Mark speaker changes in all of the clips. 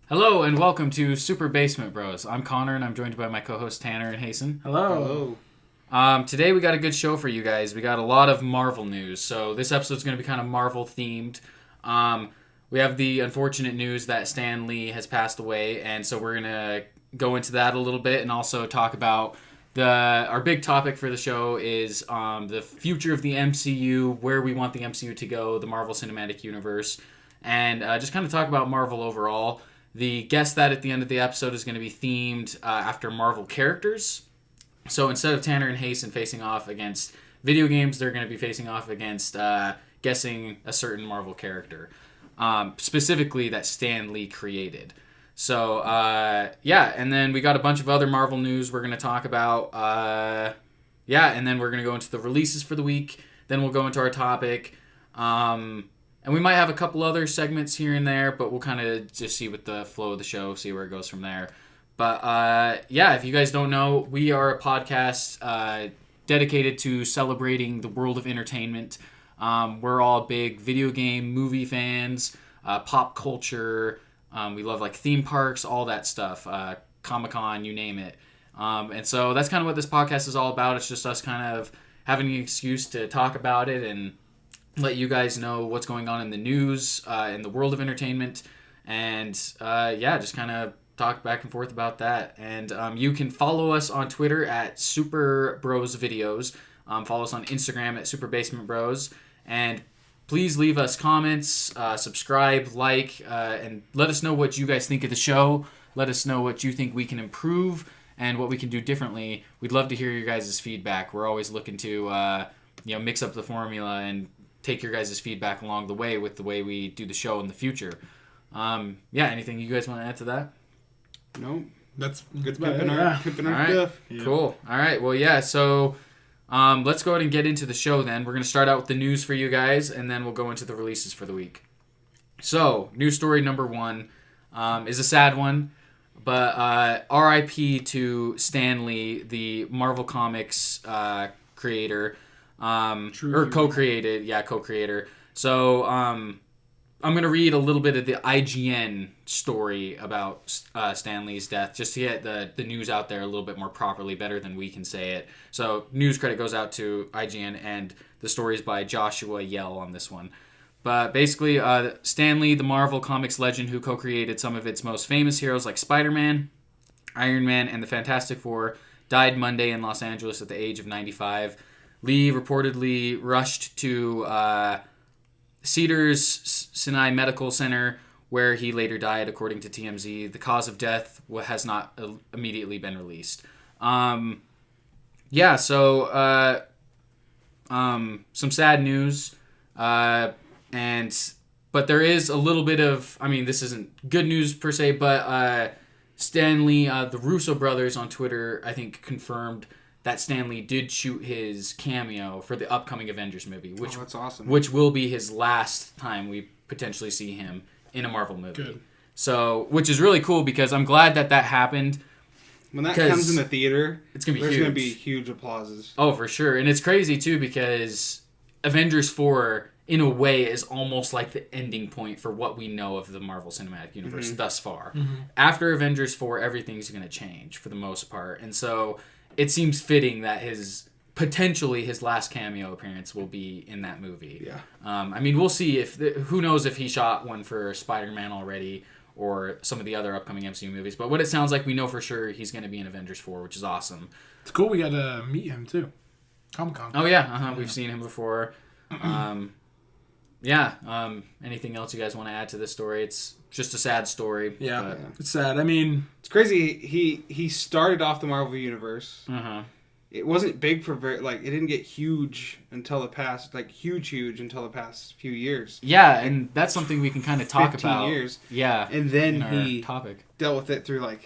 Speaker 1: Hello and welcome to Super Basement Bros. I'm Connor and I'm joined by my co-host Tanner and Hasten.
Speaker 2: Hello.
Speaker 1: Today we got a good show for you guys. We got a lot of Marvel news, so this episode's going to be kind of Marvel themed. We have the unfortunate news that Stan Lee has passed away, and so we're going to go into that a little bit and also talk about our big topic for the show is the future of the MCU, where we want the MCU to go, the Marvel Cinematic Universe, and just kind of talk about Marvel overall. The guest that at the end of the episode is going to be themed after Marvel characters. So instead of Tanner and Hasten facing off against video games, they're going to be facing off against guessing a certain Marvel character, specifically that Stan Lee created. So, and then we got a bunch of other Marvel news we're going to talk about. And then we're going to go into the releases for the week. Then we'll go into our topic. And we might have a couple other segments here and there, but we'll kind of just see with the flow of the show, see where it goes from there. But, if you guys don't know, we are a podcast dedicated to celebrating the world of entertainment. We're all big video game, movie fans, pop culture. We love, theme parks, all that stuff. Comic-Con, you name it. And so that's kind of what this podcast is all about. It's just us kind of having an excuse to talk about it and let you guys know what's going on in the news, in the world of entertainment, and just kind of talk back and forth about that. And you can follow us on Twitter at Super Bros Videos. Follow us on Instagram at Super Basement Bros. And please leave us comments, subscribe, and let us know what you guys think of the show. Let us know what you think we can improve and what we can do differently. We'd love to hear your guys' feedback. We're always looking to mix up the formula and take your guys' feedback along the way with the way we do the show in the future. Anything you guys want to add to that?
Speaker 2: No,
Speaker 3: that's
Speaker 2: good.
Speaker 3: Pimping
Speaker 2: Our stuff.
Speaker 1: Yeah. Cool. All right. Well, so let's go ahead and get into the show then. We're going to start out with the news for you guys, and then we'll go into the releases for the week. So, news story number 1 is a sad one, but RIP to Stan Lee, the Marvel Comics creator. Co-creator. So, I'm going to read a little bit of the IGN story about Stan Lee's death, just to get the news out there a little bit more properly, better than we can say it. So, news credit goes out to IGN, and the story is by Joshua Yell on this one. But basically, Stan Lee, the Marvel Comics legend who co-created some of its most famous heroes like Spider-Man, Iron Man, and the Fantastic Four, died Monday in Los Angeles at the age of 95. Lee reportedly rushed to Cedars-Sinai Medical Center, where he later died, according to TMZ. The cause of death has not immediately been released. Some sad news, but there is a little bit of, this isn't good news per se, but Stan Lee, the Russo brothers on Twitter, I think confirmed that Stan Lee did shoot his cameo for the upcoming Avengers movie,
Speaker 2: that's awesome.
Speaker 1: Which will be his last time we potentially see him in a Marvel movie.
Speaker 3: Good.
Speaker 1: So, which is really cool because I'm glad that happened.
Speaker 2: When that comes in the theater,
Speaker 1: it's gonna be
Speaker 2: there's
Speaker 1: huge.
Speaker 2: Going to be huge applauses.
Speaker 1: Oh, for sure. And it's crazy too because Avengers 4 in a way is almost like the ending point for what we know of the Marvel Cinematic Universe thus far. Mm-hmm. After Avengers 4, everything's going to change for the most part. And so it seems fitting that potentially his last cameo appearance will be in that movie.
Speaker 2: Yeah.
Speaker 1: We'll see who knows if he shot one for Spider-Man already or some of the other upcoming MCU movies. But what it sounds like, we know for sure he's going to be in Avengers 4, which is awesome.
Speaker 3: It's cool we got to meet him too. Comic-Con.
Speaker 1: Oh yeah, we've seen him before. Anything else you guys want to add to this story? It's just a sad story.
Speaker 3: Yeah, it's sad.
Speaker 2: It's crazy. He started off the Marvel Universe. It wasn't big for it didn't get huge until the past, huge until the past few years.
Speaker 1: Yeah, and that's something we can kind of talk
Speaker 2: 15
Speaker 1: about.
Speaker 2: years.
Speaker 1: Yeah.
Speaker 2: And then
Speaker 1: he
Speaker 2: dealt with it through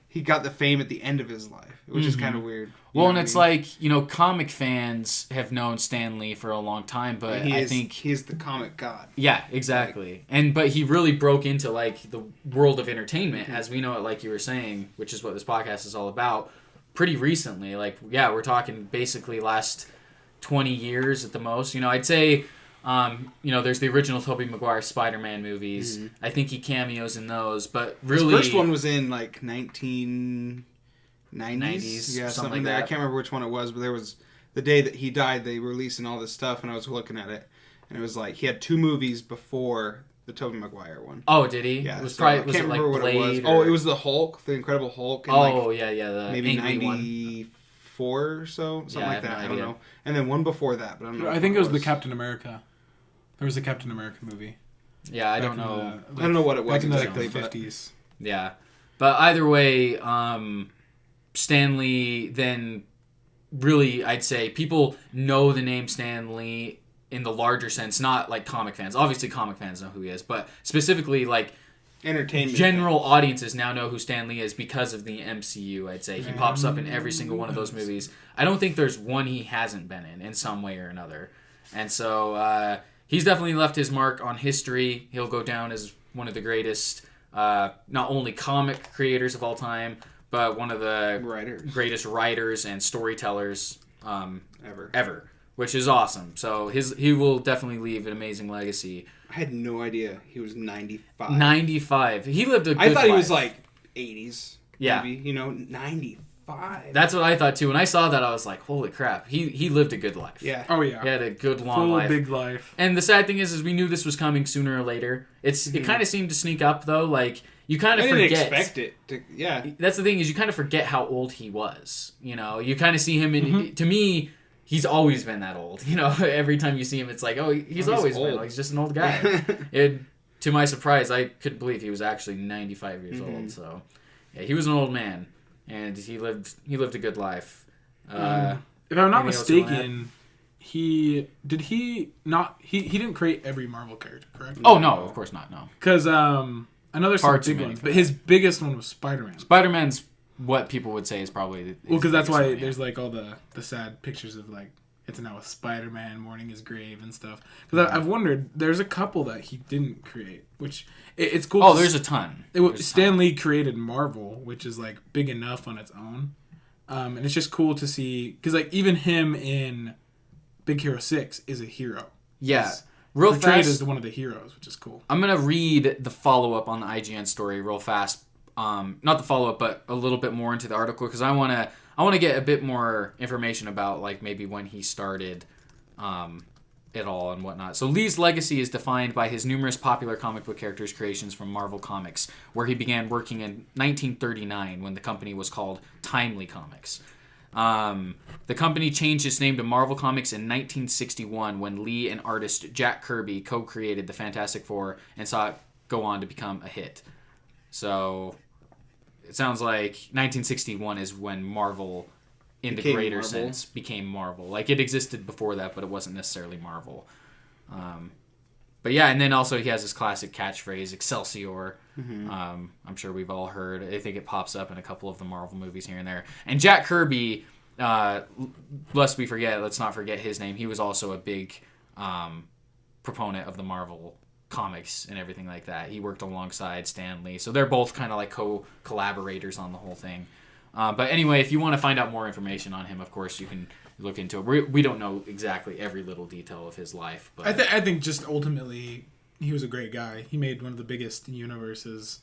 Speaker 2: he got the fame at the end of his life, which is kind of weird.
Speaker 1: Well, and it's comic fans have known Stan Lee for a long time, but I think
Speaker 2: he's the comic god.
Speaker 1: Yeah, exactly. But he really broke into the world of entertainment as we know it, like you were saying, which is what this podcast is all about, pretty recently. We're talking basically last 20 years at the most. I'd say There's the original Tobey Maguire Spider-Man movies. Mm-hmm. I think he cameos in those, but really...
Speaker 2: His first one was in, 1990s?
Speaker 1: Yeah,
Speaker 2: something
Speaker 1: like
Speaker 2: that.
Speaker 1: that.
Speaker 2: I can't remember which one it was, but there was... The day that he died, they were releasing all this stuff, and I was looking at it, and it was he had 2 movies before the Tobey Maguire one.
Speaker 1: Oh, did he?
Speaker 2: Yeah.
Speaker 1: It was
Speaker 2: so
Speaker 1: probably,
Speaker 2: I can't remember what
Speaker 1: Blade
Speaker 2: it was.
Speaker 1: or...
Speaker 2: Oh, it was the Hulk, the Incredible Hulk. And
Speaker 1: the
Speaker 2: maybe
Speaker 1: angry
Speaker 2: 94 or so, something like that. I don't know. And then one before that, but I don't know.
Speaker 3: I think it was the Captain America. There was a Captain America movie.
Speaker 1: Yeah, I don't know.
Speaker 2: I don't know what it was
Speaker 3: back in
Speaker 2: exactly,
Speaker 3: the 50s.
Speaker 1: Yeah. But either way, Stan Lee then really, I'd say, people know the name Stan Lee in the larger sense, not like comic fans. Obviously, comic fans know who he is, but specifically,
Speaker 2: entertainment
Speaker 1: general audiences now know who Stan Lee is because of the MCU, I'd say. He pops up in every single one of those movies. I don't think there's one he hasn't been in some way or another. And so, he's definitely left his mark on history. He'll go down as one of the greatest, not only comic creators of all time, but one of the greatest writers and storytellers ever, which is awesome. So he will definitely leave an amazing legacy.
Speaker 2: I had no idea he was 95.
Speaker 1: 95. He lived a good
Speaker 2: I thought
Speaker 1: life.
Speaker 2: he was 80s.
Speaker 1: Yeah.
Speaker 2: Maybe, 95.
Speaker 1: That's what I thought too. When I saw that, I was like, holy crap. He lived a good life.
Speaker 2: Yeah.
Speaker 3: Oh, yeah.
Speaker 1: He had a good, long life.
Speaker 3: big life.
Speaker 1: And the sad thing is we knew this was coming sooner or later. It kind of seemed to sneak up, though. You kind of forget.
Speaker 2: I didn't expect it to, yeah.
Speaker 1: That's the thing, is you kind of forget how old he was. You kind of see him in, to me, he's always been that old. Every time you see him, it's like, he's always been. He's just an old guy. To my surprise, I couldn't believe he was actually 95 years old. So, yeah, he was an old man, and he lived a good life.
Speaker 3: If I'm not mistaken, he didn't create every Marvel character, correct?
Speaker 1: Oh no, of course not. No,
Speaker 3: because I know there's some big ones, but his biggest one was Spider-Man.
Speaker 1: Spider-Man's what people would say is probably
Speaker 3: because that's why there's all the sad pictures of it's now a Spider-Man mourning his grave and stuff. Because I've wondered, there's a couple that he didn't create, which it's cool.
Speaker 1: Oh, there's a ton.
Speaker 3: Stan Lee created Marvel, which is big enough on its own, and it's just cool to see because even him in Big Hero 6 is a hero.
Speaker 1: Yeah. Real fast,
Speaker 3: as one of the heroes, which is cool.
Speaker 1: I'm going to read the follow-up on the IGN story real fast. Not the follow-up, but a little bit more into the article, because I want to get a bit more information about maybe when he started it all and whatnot. So Lee's legacy is defined by his numerous popular comic book characters creations from Marvel Comics, where he began working in 1939 when the company was called Timely Comics. The company changed its name to Marvel Comics in 1961 when Lee and artist Jack Kirby co-created the Fantastic Four and saw it go on to become a hit. So it sounds like 1961 is when Marvel, in the greater sense, became Marvel. It existed before that, but it wasn't necessarily Marvel. But yeah, and then also he has his classic catchphrase, Excelsior. Mm-hmm. I'm sure we've all heard. I think it pops up in a couple of the Marvel movies here and there. And Jack Kirby, let's not forget his name. He was also a big proponent of the Marvel comics and everything like that. He worked alongside Stan Lee. So they're both kind of co-collaborators on the whole thing. But anyway, if you want to find out more information on him, of course, you can look into it. We don't know exactly every little detail of his life. But
Speaker 3: I think just ultimately, he was a great guy. He made one of the biggest universes.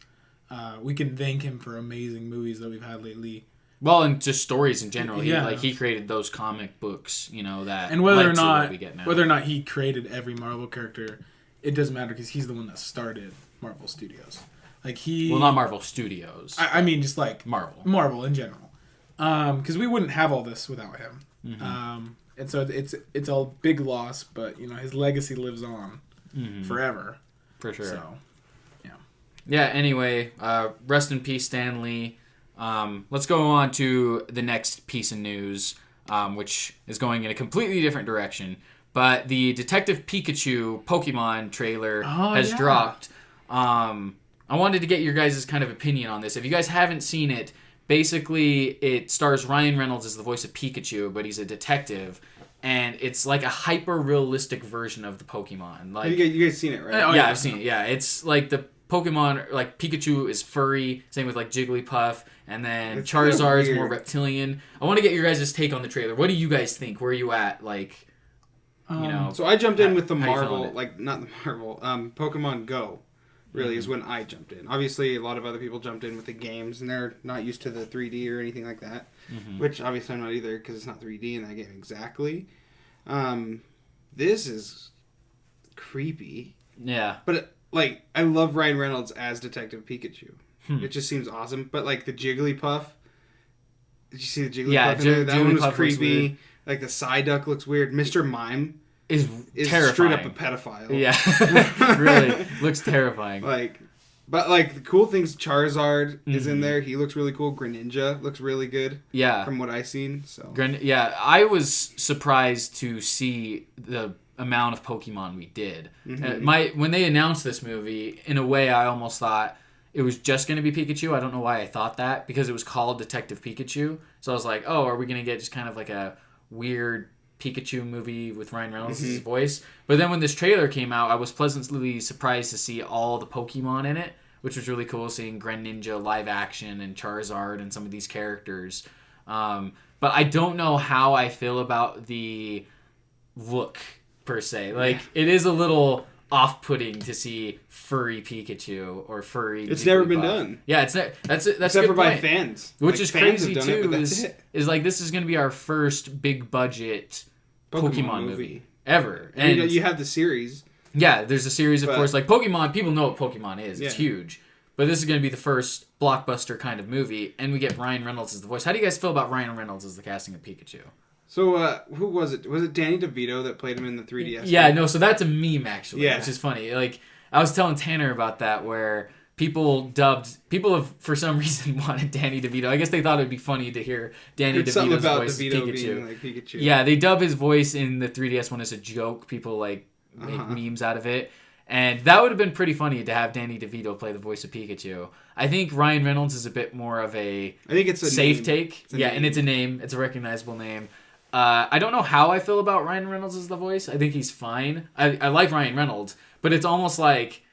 Speaker 3: We can thank him for amazing movies that we've had lately.
Speaker 1: Well, and just stories in general.
Speaker 3: Yeah.
Speaker 1: He created those comic books, that.
Speaker 3: And whether
Speaker 1: or
Speaker 3: not he created every Marvel character, it doesn't matter because he's the one that started Marvel Studios.
Speaker 1: Well, not Marvel Studios.
Speaker 3: I mean, just
Speaker 1: Marvel
Speaker 3: in general, because we wouldn't have all this without him. Mm-hmm. And so it's a big loss, but his legacy lives on forever.
Speaker 1: For sure.
Speaker 3: So, yeah.
Speaker 1: Yeah. Anyway, rest in peace, Stan Lee. Let's go on to the next piece of news, which is going in a completely different direction. But the Detective Pikachu Pokemon trailer has dropped. I wanted to get your guys' kind of opinion on this. If you guys haven't seen it, basically it stars Ryan Reynolds as the voice of Pikachu, but he's a detective, and it's a hyper-realistic version of the Pokemon.
Speaker 2: You guys seen it, right?
Speaker 1: Yeah, I've seen it. Yeah, it's the Pokemon, Pikachu is furry, same with Jigglypuff, and then Charizard's more reptilian. I want to get your guys' take on the trailer. What do you guys think? Where are you at?
Speaker 2: So I jumped in with the
Speaker 1: how you
Speaker 2: Marvel,
Speaker 1: feeling it?
Speaker 2: like not the Marvel, Pokemon Go. Really is when I jumped in. Obviously, a lot of other people jumped in with the games, and they're not used to the 3D or anything like that. Which obviously I'm not either because it's not 3D in that game exactly. This is creepy.
Speaker 1: Yeah.
Speaker 2: But like, I love Ryan Reynolds as Detective Pikachu. It just seems awesome. But like the Jigglypuff, did you see the Jigglypuff in there? That one was creepy. Like the Psyduck looks weird. Mr. Mime
Speaker 1: is terrifying.
Speaker 2: Straight up a pedophile.
Speaker 1: Yeah, really looks terrifying.
Speaker 2: But the cool things, Charizard is in there. He looks really cool. Greninja looks really good.
Speaker 1: Yeah,
Speaker 2: from what I've seen. So
Speaker 1: I was surprised to see the amount of Pokemon we did. When they announced this movie, in a way, I almost thought it was just going to be Pikachu. I don't know why I thought that, because it was called Detective Pikachu. So I was like, oh, are we going to get just kind of like a weird Pikachu movie with Ryan Reynolds' voice? But then when this trailer came out, I was pleasantly surprised to see all the Pokemon in it, which was really cool, seeing Greninja live action and Charizard and some of these characters. But I don't know how I feel about the look per se. It is a little off-putting to see furry Pikachu or furry.
Speaker 2: It's never been done.
Speaker 1: Yeah, that's
Speaker 2: except for by fans,
Speaker 1: which is
Speaker 2: fans
Speaker 1: crazy too. Is like this is going to be our first big budget Pokemon movie ever,
Speaker 2: and you have the series.
Speaker 1: Yeah, there's a series, of course. Like Pokemon, people know what Pokemon is. It's huge. But this is going to be the first blockbuster kind of movie, and we get Ryan Reynolds as the voice. How do you guys feel about Ryan Reynolds as the casting of Pikachu?
Speaker 2: So, who was it? Was it Danny DeVito that played him in the 3DS?
Speaker 1: Yeah, no, so that's a meme, actually,
Speaker 2: which
Speaker 1: is funny. Like, I was telling Tanner about that, where people have, for some reason, wanted Danny DeVito. I guess they thought it would be funny to hear Danny DeVito's
Speaker 2: something about
Speaker 1: voice
Speaker 2: DeVito
Speaker 1: as Pikachu.
Speaker 2: being like Pikachu.
Speaker 1: Yeah, they dub his voice in the 3DS one as a joke. People, make memes out of it. And that would have been pretty funny to have Danny DeVito play the voice of Pikachu. I think Ryan Reynolds is a bit more of I think it's a safe take. And it's a name. It's a recognizable name. I don't know how I feel about Ryan Reynolds as the voice. I think he's fine. I like Ryan Reynolds, but it's almost like,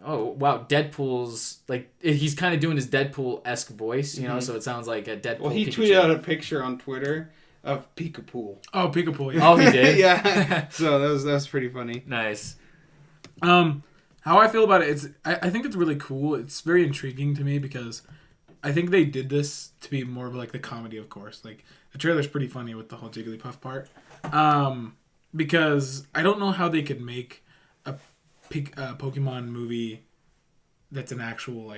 Speaker 1: oh, wow, Deadpool's, he's kind of doing his Deadpool-esque voice, you know, so it sounds like a Deadpool.
Speaker 2: Well, he
Speaker 1: Pikachu.
Speaker 2: tweeted out a picture on Twitter of Pikachu.
Speaker 3: Oh, Pikachu, yeah.
Speaker 1: Oh, he did?
Speaker 2: Yeah. So that was pretty funny.
Speaker 1: Nice.
Speaker 3: How I feel about it is, I think it's really cool. It's very intriguing to me because I think they did this to be more of like the comedy, of course. Like, the trailer's pretty funny with the whole Jigglypuff part. Because I don't know how they could make a Pokemon movie that's an actual,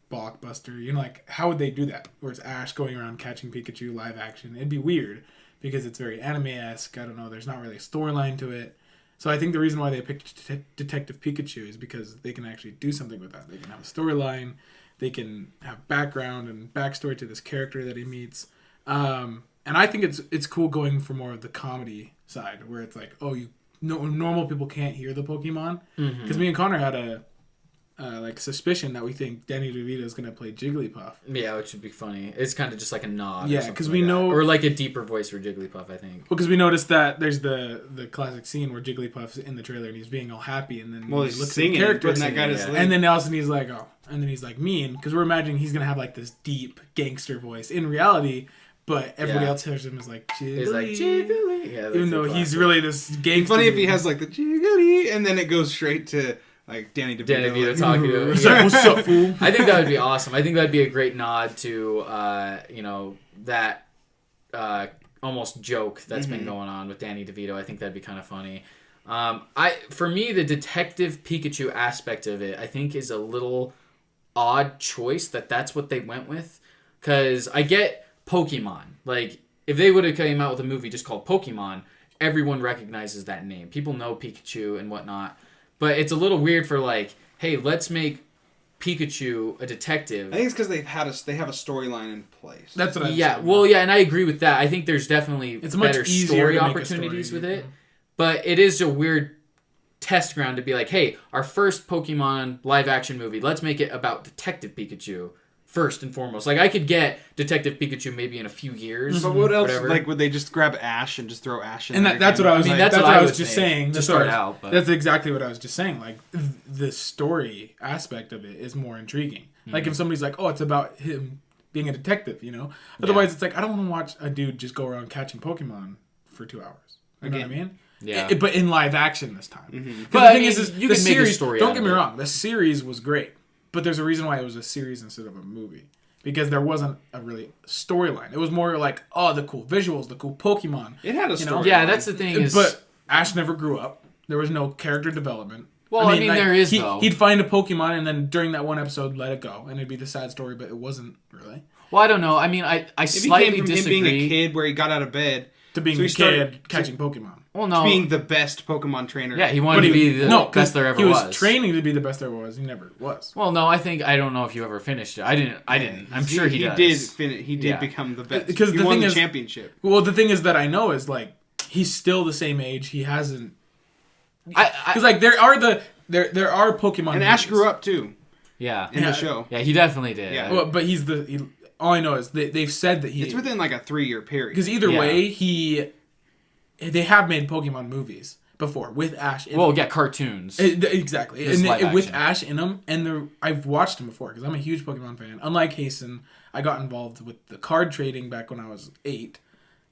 Speaker 3: blockbuster. You know, how would they do that? Where it's Ash going around catching Pikachu live action. It'd be weird because it's very anime-esque. I don't know. There's not really a storyline to it. So I think the reason why they picked Detective Pikachu is because they can actually do something with that. They can have a storyline. They can have background and backstory to this character that he meets. And I think it's cool going for more of the comedy side, where it's like, oh, normal people can't hear the Pokemon. Because me and Connor had a suspicion that we think Danny DeVito is going to play Jigglypuff.
Speaker 1: Yeah, which would be funny. It's kind of just like a nod.
Speaker 3: Yeah, because we know...
Speaker 1: Or like a deeper voice for Jigglypuff, I think.
Speaker 3: Well, because we noticed that there's the classic scene where Jigglypuff's in the trailer and he's being all happy, and then
Speaker 2: he looks singing,
Speaker 3: character
Speaker 2: putting that guy to sleep.
Speaker 3: And then all of a sudden he's like, oh. And then he's like mean, because we're imagining he's going to have this deep gangster voice. In reality... But everybody else hears him as Jiggly.
Speaker 1: He's like, Jiggly. Yeah,
Speaker 3: even though he's really this gangster.
Speaker 2: It's funny if he has the Jiggly, and then it goes straight to Danny DeVito.
Speaker 1: Danny DeVito talking to him.
Speaker 3: What's up, fool?
Speaker 1: I think that would be awesome. I think that'd be a great nod to that almost joke that's been going on with Danny DeVito. I think that'd be kind of funny. For me, the Detective Pikachu aspect of it, I think, is a little odd choice that's what they went with. Because I get Pokemon. If they would have came out with a movie just called Pokemon, everyone recognizes that name. People know Pikachu and whatnot. But it's a little weird for hey, let's make Pikachu a detective.
Speaker 2: I think it's because they have a storyline in place.
Speaker 3: That's what I'm
Speaker 1: saying. Well, yeah, and I agree with that. I think there's definitely better story opportunities
Speaker 3: story.
Speaker 1: with it. But it is a weird test ground to be hey, our first Pokemon live action movie, let's make it about Detective Pikachu. First and foremost. I could get Detective Pikachu maybe in a few years.
Speaker 2: But what else? Whatever. Would they just grab Ash and just throw Ash in
Speaker 3: and
Speaker 2: there?
Speaker 3: That's what I was That's what I was just saying.
Speaker 1: To start out. But.
Speaker 3: That's exactly what I was just saying. The story aspect of it is more intriguing. If somebody's oh, it's about him being a detective, Otherwise, it's I don't want to watch a dude just go around catching Pokemon for 2 hours. You know what I mean?
Speaker 1: Yeah.
Speaker 3: But in live action this time.
Speaker 2: Mm-hmm.
Speaker 3: But the thing is
Speaker 1: you
Speaker 3: the
Speaker 1: can
Speaker 3: series,
Speaker 1: make a story.
Speaker 3: don't get me wrong, the series was great, but there's a reason why it was a series instead of a movie. Because there wasn't a really storyline. It was more like, oh, the cool visuals, the cool Pokemon.
Speaker 2: It had a story.
Speaker 1: Yeah, that's the thing is...
Speaker 3: But Ash never grew up. There was no character development.
Speaker 1: Well, I mean like, there is, though.
Speaker 3: He'd find a Pokemon, and then during that one episode, let it go. And it'd be the sad story, but it wasn't really.
Speaker 1: Well, I don't know. I mean, I slightly
Speaker 2: from
Speaker 1: disagree.
Speaker 2: him being a kid where he got out of bed...
Speaker 3: To being a kid catching Pokemon.
Speaker 1: Well, no.
Speaker 2: To being the best Pokemon trainer.
Speaker 1: Yeah, he wanted to be the best there ever was.
Speaker 3: He was training to be the best there was. He never was.
Speaker 1: Well, no, I don't know if you ever finished it. I didn't. I'm sure he does.
Speaker 2: He did become the best.
Speaker 3: Because
Speaker 2: he won the championship.
Speaker 3: Well, the thing is that I know is, like, he's still the same age. He hasn't... Because, like, there are Pokemon...
Speaker 2: And Ash grew up, too.
Speaker 1: Yeah.
Speaker 2: In the show.
Speaker 1: Yeah, he definitely did.
Speaker 2: Yeah.
Speaker 3: Well, but he's the... all I know is they've said that he...
Speaker 2: It's within, like, a 3-year period.
Speaker 3: Because either way, they have made Pokemon movies before with Ash in them.
Speaker 1: Yeah, cartoons.
Speaker 3: Exactly. And with Ash in them, and I've watched them before because I'm a huge Pokemon fan. Unlike Hasten, I got involved with the card trading back when I was 8.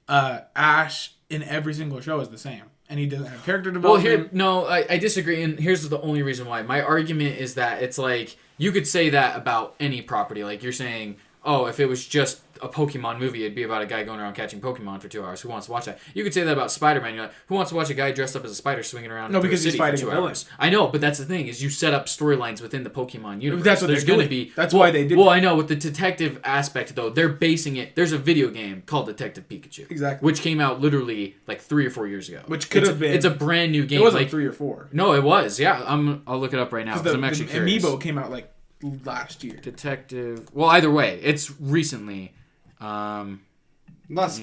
Speaker 3: Ash in every single show is the same. And he doesn't have character development.
Speaker 1: I disagree, and here's the only reason why. My argument is that it's like, you could say that about any property. Like, you're saying, oh, if it was just a Pokemon movie, it'd be about a guy going around catching Pokemon for 2 hours. Who wants to watch that? You could say that about Spider-Man. You're like, who wants to watch a guy dressed up as a spider swinging around
Speaker 3: because
Speaker 1: a city
Speaker 3: he's fighting
Speaker 1: for 2
Speaker 3: a villain.
Speaker 1: hours? I know, but that's the thing, is you set up storylines within the Pokemon universe.
Speaker 3: That's what
Speaker 1: there's
Speaker 3: going
Speaker 1: to be.
Speaker 3: That's why they did.
Speaker 1: Well, I know, with the detective aspect, though, they're basing it... There's a video game called Detective Pikachu.
Speaker 3: Exactly.
Speaker 1: Which came out literally like 3 or 4 years ago.
Speaker 3: Which could have been...
Speaker 1: It's a brand new game.
Speaker 3: It wasn't
Speaker 1: like,
Speaker 3: 3 or 4.
Speaker 1: No, it was. Yeah, I'll look it up right now because I'm actually curious.
Speaker 3: Amiibo came out like last year.
Speaker 1: Detective... Well, either way, it's recently...
Speaker 2: Last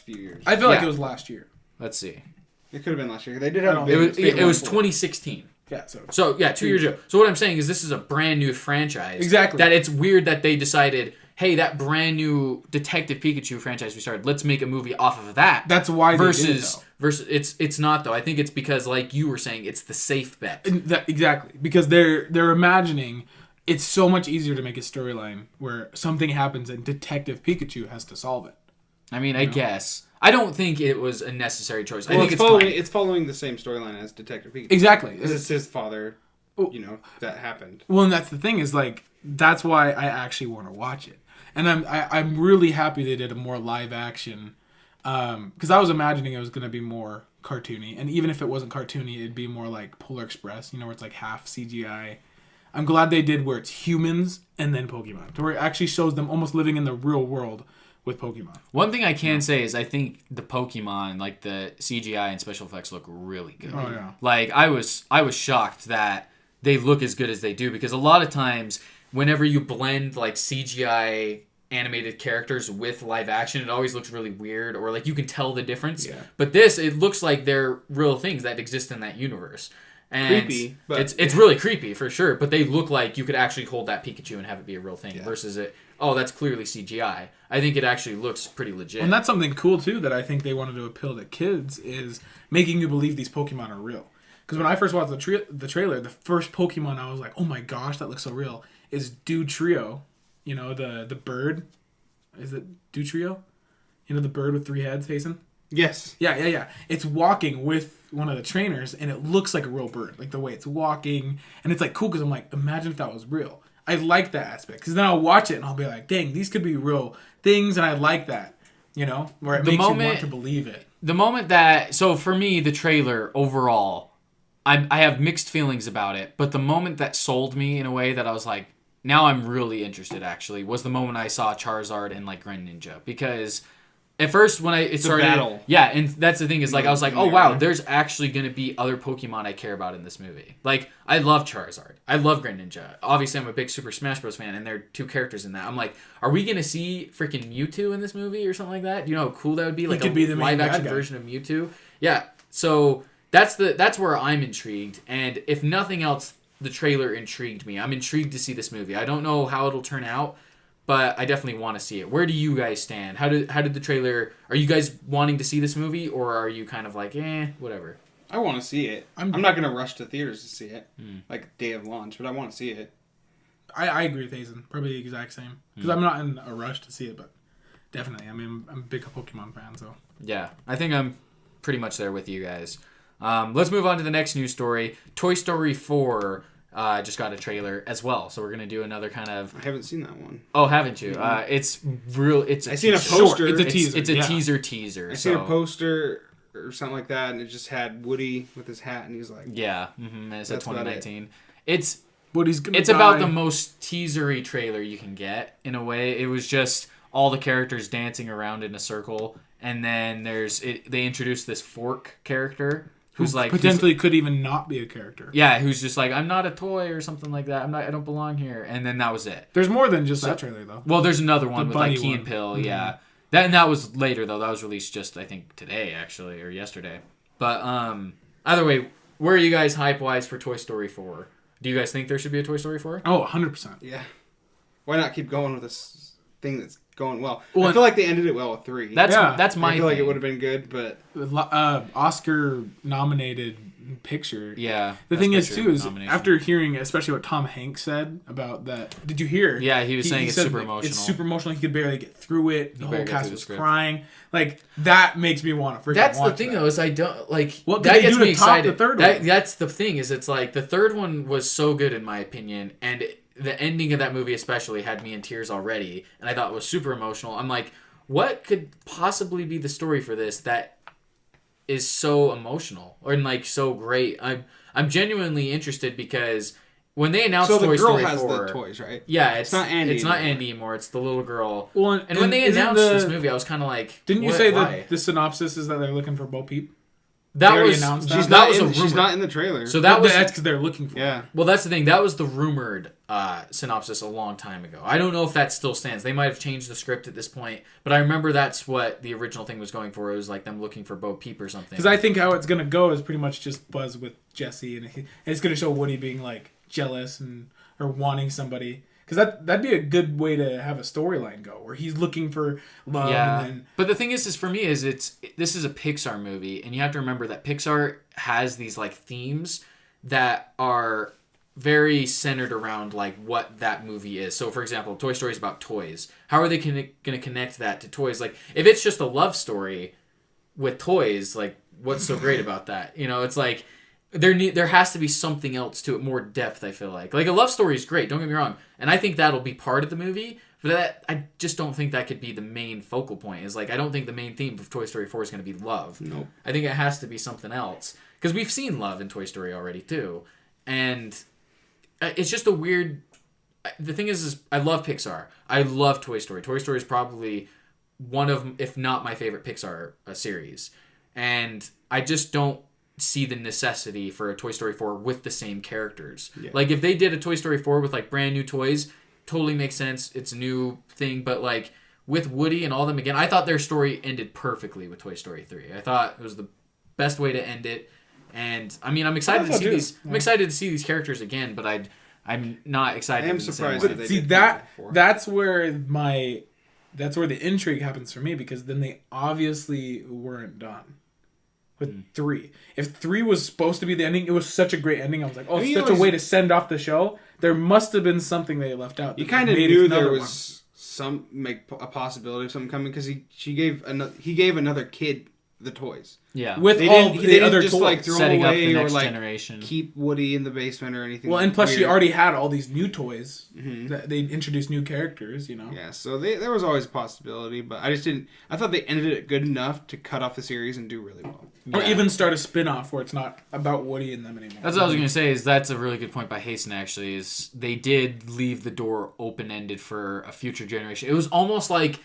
Speaker 2: few years.
Speaker 3: I feel like it was last year.
Speaker 1: Let's see.
Speaker 2: It could have been last year. They did have a big...
Speaker 1: It was 2016.
Speaker 3: Yeah,
Speaker 1: 2 years ago. So what I'm saying is this is a brand new franchise.
Speaker 3: Exactly.
Speaker 1: That it's weird that they decided, hey, that brand new Detective Pikachu franchise we started, let's make a movie off of that.
Speaker 3: That's why they did it, though.
Speaker 1: Versus it's not, though. I think it's because, like you were saying, it's the safe bet.
Speaker 3: Exactly. Because they're imagining it's so much easier to make a storyline where something happens and Detective Pikachu has to solve it.
Speaker 1: I mean, I guess. I don't think it was a necessary choice.
Speaker 2: Well,
Speaker 1: I think
Speaker 2: it's following the same storyline as Detective Pikachu.
Speaker 3: Exactly.
Speaker 2: It's his father, that happened.
Speaker 3: Well, and that's the thing is, like, that's why I actually want to watch it. And I'm really happy they did a more live action, because I was imagining it was going to be more cartoony. And even if it wasn't cartoony, it'd be more like Polar Express, where it's like half CGI. I'm glad they did where it's humans and then Pokemon, to where it actually shows them almost living in the real world with Pokemon.
Speaker 1: One thing I can say is I think the Pokemon, like the CGI and special effects, look really good.
Speaker 3: Oh yeah.
Speaker 1: Like I was shocked that they look as good as they do, because a lot of times whenever you blend like CGI animated characters with live action, it always looks really weird, or like you can tell the difference.
Speaker 3: Yeah.
Speaker 1: But this, it looks like they're real things that exist in that universe. And
Speaker 2: creepy, but
Speaker 1: it's really creepy for sure, but they look like you could actually hold that Pikachu and have it be a real thing versus that's clearly CGI. I think it actually looks pretty legit.
Speaker 3: And that's something cool too that I think they wanted to appeal to kids, is making you believe these Pokemon are real. Because when I first watched the trailer, the first Pokemon I was like, oh my gosh, that looks so real, is Dewtrio. The bird. Is it Dewtrio? The bird with 3 heads, Hasten?
Speaker 2: Yes.
Speaker 3: Yeah. It's walking with one of the trainers, and it looks like a real bird, like the way it's walking, and it's like cool because I'm like, imagine if that was real. I like that aspect because then I'll watch it and I'll be like, dang, these could be real things, and I like that, where it makes you want to believe it.
Speaker 1: The moment that, so for me, the trailer overall, I have mixed feelings about it, but the moment that sold me in a way that I was like, now I'm really interested actually, was the moment I saw Charizard and like Greninja, because at first, when it started...
Speaker 2: battle.
Speaker 1: Yeah, and that's the thing, is like, I was like, oh wow, there's actually going to be other Pokemon I care about in this movie. Like, I love Charizard. I love Greninja. Obviously, I'm a big Super Smash Bros. Fan, and there are 2 characters in that. I'm like, are we going to see freaking Mewtwo in this movie or something like that? Do you know how cool that would be? Like
Speaker 3: could be the main
Speaker 1: live-action version of Mewtwo? Yeah, so that's where I'm intrigued. And if nothing else, the trailer intrigued me. I'm intrigued to see this movie. I don't know how it'll turn out, but I definitely want to see it. Where do you guys stand? How did the trailer... Are you guys wanting to see this movie, or are you kind of like, whatever?
Speaker 2: I want to see it. I'm not going to rush to theaters to see it, like day of launch, but I want to see it.
Speaker 3: I agree with Hazen. Probably the exact same. Because I'm not in a rush to see it, but definitely. I mean, I'm a big Pokemon fan, so...
Speaker 1: Yeah, I think I'm pretty much there with you guys. Let's move on to the next news story. Toy Story 4 just got a trailer as well, so we're gonna do another kind of.
Speaker 2: I haven't seen that one.
Speaker 1: Oh, haven't you? It's real. It's.
Speaker 2: I seen a poster.
Speaker 3: It's a teaser.
Speaker 1: It's a teaser.
Speaker 2: I seen a poster or something like that, and it just had Woody with his hat, and he's like,
Speaker 1: yeah, and it said 2019. It's
Speaker 3: Woody's gonna.
Speaker 1: It's
Speaker 3: die.
Speaker 1: about the most teasery trailer you can get in a way. It was just all the characters dancing around in a circle, and then they introduced this Fork character. Who's like
Speaker 3: potentially could even not be a character.
Speaker 1: Yeah, who's just like, I'm not a toy or something like that. I don't belong here. And then that was it.
Speaker 3: There's more than just that trailer though.
Speaker 1: Well, there's another one with like Key
Speaker 3: one.
Speaker 1: and Peele. Yeah, that was later though. That was released just I think today actually or yesterday. But either way, where are you guys hype wise for Toy Story 4? Do you guys think there should be a Toy Story 4?
Speaker 3: Oh, 100%.
Speaker 2: yeah. Why not keep going with this thing that's going well? I feel like they ended it well with 3.
Speaker 1: That's my.
Speaker 2: I feel like it
Speaker 1: thing.
Speaker 2: would have been good, but
Speaker 3: Oscar nominated picture.
Speaker 1: Yeah.
Speaker 3: The thing is
Speaker 1: Picture
Speaker 3: too is
Speaker 1: nomination.
Speaker 3: after hearing especially what Tom Hanks said about that. Did you hear?
Speaker 1: Yeah, he was saying it's
Speaker 3: said,
Speaker 1: super
Speaker 3: like,
Speaker 1: emotional.
Speaker 3: It's super emotional. He could barely get through it. The whole
Speaker 1: barely get
Speaker 3: cast
Speaker 1: through the
Speaker 3: was
Speaker 1: script.
Speaker 3: crying. Like that makes me want to freaking
Speaker 1: That's
Speaker 3: watch
Speaker 1: the thing
Speaker 3: that.
Speaker 1: though is I don't like
Speaker 3: What could
Speaker 1: that
Speaker 3: they
Speaker 1: gets
Speaker 3: do
Speaker 1: me
Speaker 3: to top
Speaker 1: excited.
Speaker 3: the third one?
Speaker 1: That's the thing is it's like the third one was so good in my opinion and the ending of that movie especially had me in tears already and I thought it was super emotional. I'm like, what could possibly be the story for this that is so emotional or like so great? I'm genuinely interested because when they announced
Speaker 2: so the
Speaker 1: Toy
Speaker 2: girl
Speaker 1: Story
Speaker 2: has
Speaker 1: 4,
Speaker 2: the toys, right?
Speaker 1: yeah, it's not Andy. It's not
Speaker 2: anymore.
Speaker 1: Andy anymore. It's the little girl.
Speaker 3: Well,
Speaker 1: and when they
Speaker 3: isn't
Speaker 1: announced this movie, I was kind of like,
Speaker 3: Didn't you
Speaker 1: what,
Speaker 3: say
Speaker 1: why?
Speaker 3: that the synopsis is that they're looking for Bo Peep?
Speaker 1: That
Speaker 3: already
Speaker 1: was
Speaker 3: announced that?
Speaker 2: She's
Speaker 1: that
Speaker 2: not.
Speaker 1: was a
Speaker 2: In, she's
Speaker 1: rumor.
Speaker 2: not in the trailer.
Speaker 1: So that was
Speaker 3: That's because they're looking for.
Speaker 2: yeah.
Speaker 1: well. That's the thing. That was the rumored synopsis a long time ago. I don't know if that still stands. They might have changed the script at this point, but I remember that's what the original thing was going for. It was like them looking for Bo Peep or something.
Speaker 3: Because I think how it's gonna go is pretty much just Buzz with Jesse, and it's gonna show Woody being like jealous or wanting somebody. Because that'd be a good way to have a storyline go, where he's looking for love.
Speaker 1: Yeah,
Speaker 3: And then,
Speaker 1: but the thing is for me is this is a Pixar movie, and you have to remember that Pixar has these like themes that are very centered around like what that movie is. So, for example, Toy Story is about toys. How are they going to connect that to toys? Like, if it's just a love story with toys, like, what's so great about that? You know, it's like there has to be something else to it, more depth. I feel like a love story is great. Don't get me wrong, and I think that'll be part of the movie. But that I just don't think that could be the main focal point. Is like I don't think the main theme of Toy Story 4 is going to be love.
Speaker 2: Nope.
Speaker 1: I think it has to be something else because we've seen love in Toy Story already too, and it's just a weird. The thing is I love Pixar. I love Toy Story. Toy Story is probably one of, if not my favorite Pixar series, and I just don't see the necessity for a Toy Story 4 with the same characters.
Speaker 2: Yeah.
Speaker 1: Like if they did a Toy Story 4 with like brand new toys, totally makes sense. It's a new thing, but like with Woody and all them again, I thought their story ended perfectly with Toy Story 3. I thought it was the best way to end it. And I mean, I'm excited to see these. I'm excited to see these characters again, but I'm not excited.
Speaker 2: I am
Speaker 1: in the same
Speaker 2: surprised
Speaker 1: way.
Speaker 2: that they
Speaker 3: see
Speaker 2: did
Speaker 3: that
Speaker 2: before.
Speaker 3: that's where the intrigue happens for me, because then they obviously weren't done with 3. If 3 was supposed to be the ending, it was such a great ending. I was like, oh, it's such a way to send off the show. There must have been something they left out.
Speaker 2: You kind of knew there was a possibility of something coming because he gave another kid the toys.
Speaker 1: Yeah.
Speaker 3: With
Speaker 2: They
Speaker 3: all
Speaker 2: didn't
Speaker 3: the other
Speaker 2: just
Speaker 3: toys.
Speaker 2: like throw
Speaker 1: Setting
Speaker 2: them
Speaker 1: up the
Speaker 2: away or
Speaker 1: next
Speaker 2: like
Speaker 1: generation.
Speaker 2: keep Woody in the basement or anything.
Speaker 3: Well, and plus she
Speaker 2: weird.
Speaker 3: already had all these new toys. That they introduced new characters, you know.
Speaker 2: Yeah, so there was always a possibility, but I just didn't. I thought they ended it good enough to cut off the series and do really well.
Speaker 3: Or
Speaker 1: Yeah.
Speaker 3: even start a spin-off where it's not about Woody and them anymore.
Speaker 1: That's what I was going to say. Is that's a really good point by Hasten. Actually, is they did leave the door open ended for a future generation. It was almost like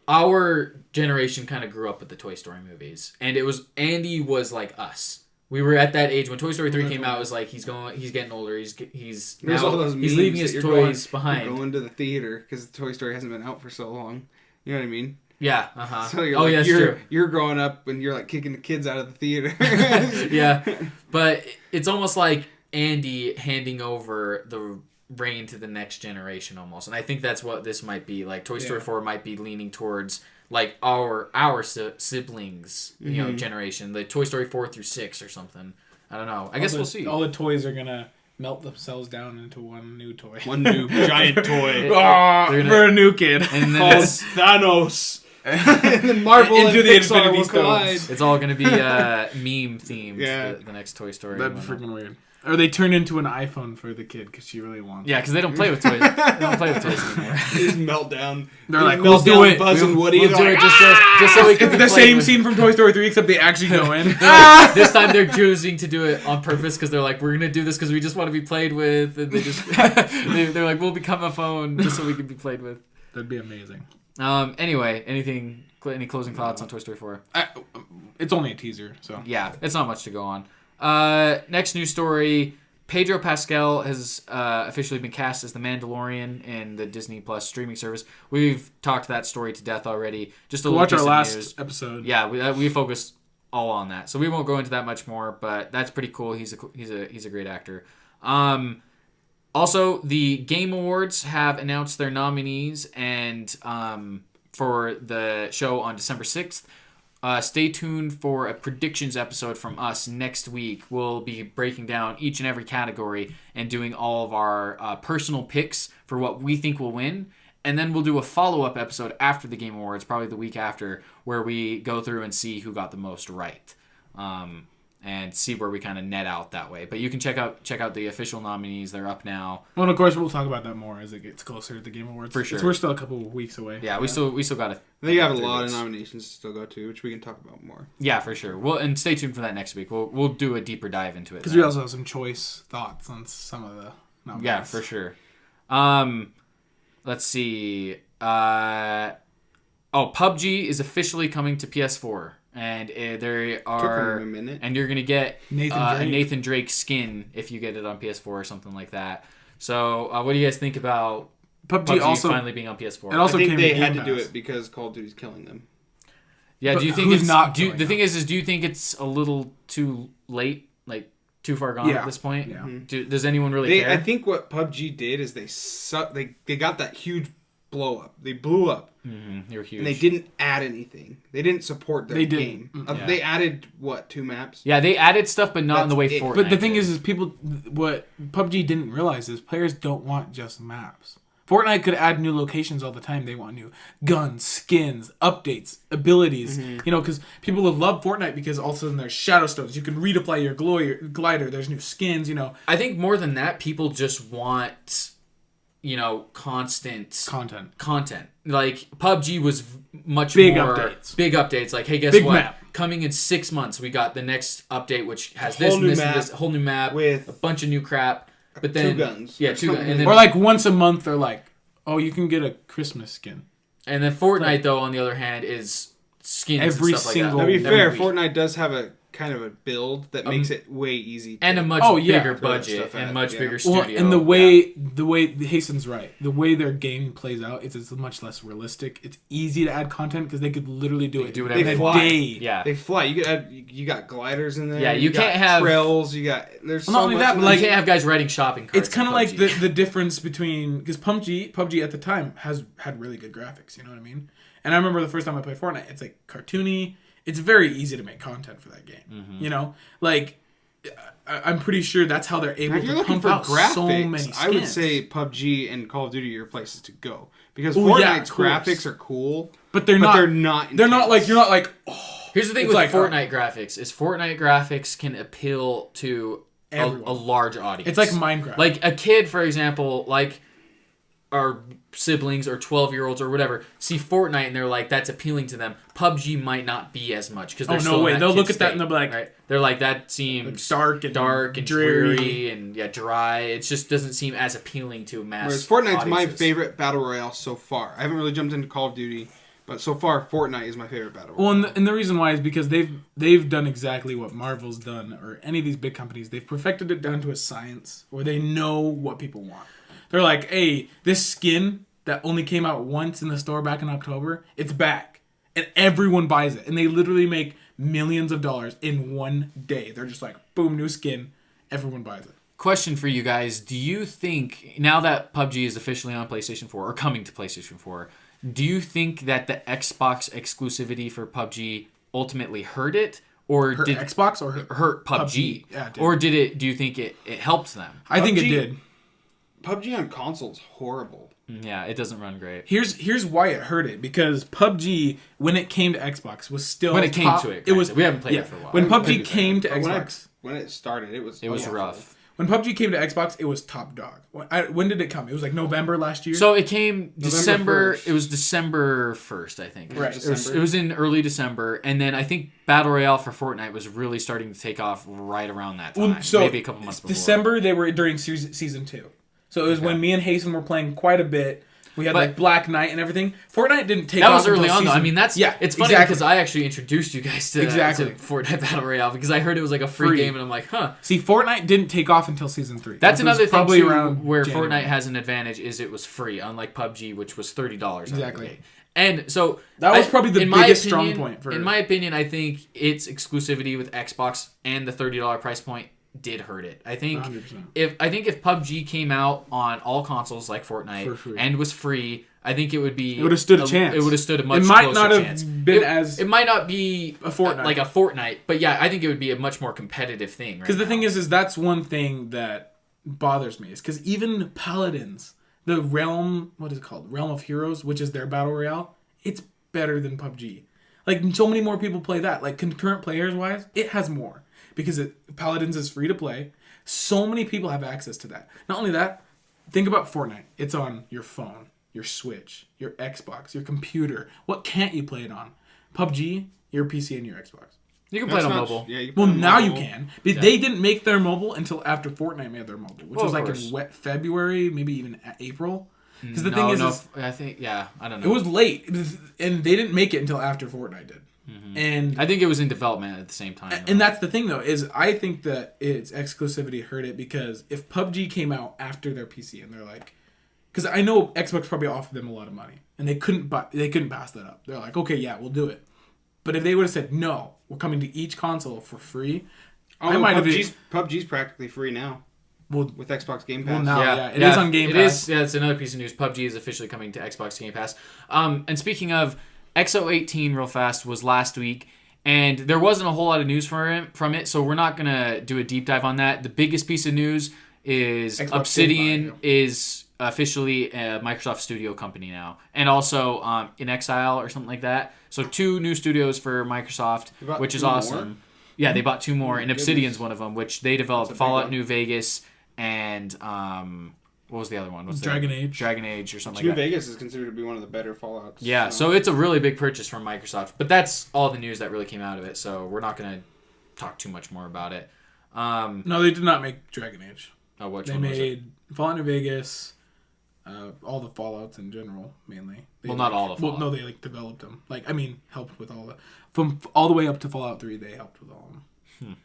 Speaker 1: our generation kind of grew up with the Toy Story movies, and Andy was like us. We were at that age when Toy Story 3 came out. It was like he's getting older. He's
Speaker 2: There's all those
Speaker 1: he's
Speaker 2: memes
Speaker 1: leaving
Speaker 2: that
Speaker 1: his
Speaker 2: you're
Speaker 1: toys
Speaker 2: You're
Speaker 1: behind.
Speaker 2: going to the theater because the Toy Story hasn't been out for so long. You know what I mean?
Speaker 1: Yeah.
Speaker 2: So you're
Speaker 1: Oh,
Speaker 2: like,
Speaker 1: yeah, that's true.
Speaker 2: You're growing up and you're like kicking the kids out of the theater.
Speaker 1: Yeah, but it's almost like Andy handing over the reign to the next generation almost, and I think that's what this might be. Like Toy Story 4 might be leaning towards like our siblings, you know, generation, the Toy Story 4 through 6 or something. I don't know. I guess we'll see.
Speaker 3: All the toys are gonna melt themselves down into one new toy.
Speaker 2: One new giant toy
Speaker 3: For a new kid.
Speaker 1: And then
Speaker 2: called
Speaker 1: it's,
Speaker 2: Thanos. and then Marvel
Speaker 3: Into
Speaker 2: and
Speaker 3: the
Speaker 2: Pixar
Speaker 3: Infinity
Speaker 2: will
Speaker 3: Stones.
Speaker 2: collide.
Speaker 1: It's all going to be meme themed.
Speaker 2: Yeah.
Speaker 1: The next Toy Story.
Speaker 3: That'd be freaking weird. Or they turn into an iPhone for the kid because she really wants.
Speaker 1: Yeah, because they don't play with toys. They don't play with toys anymore.
Speaker 2: Just meltdown.
Speaker 3: They're like, we'll do it.
Speaker 2: Buzz and Woody.
Speaker 1: We'll
Speaker 2: They're
Speaker 1: do
Speaker 2: like,
Speaker 1: it just so we can
Speaker 3: It's
Speaker 1: be
Speaker 3: the
Speaker 1: played
Speaker 3: same
Speaker 1: with.
Speaker 3: scene from Toy Story 3, except they actually go in.
Speaker 1: This time they're choosing to do it on purpose because they're like, we're gonna do this because we just want to be played with, and they just they're like, we'll become a phone just so we can be played with.
Speaker 3: That'd be amazing.
Speaker 1: Anyway, any closing thoughts on Toy Story 4?
Speaker 3: It's only a teaser, so.
Speaker 1: Yeah, it's not much to go on. Next news story. Pedro Pascal has officially been cast as the Mandalorian in the Disney Plus streaming service. We've talked that story to death already. Just a little
Speaker 3: Watch
Speaker 1: piece
Speaker 3: our
Speaker 1: of
Speaker 3: last
Speaker 1: news.
Speaker 3: episode.
Speaker 1: Yeah, we focused all on that, so we won't go into that much more. But that's pretty cool. He's a great actor. Also, the Game Awards have announced their nominees and for the show on December 6th. Stay tuned for a predictions episode from us next week. We'll be breaking down each and every category and doing all of our personal picks for what we think will win. And then we'll do a follow-up episode after the Game Awards, probably the week after, where we go through and see who got the most right. And see where we kind of net out that way. But you can check out the official nominees. They're up now.
Speaker 3: Well, and of course, we'll talk about that more as it gets closer to the Game Awards.
Speaker 1: For sure.
Speaker 3: We're still a couple of weeks away.
Speaker 1: Yeah, we still got to.
Speaker 2: They have a lot of nominations to still go to, which we can talk about more.
Speaker 1: Yeah, for sure. And stay tuned for that next week. We'll do a deeper dive into it.
Speaker 3: Because we also have some choice thoughts on some of the nominees.
Speaker 1: Yeah, for sure. Let's see. PUBG is officially coming to PS4. And there are,
Speaker 2: Took them a minute.
Speaker 1: and you're gonna get a
Speaker 3: Nathan
Speaker 1: Nathan Drake skin if you get it on PS4 or something like that. So, what do you guys think about PUBG
Speaker 3: also
Speaker 1: finally being on PS4?
Speaker 3: It also
Speaker 2: I think
Speaker 3: came
Speaker 2: they
Speaker 3: with
Speaker 2: had
Speaker 3: Game
Speaker 2: to do
Speaker 3: Pass.
Speaker 2: it because Call of Duty's killing them.
Speaker 1: Yeah,
Speaker 3: But
Speaker 1: do you think
Speaker 3: who's
Speaker 1: it's
Speaker 3: not
Speaker 1: do you,
Speaker 3: going
Speaker 1: the
Speaker 3: on?
Speaker 1: thing is do you think it's a little too late, like too far gone at this point?
Speaker 3: Yeah.
Speaker 1: Does anyone really care?
Speaker 2: I think what PUBG did is they got that huge blow up. They blew up.
Speaker 1: You're huge.
Speaker 2: And they didn't add anything. They didn't support their game.
Speaker 1: Yeah.
Speaker 2: They added, 2 maps?
Speaker 1: Yeah, they added stuff, but not in the way
Speaker 2: That's it.
Speaker 1: Fortnite.
Speaker 3: But the thing
Speaker 1: did.
Speaker 3: is people, what PUBG didn't realize is players don't want just maps. Fortnite could add new locations all the time. They want new guns, skins, updates, abilities. Because people will love Fortnite because all of a sudden there's shadow stones. You can redeploy your glider. There's new skins.
Speaker 1: I think more than that, people just want, constant content. Like PUBG was much
Speaker 3: Big
Speaker 1: more
Speaker 3: updates.
Speaker 1: Big updates. Like, hey, guess
Speaker 3: Big
Speaker 1: what?
Speaker 3: map.
Speaker 1: Coming in 6 months, we got the next update, which has
Speaker 2: Whole
Speaker 1: this and
Speaker 2: new
Speaker 1: this and
Speaker 2: map
Speaker 1: this whole new map
Speaker 2: with
Speaker 1: a bunch of new crap. But then
Speaker 2: 2 guns.
Speaker 1: Yeah, 2 guns. And then,
Speaker 3: Or like once a month, they're like, oh, you can get a Christmas skin.
Speaker 1: and then Fortnite, though, on the other hand, is skins
Speaker 3: Every
Speaker 1: and stuff
Speaker 3: single-
Speaker 1: like
Speaker 2: To
Speaker 1: that.
Speaker 2: be
Speaker 1: Every
Speaker 2: fair,
Speaker 1: week.
Speaker 2: Fortnite does have a kind of a build that makes it way easy.
Speaker 1: And a much
Speaker 3: Oh, yeah.
Speaker 1: bigger
Speaker 2: Throw that
Speaker 1: budget
Speaker 2: stuff
Speaker 1: and
Speaker 2: at,
Speaker 1: much
Speaker 2: yeah.
Speaker 1: bigger studio.
Speaker 3: Well, and the way Hasten's right. The way their game plays out is it's much less realistic. It's easy to add content because they could literally do it
Speaker 1: do
Speaker 3: in
Speaker 1: whatever
Speaker 3: a
Speaker 1: they want.
Speaker 3: day.
Speaker 1: Yeah.
Speaker 2: They fly. You got gliders in there.
Speaker 1: Yeah, you
Speaker 2: got
Speaker 1: can't have-
Speaker 2: trails. You got there's
Speaker 3: Well,
Speaker 2: so
Speaker 3: not only
Speaker 2: much
Speaker 3: that,
Speaker 2: in
Speaker 3: but,
Speaker 2: there.
Speaker 1: You can't have guys riding shopping carts.
Speaker 3: It's kind of
Speaker 1: in
Speaker 3: like
Speaker 1: PUBG.
Speaker 3: the difference between because PUBG at the time had really good graphics. You know what I mean? And I remember the first time I played Fortnite. It's like cartoony. It's very easy to make content for that game. I'm pretty sure that's how they're able
Speaker 2: If you're
Speaker 3: to
Speaker 2: looking
Speaker 3: pump
Speaker 2: for
Speaker 3: out
Speaker 2: graphics,
Speaker 3: so many skins.
Speaker 2: I would say PUBG and Call of Duty are places to go because
Speaker 3: Oh, yeah,
Speaker 2: Fortnite's
Speaker 3: of course.
Speaker 2: graphics are cool,
Speaker 3: but they're
Speaker 2: but
Speaker 3: not.
Speaker 2: they're not.
Speaker 3: They're not like
Speaker 2: intense.
Speaker 3: you're not like. Oh,
Speaker 1: Here's the thing
Speaker 3: It's
Speaker 1: with
Speaker 3: like,
Speaker 1: Fortnite graphics is Fortnite graphics can appeal to a
Speaker 3: Everyone.
Speaker 1: large audience.
Speaker 3: it's like Minecraft.
Speaker 1: Like a kid, for example, like our siblings or 12-year-olds or whatever, see Fortnite and they're like, that's appealing to them. PUBG might not be as much because they're
Speaker 3: Oh, no
Speaker 1: still
Speaker 3: way.
Speaker 1: in
Speaker 3: They'll
Speaker 1: kid
Speaker 3: look at that
Speaker 1: state,
Speaker 3: and they'll be like-
Speaker 1: right? They're like, that seems
Speaker 3: dark and
Speaker 1: dreary and dry. It just doesn't seem as appealing to mass.
Speaker 2: Whereas Fortnite's my
Speaker 1: audiences.
Speaker 2: favorite battle royale so far. I haven't really jumped into Call of Duty, but so far Fortnite is my favorite battle royale.
Speaker 3: Well, and the reason why is because they've done exactly what Marvel's done, or any of these big companies. They've perfected it down to a science where they know what people want. They're like, hey, this skin that only came out once in the store back in October, it's back. And everyone buys it. And they literally make millions of dollars in one day. They're just like, boom, new skin. Everyone buys it.
Speaker 1: Question for you guys. Do you think, now that PUBG is officially on PlayStation 4, or coming to PlayStation 4, do you think that the Xbox exclusivity for PUBG ultimately hurt it? Or
Speaker 3: Hurt
Speaker 1: did
Speaker 3: Xbox or
Speaker 1: hurt PUBG?
Speaker 3: PUBG. Yeah, it did.
Speaker 1: Or do you think it helped them?
Speaker 3: I think it
Speaker 2: PUBG
Speaker 3: did.
Speaker 2: PUBG on console is horrible.
Speaker 1: Yeah, it doesn't run great.
Speaker 3: Here's why it hurt it, because PUBG, when it came to Xbox, was still
Speaker 1: When it came to it, we haven't played it for a while.
Speaker 3: When PUBG came to Xbox,
Speaker 2: when it started, it was
Speaker 1: rough.
Speaker 3: When PUBG came to Xbox, it was top dog. When did it come? It was like November last year.
Speaker 1: So it came December.
Speaker 2: 1st.
Speaker 1: It was December 1st, I think.
Speaker 3: Right.
Speaker 1: It was in early December, and then I think Battle Royale for Fortnite was really starting to take off right around that time.
Speaker 3: Well, so
Speaker 1: maybe a couple months before.
Speaker 3: December, they were during season 2. So it was when me and Hasten were playing quite a bit. We had like Black Knight and everything. Fortnite didn't take off.
Speaker 1: That was early on, though. I mean, it's funny because I actually introduced you guys to Fortnite Battle Royale because I heard it was like a free game, and I'm like, huh.
Speaker 3: See, Fortnite didn't take off until season 3.
Speaker 1: That's another thing too, where
Speaker 3: January.
Speaker 1: Fortnite has an advantage is it was free, unlike PUBG, which was $30.
Speaker 3: Exactly.
Speaker 1: And so
Speaker 3: that was probably the biggest strong point for.
Speaker 1: In my opinion, I think its exclusivity with Xbox and the $30 price point did hurt it. I think
Speaker 3: 100%.
Speaker 1: if PUBG came out on all consoles like Fortnite and was free, I think it would
Speaker 3: have stood a chance.
Speaker 1: It would have stood a much
Speaker 3: It might
Speaker 1: closer
Speaker 3: not have
Speaker 1: chance.
Speaker 3: been as.
Speaker 1: It might not be
Speaker 3: a Fortnite.
Speaker 1: like a Fortnite, but yeah, I think it would be a much more competitive thing.
Speaker 3: Because the thing is that's one thing that bothers me, is because even Paladins, the Realm, what is it called? Realm of Heroes, which is their battle royale, it's better than PUBG. Like, so many more people play that. Like, concurrent players wise, it has more. Because Paladins is free to play. So many people have access to that. Not only that, think about Fortnite. It's on your phone, your Switch, your Xbox, your computer. What can't you play it on? PUBG, your PC and your Xbox.
Speaker 1: You can play it on mobile.
Speaker 2: Yeah, you can play
Speaker 3: Well,
Speaker 2: on
Speaker 3: now
Speaker 2: mobile.
Speaker 3: you can. But they didn't make their mobile until after Fortnite made their mobile, which was like in February, maybe even April. Because the thing is,
Speaker 1: I think, I don't know.
Speaker 3: it was late, and they didn't make it until after Fortnite did. Mm-hmm. And
Speaker 1: I think it was in development at the same time.
Speaker 3: And that's the thing, though, is I think that its exclusivity hurt it, because if PUBG came out after their PC and they're like, because I know Xbox probably offered them a lot of money and they couldn't pass that up. They're like, okay, yeah, we'll do it. But if they would have said no, we're coming to each console for free, I might have.
Speaker 2: PUBG's practically free now.
Speaker 3: Well,
Speaker 2: with Xbox Game Pass.
Speaker 3: Well, now, it is on Game Pass.
Speaker 1: It's another piece of news. PUBG is officially coming to Xbox Game Pass. And speaking of, XO18 real fast was last week, and there wasn't a whole lot of news from it, so we're not going to do a deep dive on that. The biggest piece of news is Xbox Obsidian is officially a Microsoft Studio company now, and also In Exile or something like that. So 2 new studios for Microsoft, which is awesome. More? Yeah, they bought 2 more, and Obsidian's one of them, which they developed Fallout New Vegas and what was the other one?
Speaker 3: Dragon Age
Speaker 1: or something
Speaker 2: New
Speaker 1: like that.
Speaker 2: New Vegas is considered to be one of the better Fallouts.
Speaker 1: Yeah, so it's a really big purchase from Microsoft. But that's all the news that really came out of it, so we're not going to talk too much more about it.
Speaker 3: No, they did not make Dragon Age.
Speaker 1: Oh, which
Speaker 3: they
Speaker 1: one was it?
Speaker 3: made Fallout New Vegas, all the Fallouts in general, mainly.
Speaker 1: Not all the Fallout.
Speaker 3: Well, no, they developed them. Helped with all the... From all the way up to Fallout 3, they helped with all of them.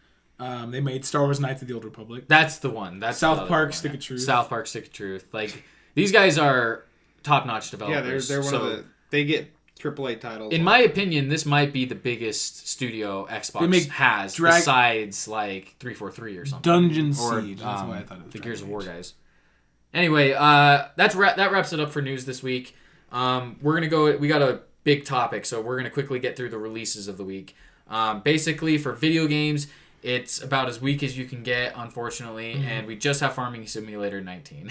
Speaker 3: They made Star Wars Knights of the Old Republic.
Speaker 1: That's the one. That's
Speaker 3: South Park, Stick of Truth.
Speaker 1: South Park, Stick of Truth. Like, these guys are top-notch developers.
Speaker 2: Yeah, they're one of the... They get AAA titles.
Speaker 1: In my opinion, this might be the biggest studio Xbox has, besides, like, 343 or something.
Speaker 3: Dungeon Siege. That's why I thought it was
Speaker 1: the Gears of War guys. Anyway, that wraps it up for news this week. We're going to go... We got a big topic, so we're going to quickly get through the releases of the week. Basically, for video games... It's about as weak as you can get, unfortunately, and we just have Farming Simulator 19.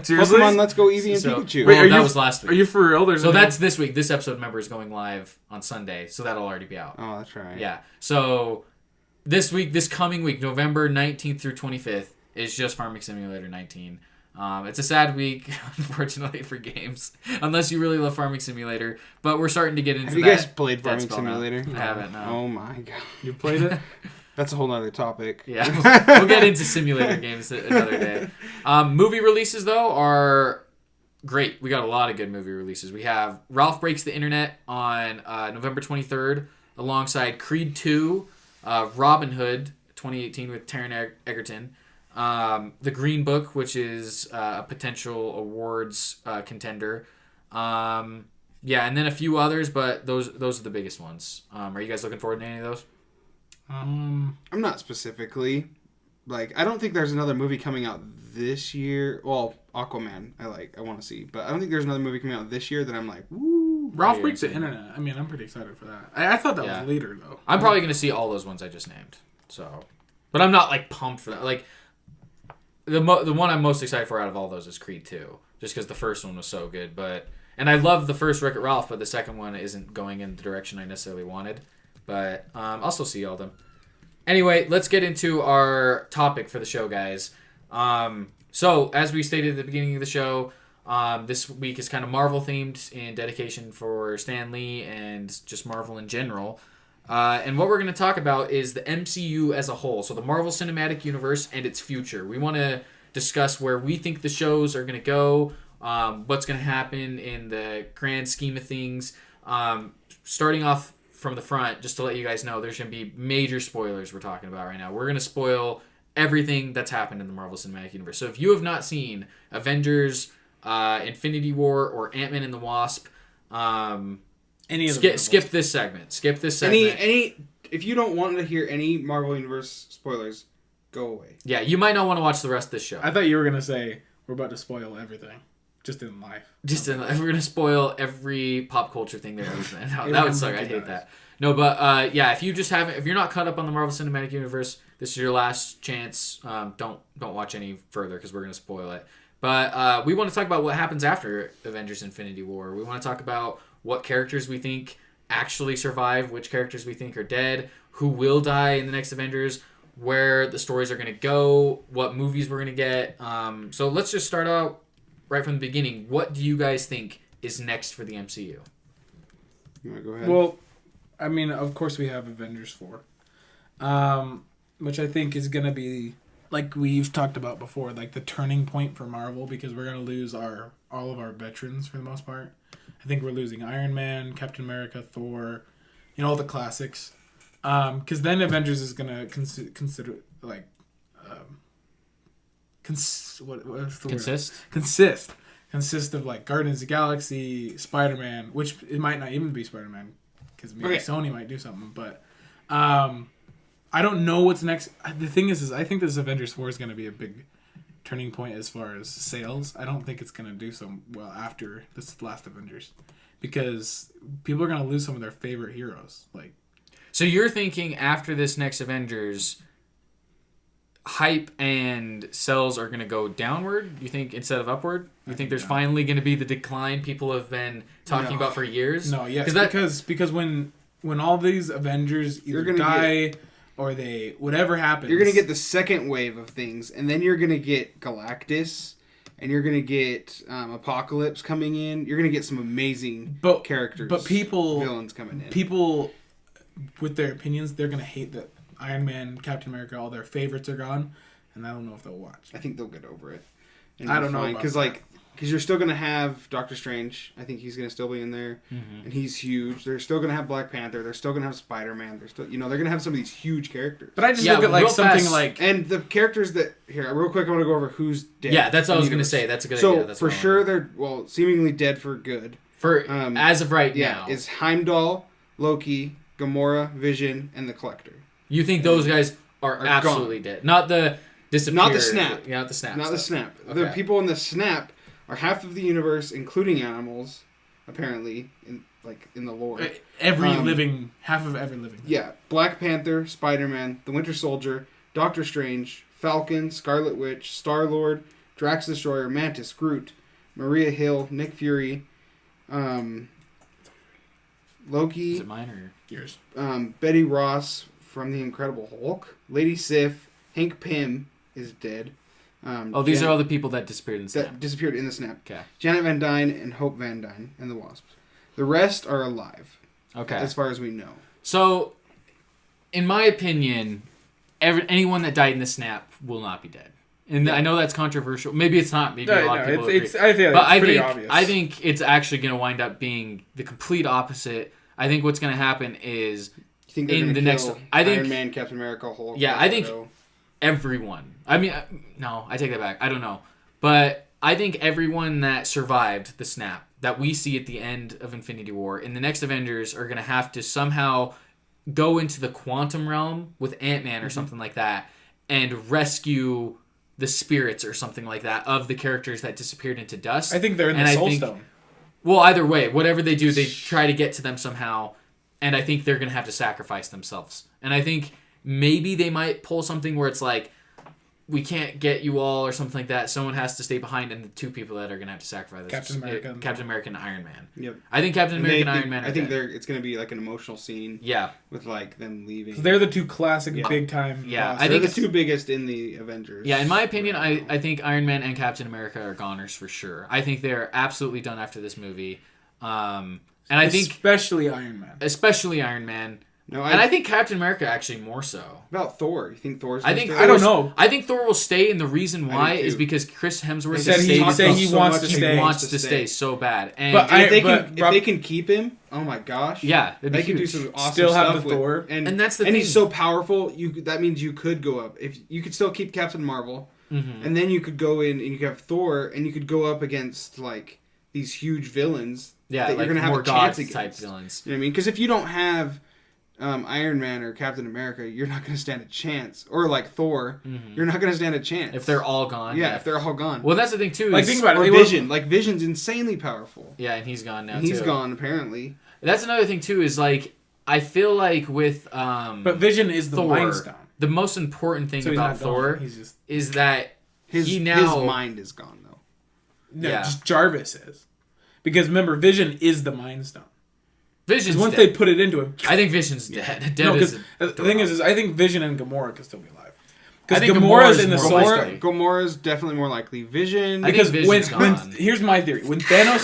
Speaker 2: Seriously? Pokemon Let's Go Eevee and Pikachu.
Speaker 1: Wait, that was last week.
Speaker 3: Are you for real?
Speaker 1: So that's this week. This episode, remember, is going live on Sunday, so that'll already be out.
Speaker 2: Oh, that's right.
Speaker 1: Yeah. So this coming week, November 19th through 25th, is just Farming Simulator 19. It's a sad week, unfortunately, for games, unless you really love Farming Simulator. But we're starting to get into that.
Speaker 2: Have you guys played Farming Simulator?
Speaker 1: I haven't, no.
Speaker 2: Oh, my God.
Speaker 3: You played it?
Speaker 2: That's a whole other topic.
Speaker 1: Yeah, we'll get into simulator games another day. Movie releases, though, are great. We got a lot of good movie releases. We have Ralph Breaks the Internet on November 23rd, alongside Creed 2, Robin Hood 2018 with Taron Egerton, The Green Book, which is a potential awards contender. Yeah, and then a few others, but those are the biggest ones. Are you guys looking forward to any of those?
Speaker 2: I'm not specifically. I don't think there's another movie coming out this year. Well, Aquaman, I want to see. But I don't think there's another movie coming out this year that I'm like, woo.
Speaker 3: Ralph Breaks the Internet. I mean, I'm pretty excited for that. I thought that was later, though.
Speaker 1: I'm probably going to see all those ones I just named. So, but I'm not, pumped for that. The one I'm most excited for out of all those is Creed 2. just because the first one was so good. And I love the first Wreck-It Ralph, but the second one isn't going in the direction I necessarily wanted. But I'll still see all of them. Anyway, let's get into our topic for the show, guys. So, as we stated at the beginning of the show, this week is kind of Marvel themed in dedication for Stan Lee and just Marvel in general. And what we're going to talk about is the MCU as a whole. So the Marvel Cinematic Universe and its future. We want to discuss where we think the shows are going to go, what's going to happen in the grand scheme of things. Starting off from the front, just to let you guys know, there's going to be major spoilers we're talking about right now. We're going to spoil everything that's happened in the Marvel Cinematic Universe. So if you have not seen Avengers, Infinity War, or Ant-Man and the Wasp, skip this segment. Skip this segment.
Speaker 2: If you don't want to hear any Marvel Universe spoilers, go away.
Speaker 1: Yeah, you might not want to watch the rest of this show.
Speaker 3: I thought you were going to say, we're about to spoil everything. Just in life.
Speaker 1: We're going to spoil every pop culture thing there is. That would suck. I hate that. No, but yeah, if you're not caught up on the Marvel Cinematic Universe, this is your last chance. Don't watch any further because we're going to spoil it. But we want to talk about what happens after Avengers Infinity War. We want to talk about what characters we think actually survive, which characters we think are dead, who will die in the next Avengers, where the stories are going to go, what movies we're going to get. So let's just start out right from the beginning. What do you guys think is next for the MCU?
Speaker 2: You want to go ahead?
Speaker 3: Well, I mean, of course we have Avengers 4, which I think is going to be, like we've talked about before, like the turning point for Marvel, because we're going to lose all of our veterans for the most part. I think we're losing Iron Man, Captain America, Thor, all the classics. Because then Avengers is going to consider, like, consist of, like, Guardians of the Galaxy, Spider-Man, which it might not even be Spider-Man, because maybe Sony might do something. But I don't know what's next. The thing is I think this Avengers 4 is going to be a big turning point as far as sales. I don't think it's going to do so well after this last Avengers, because people are going to lose some of their favorite heroes. Like,
Speaker 1: so you're thinking after this next Avengers, hype and sales are going to go downward? You think instead of upward? You think there's finally going to be the decline people have been talking about for years?
Speaker 3: No, yes, because when all these Avengers either die or they whatever happens,
Speaker 2: you're going to get the second wave of things, and then you're going to get Galactus, and you're going to get Apocalypse coming in. You're going to get some amazing characters, villains coming in.
Speaker 3: People with their opinions, they're going to hate that Iron Man, Captain America, all their favorites are gone, and I don't know if they'll watch.
Speaker 2: I think they'll get over it.
Speaker 3: I don't know,
Speaker 2: because you're still going to have Doctor Strange. I think he's going to still be in there, and he's huge. They're still going to have Black Panther. They're still going to have Spider-Man. They're still, they're going to have some of these huge characters.
Speaker 3: But I just look at like something like,
Speaker 2: and the characters that real quick, I want to go over who's dead.
Speaker 1: Yeah, that's what I was going to say. That's a good idea.
Speaker 2: So for sure, they're seemingly dead for good.
Speaker 1: As of right now,
Speaker 2: is Heimdall, Loki, Gamora, Vision, and the Collector.
Speaker 1: You think those guys are absolutely
Speaker 2: gone.
Speaker 1: Dead? Not the disappear.
Speaker 2: Not the snap.
Speaker 1: Yeah, not the snap.
Speaker 2: Not the snap.
Speaker 1: Okay.
Speaker 2: The people in the snap are half of the universe, including animals, apparently, in the lore.
Speaker 3: half of every living.
Speaker 2: Yeah. Black Panther, Spider-Man, the Winter Soldier, Doctor Strange, Falcon, Scarlet Witch, Star-Lord, Drax the Destroyer, Mantis, Groot, Maria Hill, Nick Fury, Loki.
Speaker 1: Is it mine or yours?
Speaker 2: Betty Ross from The Incredible Hulk, Lady Sif, Hank Pym is dead.
Speaker 1: These are all the people that disappeared in the snap.
Speaker 2: That disappeared in the snap.
Speaker 1: Okay.
Speaker 2: Janet Van Dyne and Hope Van Dyne and the Wasps. The rest are alive.
Speaker 1: Okay.
Speaker 2: As far as we know.
Speaker 1: So, in my opinion, anyone that died in the snap will not be dead. And I know that's controversial. Maybe it's not. Maybe a lot of people agree.
Speaker 3: I think obvious.
Speaker 1: I think it's actually going to wind up being the complete opposite. I think what's going to happen is
Speaker 2: in the next Iron Man, Captain America, Hulk.
Speaker 1: Yeah, I think everyone. I mean, no, I take that back. I don't know. But I think everyone that survived the snap that we see at the end of Infinity War in the next Avengers are going to have to somehow go into the quantum realm with Ant-Man or something like that and rescue the spirits or something like that of the characters that disappeared into dust.
Speaker 3: I think they're in the Soul Stone.
Speaker 1: Well, either way, whatever they do, they try to get to them somehow, and I think they're going to have to sacrifice themselves. And I think maybe they might pull something where it's like we can't get you all or something like that. Someone has to stay behind, and the two people that are going to have to sacrifice
Speaker 3: Captain America
Speaker 1: and Iron Man.
Speaker 2: Yep.
Speaker 1: I think Captain America and Iron Man.
Speaker 2: I think it's going to be like an emotional scene.
Speaker 1: Yeah.
Speaker 2: With like them leaving.
Speaker 3: They're the two classic big time.
Speaker 1: Yeah,
Speaker 3: bosses.
Speaker 1: I think
Speaker 2: they're the two biggest in the Avengers.
Speaker 1: Yeah, in my opinion, I think Iron Man and Captain America are goners for sure. I think they're absolutely done after this movie. And I think
Speaker 3: especially Iron Man.
Speaker 1: No, I think Captain America actually more so.
Speaker 2: About Thor, you think Thor's?
Speaker 1: I don't know. I think Thor will stay, and the reason why is because Chris Hemsworth
Speaker 3: he wants
Speaker 1: to stay so bad. And
Speaker 2: but if they can keep him, oh my gosh,
Speaker 1: yeah,
Speaker 2: they can do some awesome
Speaker 3: still
Speaker 2: stuff
Speaker 3: have the Thor,
Speaker 2: and
Speaker 1: that's the thing.
Speaker 2: He's so powerful. That means you could go up if you could still keep Captain Marvel, and then you could go in and you could have Thor, and you could go up against like these huge villains.
Speaker 1: Yeah,
Speaker 2: that
Speaker 1: like
Speaker 2: you're gonna have
Speaker 1: more
Speaker 2: a chance
Speaker 1: God
Speaker 2: against.
Speaker 1: type villains.
Speaker 2: You know what I mean? Because if you don't have Iron Man or Captain America, you're not going to stand a chance. Or like Thor, you're not going to stand a chance.
Speaker 1: If they're all gone.
Speaker 2: Yeah, if they're all gone.
Speaker 1: Well, that's the thing too.
Speaker 3: Like think about it.
Speaker 2: Vision. Like Vision's insanely powerful.
Speaker 1: Yeah, and he's gone now
Speaker 2: and he's gone apparently.
Speaker 1: That's another thing too. Is like I feel like with
Speaker 3: but Vision is the
Speaker 1: Thor,
Speaker 3: Mind Stone.
Speaker 1: The most important thing about Thor is that
Speaker 2: his mind is gone though.
Speaker 3: No, just Jarvis is. Because remember, Vision is the Mind Stone.
Speaker 1: Vision's
Speaker 3: once
Speaker 1: dead.
Speaker 3: they put it into him,
Speaker 1: I think Vision's dead.
Speaker 3: The thing is, I think Vision and Gamora could still be alive.
Speaker 1: Because
Speaker 3: Gamora's in the
Speaker 1: soul.
Speaker 2: Gamora's definitely more likely. Vision.
Speaker 1: Because when
Speaker 3: here's my theory: when Thanos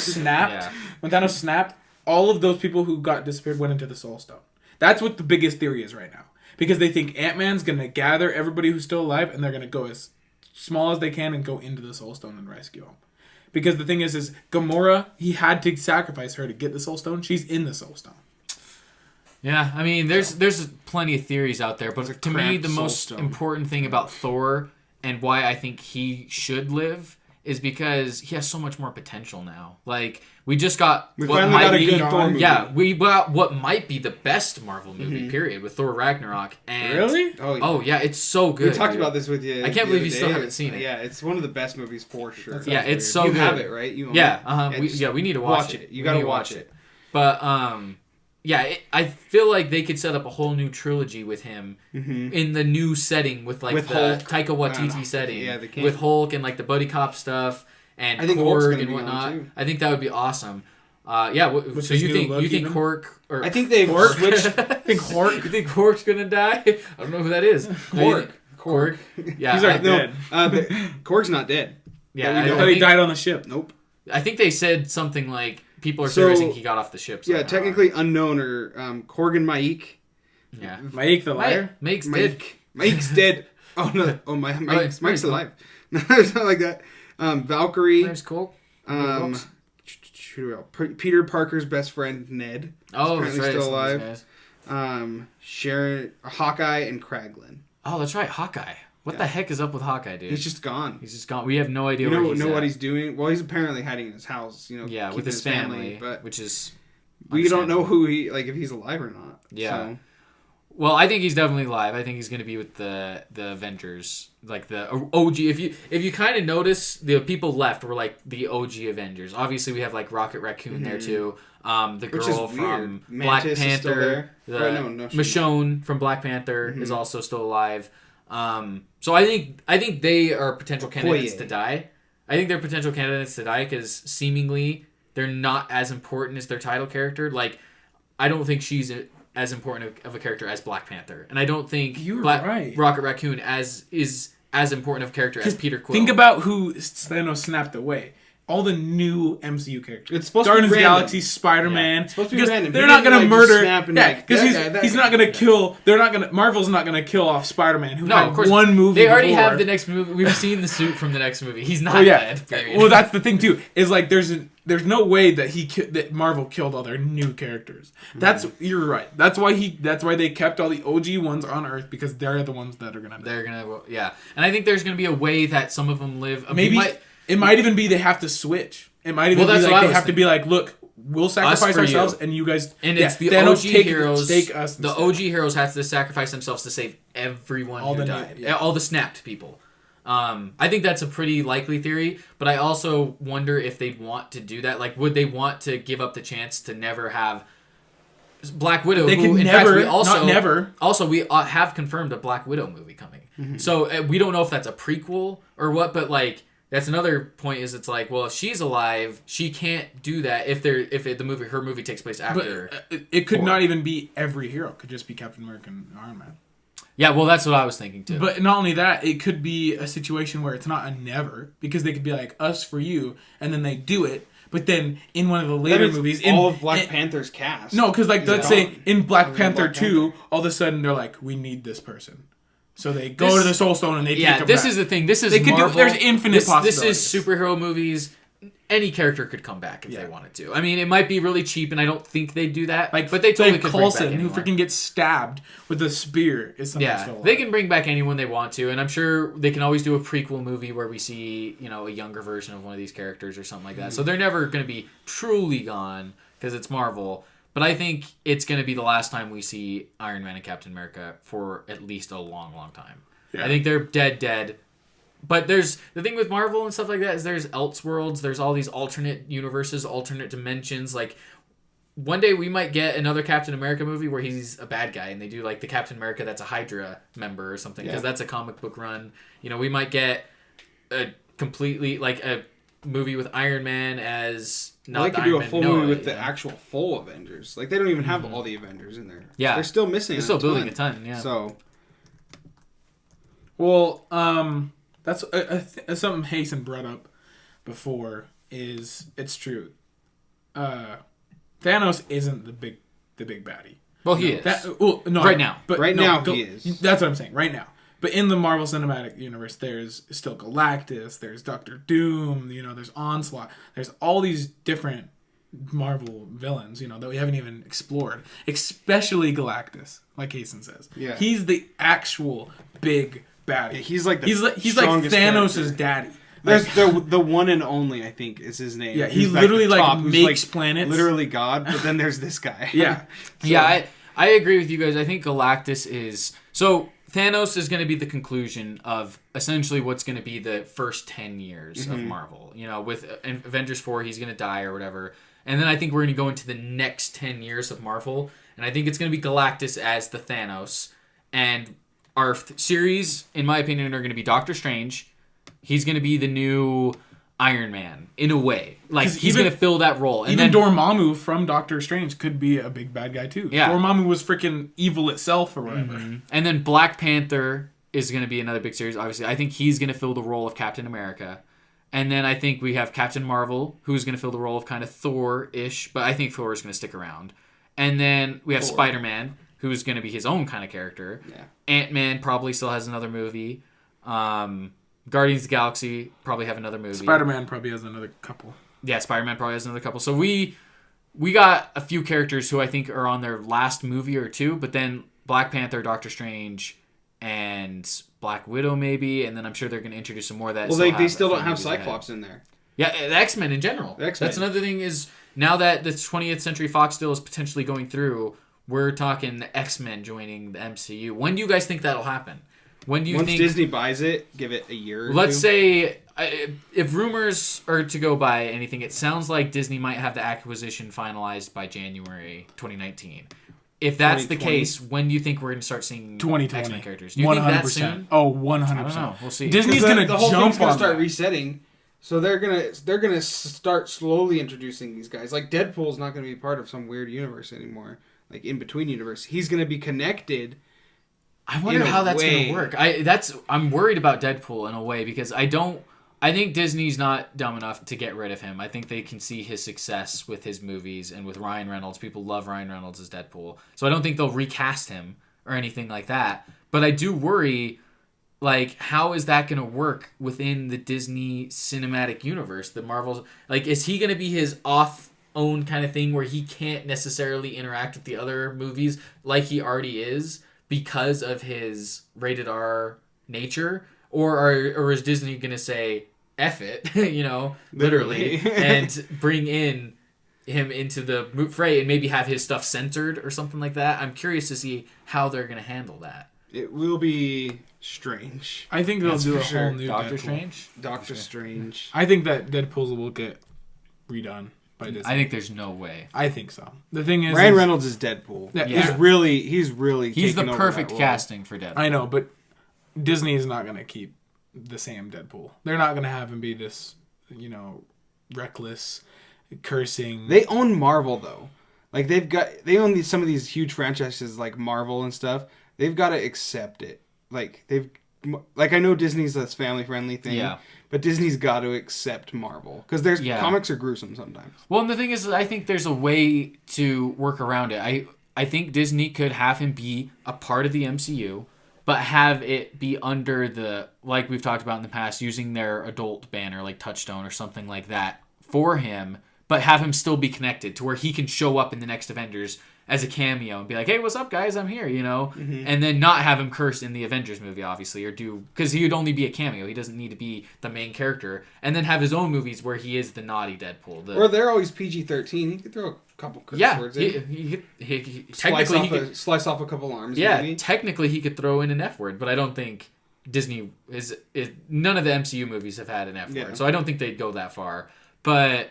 Speaker 3: snapped, all of those people who got disappeared went into the Soul Stone. That's what the biggest theory is right now. Because they think Ant-Man's gonna gather everybody who's still alive, and they're gonna go as small as they can and go into the Soul Stone and rescue them. Because the thing is Gamora, he had to sacrifice her to get the Soul Stone. She's in the Soul Stone.
Speaker 1: Yeah, I mean, there's plenty of theories out there, but to me, the most important thing about Thor and why I think he should live is because he has so much more potential now. Like, we just got
Speaker 2: we got a good Thor movie.
Speaker 1: Yeah, we got what might be the best Marvel movie, period, with Thor Ragnarok. And
Speaker 3: really?
Speaker 1: Oh yeah, it's so good.
Speaker 2: We talked about this with you.
Speaker 1: I can't believe you still haven't seen it.
Speaker 2: Yeah, it's one of the best movies for sure.
Speaker 1: Yeah, it's so
Speaker 2: you
Speaker 1: good.
Speaker 2: You have it, right? You own
Speaker 1: it. We need to watch it.
Speaker 2: You got to watch it.
Speaker 1: But I feel like they could set up a whole new trilogy with him in the new setting with the
Speaker 2: Hulk.
Speaker 1: Taika Waititi setting.
Speaker 2: Yeah,
Speaker 1: with Hulk and like the buddy cop stuff and Korg and whatnot. I think that would be awesome. So you think Korg or
Speaker 2: I think they've switched.
Speaker 1: You think Korg's gonna die? I don't know who that is. Korg. Yeah,
Speaker 3: he's already dead.
Speaker 2: Korg's not dead.
Speaker 1: Yeah,
Speaker 3: I thought he died on the ship.
Speaker 2: Nope.
Speaker 1: I think they said something like people are theorizing he got off the ship.
Speaker 2: Yeah, technically unknown or Korg and Maik.
Speaker 1: Yeah,
Speaker 3: Maik the liar.
Speaker 1: Maik's dead.
Speaker 2: Maik's dead. Oh no! Oh Maik's alive. No, it's not like that. Valkyrie.
Speaker 1: Name's cool.
Speaker 2: Peter Parker's best friend Ned.
Speaker 1: Oh, that's right.
Speaker 2: Still alive. Sharon, Hawkeye, and Kraglin.
Speaker 1: Oh, that's right, Hawkeye. What the heck is up with Hawkeye, dude?
Speaker 2: He's just gone.
Speaker 1: We have no idea.
Speaker 2: What he's doing. Well, he's apparently hiding in his house.
Speaker 1: Yeah, with his family,
Speaker 2: but
Speaker 1: which is
Speaker 2: we don't know who if he's alive or not.
Speaker 1: Yeah.
Speaker 2: So.
Speaker 1: Well, I think he's definitely alive. I think he's going to be with the Avengers, like the OG. If you kind of notice, the people left were like the OG Avengers. Obviously, we have like Rocket Raccoon there too. The girl from Black Panther, Michonne from Black Panther is also still alive. So I think they are potential candidates to die. I think they're potential candidates to die because seemingly they're not as important as their title character. Like, I don't think she's as important of a character as Black Panther, and I don't think Rocket Raccoon is as important of a character as Peter Quill.
Speaker 3: Think about who Thanos snapped away. All the new MCU characters.
Speaker 2: It's supposed
Speaker 3: Guardians
Speaker 2: to be
Speaker 3: of the Galaxy, Spider-Man.
Speaker 2: It's supposed to be random.
Speaker 3: They're not going to murder. Because he's not going to kill. Marvel's not going to kill off Spider-Man. Who had one movie.
Speaker 1: They already have the next movie. We've seen the suit from the next movie. He's not dead. Period.
Speaker 3: Well, that's the thing too. Is like there's no way that Marvel killed all their new characters. You're right. That's why they kept all the OG ones on Earth because they're the ones that are going to.
Speaker 1: And I think there's going to be a way that some of them live.
Speaker 3: Maybe. It might even be they have to switch. It might even be like they have to be like, look, we'll sacrifice ourselves, and you guys.
Speaker 1: And it's the OG heroes. The OG heroes have to sacrifice themselves to save everyone who died. All the snapped people. I think that's a pretty likely theory, but I also wonder if they'd want to do that. Like, would they want to give up the chance to never have Black Widow.
Speaker 3: They
Speaker 1: who,
Speaker 3: could
Speaker 1: in
Speaker 3: never,
Speaker 1: fact, we also,
Speaker 3: not never.
Speaker 1: Also, we have confirmed a Black Widow movie coming. Mm-hmm. So we don't know if that's a prequel or what, but like that's another point. Is it's like, well, if she's alive, she can't do that if her movie takes place after.
Speaker 3: But it could not even be every hero. It could just be Captain America and Iron Man.
Speaker 1: Yeah, well, that's what I was thinking too.
Speaker 3: But not only that, it could be a situation where it's not a never, because they could be like, us for you, and then they do it. But then in one of the later movies,
Speaker 2: all of Black Panther's cast.
Speaker 3: No, because like let's say in Black Panther 2,
Speaker 2: Panther.
Speaker 3: all of a sudden they're like, we need this person, so they go to the Soul Stone and they take them
Speaker 1: this
Speaker 3: back.
Speaker 1: is the thing. This is
Speaker 3: they could
Speaker 1: Marvel.
Speaker 3: there's infinite possibilities.
Speaker 1: This is superhero movies. Any character could come back if they wanted to. I mean, it might be really cheap, and I don't think they'd do that.
Speaker 3: Like,
Speaker 1: but they totally could
Speaker 3: Coulson,
Speaker 1: bring back
Speaker 3: who freaking gets stabbed with a spear. Is something
Speaker 1: yeah, they can bring back anyone they want to, and I'm sure they can always do a prequel movie where we see, a younger version of one of these characters or something like that. So they're never going to be truly gone because it's Marvel. But I think it's going to be the last time we see Iron Man and Captain America for at least a long, long time. Yeah. I think they're dead. But there's the thing with Marvel and stuff like that is there's Elseworlds, there's all these alternate universes, alternate dimensions. Like one day we might get another Captain America movie where he's a bad guy and they do like the Captain America that's a Hydra member or something because that's a comic book run. We might get a completely like a movie with Iron Man as not
Speaker 2: they could
Speaker 1: Iron
Speaker 2: do a
Speaker 1: Man,
Speaker 2: full movie with the actual full Avengers. Like they don't even have all the Avengers in there.
Speaker 1: Yeah,
Speaker 2: they're still missing.
Speaker 1: They're still building a ton. Yeah.
Speaker 2: So,
Speaker 3: well, that's something Hasten brought up before. It's true. Thanos isn't the big baddie.
Speaker 1: Well, he is.
Speaker 3: No,
Speaker 1: right now.
Speaker 3: But
Speaker 2: right now he is.
Speaker 3: That's what I'm saying. Right now. But in the Marvel Cinematic Universe, there's still Galactus. There's Doctor Doom. There's Onslaught. There's all these different Marvel villains. That we haven't even explored. Especially Galactus, like Hasten says.
Speaker 2: Yeah.
Speaker 3: He's the actual big baddie.
Speaker 2: Yeah, he's like
Speaker 3: he's like Thanos' daddy.
Speaker 2: There's the one and only, I think, is his name.
Speaker 3: Yeah, he literally makes planets.
Speaker 2: Literally God, but then there's this guy.
Speaker 3: Yeah.
Speaker 1: So, yeah, I agree with you guys. I think Galactus is... So, Thanos is going to be the conclusion of essentially what's going to be the first 10 years of Marvel. With Avengers 4, he's going to die or whatever. And then I think we're going to go into the next 10 years of Marvel. And I think it's going to be Galactus as the Thanos. And our series, in my opinion, are going to be Doctor Strange. He's going to be the new Iron Man, in a way. Like, he's going to fill that role. And
Speaker 3: even Dormammu from Doctor Strange could be a big bad guy, too.
Speaker 1: Yeah.
Speaker 3: Dormammu was freaking evil itself or whatever. Mm-hmm.
Speaker 1: And then Black Panther is going to be another big series, obviously. I think he's going to fill the role of Captain America. And then I think we have Captain Marvel, who's going to fill the role of kind of Thor-ish, but I think Thor is going to stick around. And then we have Spider-Man, who's going to be his own kind of character.
Speaker 2: Yeah.
Speaker 1: Ant-Man probably still has another movie. Guardians of the Galaxy probably have another movie.
Speaker 3: Spider-Man probably has another couple.
Speaker 1: Yeah, Spider-Man probably has another couple. So we got a few characters who I think are on their last movie or two, but then Black Panther, Doctor Strange, and Black Widow maybe, and then I'm sure they're going to introduce some more of that.
Speaker 2: Well, they still don't have Cyclops in there.
Speaker 1: Yeah, the X-Men in general. That's another thing is now that the 20th Century Fox deal is potentially going through, we're talking the X-Men joining the MCU. When do you guys think that'll happen? When do you think...
Speaker 2: Once Disney buys it, give it a year or
Speaker 1: Let's
Speaker 2: two.
Speaker 1: say, if rumors are to go by anything, it sounds like Disney might have the acquisition finalized by January 2019. If that's the case, when do you think we're going to start seeing
Speaker 3: 2020
Speaker 1: X-Men characters? Do you think that soon?
Speaker 3: Oh, 100%.
Speaker 1: I don't know. We'll see.
Speaker 3: Disney's going to
Speaker 2: the whole
Speaker 3: jump
Speaker 2: thing's gonna
Speaker 3: on
Speaker 2: start
Speaker 3: that.
Speaker 2: resetting. So they're gonna start slowly introducing these guys. Like Deadpool's not gonna be part of some weird universe anymore. Like in between universe, he's gonna be connected.
Speaker 1: I wonder how that's going to work. I'm worried about Deadpool in a way because I think Disney's not dumb enough to get rid of him. I think they can see his success with his movies and with Ryan Reynolds. People love Ryan Reynolds as Deadpool. So I don't think they'll recast him or anything like that. But I do worry, like, how is that going to work within the Disney cinematic universe? The Marvel's, like, is he going to be his own kind of thing where he can't necessarily interact with the other movies like he already is? Because of his rated R nature, or is Disney gonna say F it, literally, and bring in him into the fray and maybe have his stuff censored or something like that? I'm curious to see how they're gonna handle that.
Speaker 2: It will be strange.
Speaker 3: I think they'll do a whole new
Speaker 1: Doctor
Speaker 3: Deadpool.
Speaker 1: Strange.
Speaker 2: Doctor Strange.
Speaker 3: I think that Deadpool will get redone. by Disney.
Speaker 1: I think there's no way.
Speaker 3: I think so. The thing is,
Speaker 2: Ryan Reynolds is Deadpool.
Speaker 3: Yeah.
Speaker 2: He's
Speaker 1: He's the
Speaker 2: taken over
Speaker 1: perfect
Speaker 2: that role.
Speaker 1: casting for Deadpool.
Speaker 3: I know, but Disney is not going to keep the same Deadpool. They're not going to have him be this, reckless, cursing.
Speaker 2: They own Marvel though. Like they own some of these huge franchises like Marvel and stuff. They've got to accept it. Like I know Disney's this family friendly thing.
Speaker 1: Yeah.
Speaker 2: But Disney's got to accept Marvel because comics are gruesome sometimes.
Speaker 1: Well, and the thing is, I think there's a way to work around it. I think Disney could have him be a part of the MCU, but have it be under the, like we've talked about in the past, using their adult banner like Touchstone or something like that for him, but have him still be connected to where he can show up in the next Avengers as a cameo and be like, hey, what's up, guys? I'm here, And then not have him cursed in the Avengers movie, obviously, because he would only be a cameo. He doesn't need to be the main character. And then have his own movies where he is the naughty Deadpool.
Speaker 2: Or they're always PG-13. He could throw a couple curse words in. Slice off a couple arms.
Speaker 1: Yeah,
Speaker 2: maybe.
Speaker 1: Technically he could throw in an F word, but I don't think Disney none of the MCU movies have had an F word, so I don't think they'd go that far. But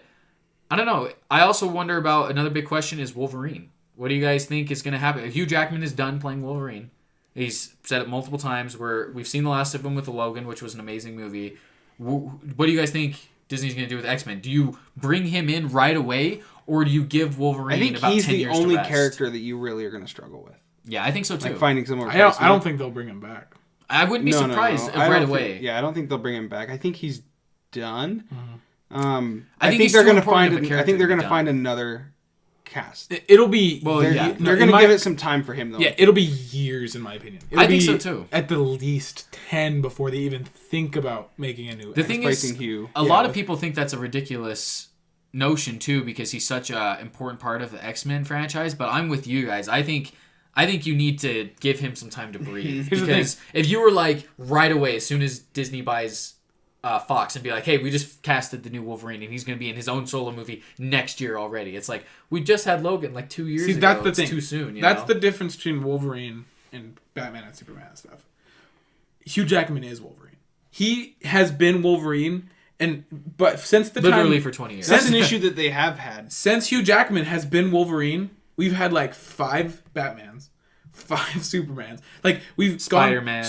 Speaker 1: I don't know. I also wonder about another big question is Wolverine. What do you guys think is going to happen? Hugh Jackman is done playing Wolverine. He's said it multiple times. We've seen the last of him with Logan, which was an amazing movie. What do you guys think Disney's going to do with X-Men? Do you bring him in right away, or do you give Wolverine about 10 years to rest?
Speaker 2: I think he's the only character that you really are going to struggle with.
Speaker 1: Yeah, I think so too.
Speaker 2: Like finding some more.
Speaker 3: I don't think they'll bring him back.
Speaker 1: I wouldn't be surprised right away.
Speaker 2: I don't think they'll bring him back. I think he's done.
Speaker 1: Mm-hmm.
Speaker 2: I think they're going to find. I think they're going to find another cast.
Speaker 3: It'll be
Speaker 2: they're going to give it some time for him though.
Speaker 3: Yeah, it'll be years in my opinion.
Speaker 1: I think so too.
Speaker 3: At the least 10 before they even think about making a new.
Speaker 1: The thing is,
Speaker 2: Hugh.
Speaker 1: A lot of people think that's a ridiculous notion too because he's such an important part of the X-Men franchise. But I'm with you guys. I think you need to give him some time to breathe because if you were like right away as soon as Disney buys Fox and be like, hey, we just casted the new Wolverine and he's going to be in his own solo movie next year already. It's like, we just had Logan like 2 years ago.
Speaker 3: That's the
Speaker 1: it's
Speaker 3: thing.
Speaker 1: Too soon.
Speaker 3: That's the difference between Wolverine and Batman and Superman and stuff. Hugh Jackman is Wolverine. He has been Wolverine, but since the
Speaker 1: literally for 20 years.
Speaker 2: That's an issue that they have had.
Speaker 3: Since Hugh Jackman has been Wolverine, we've had like 5 Batmans, 5 Supermans. Like we've Spider-Mans.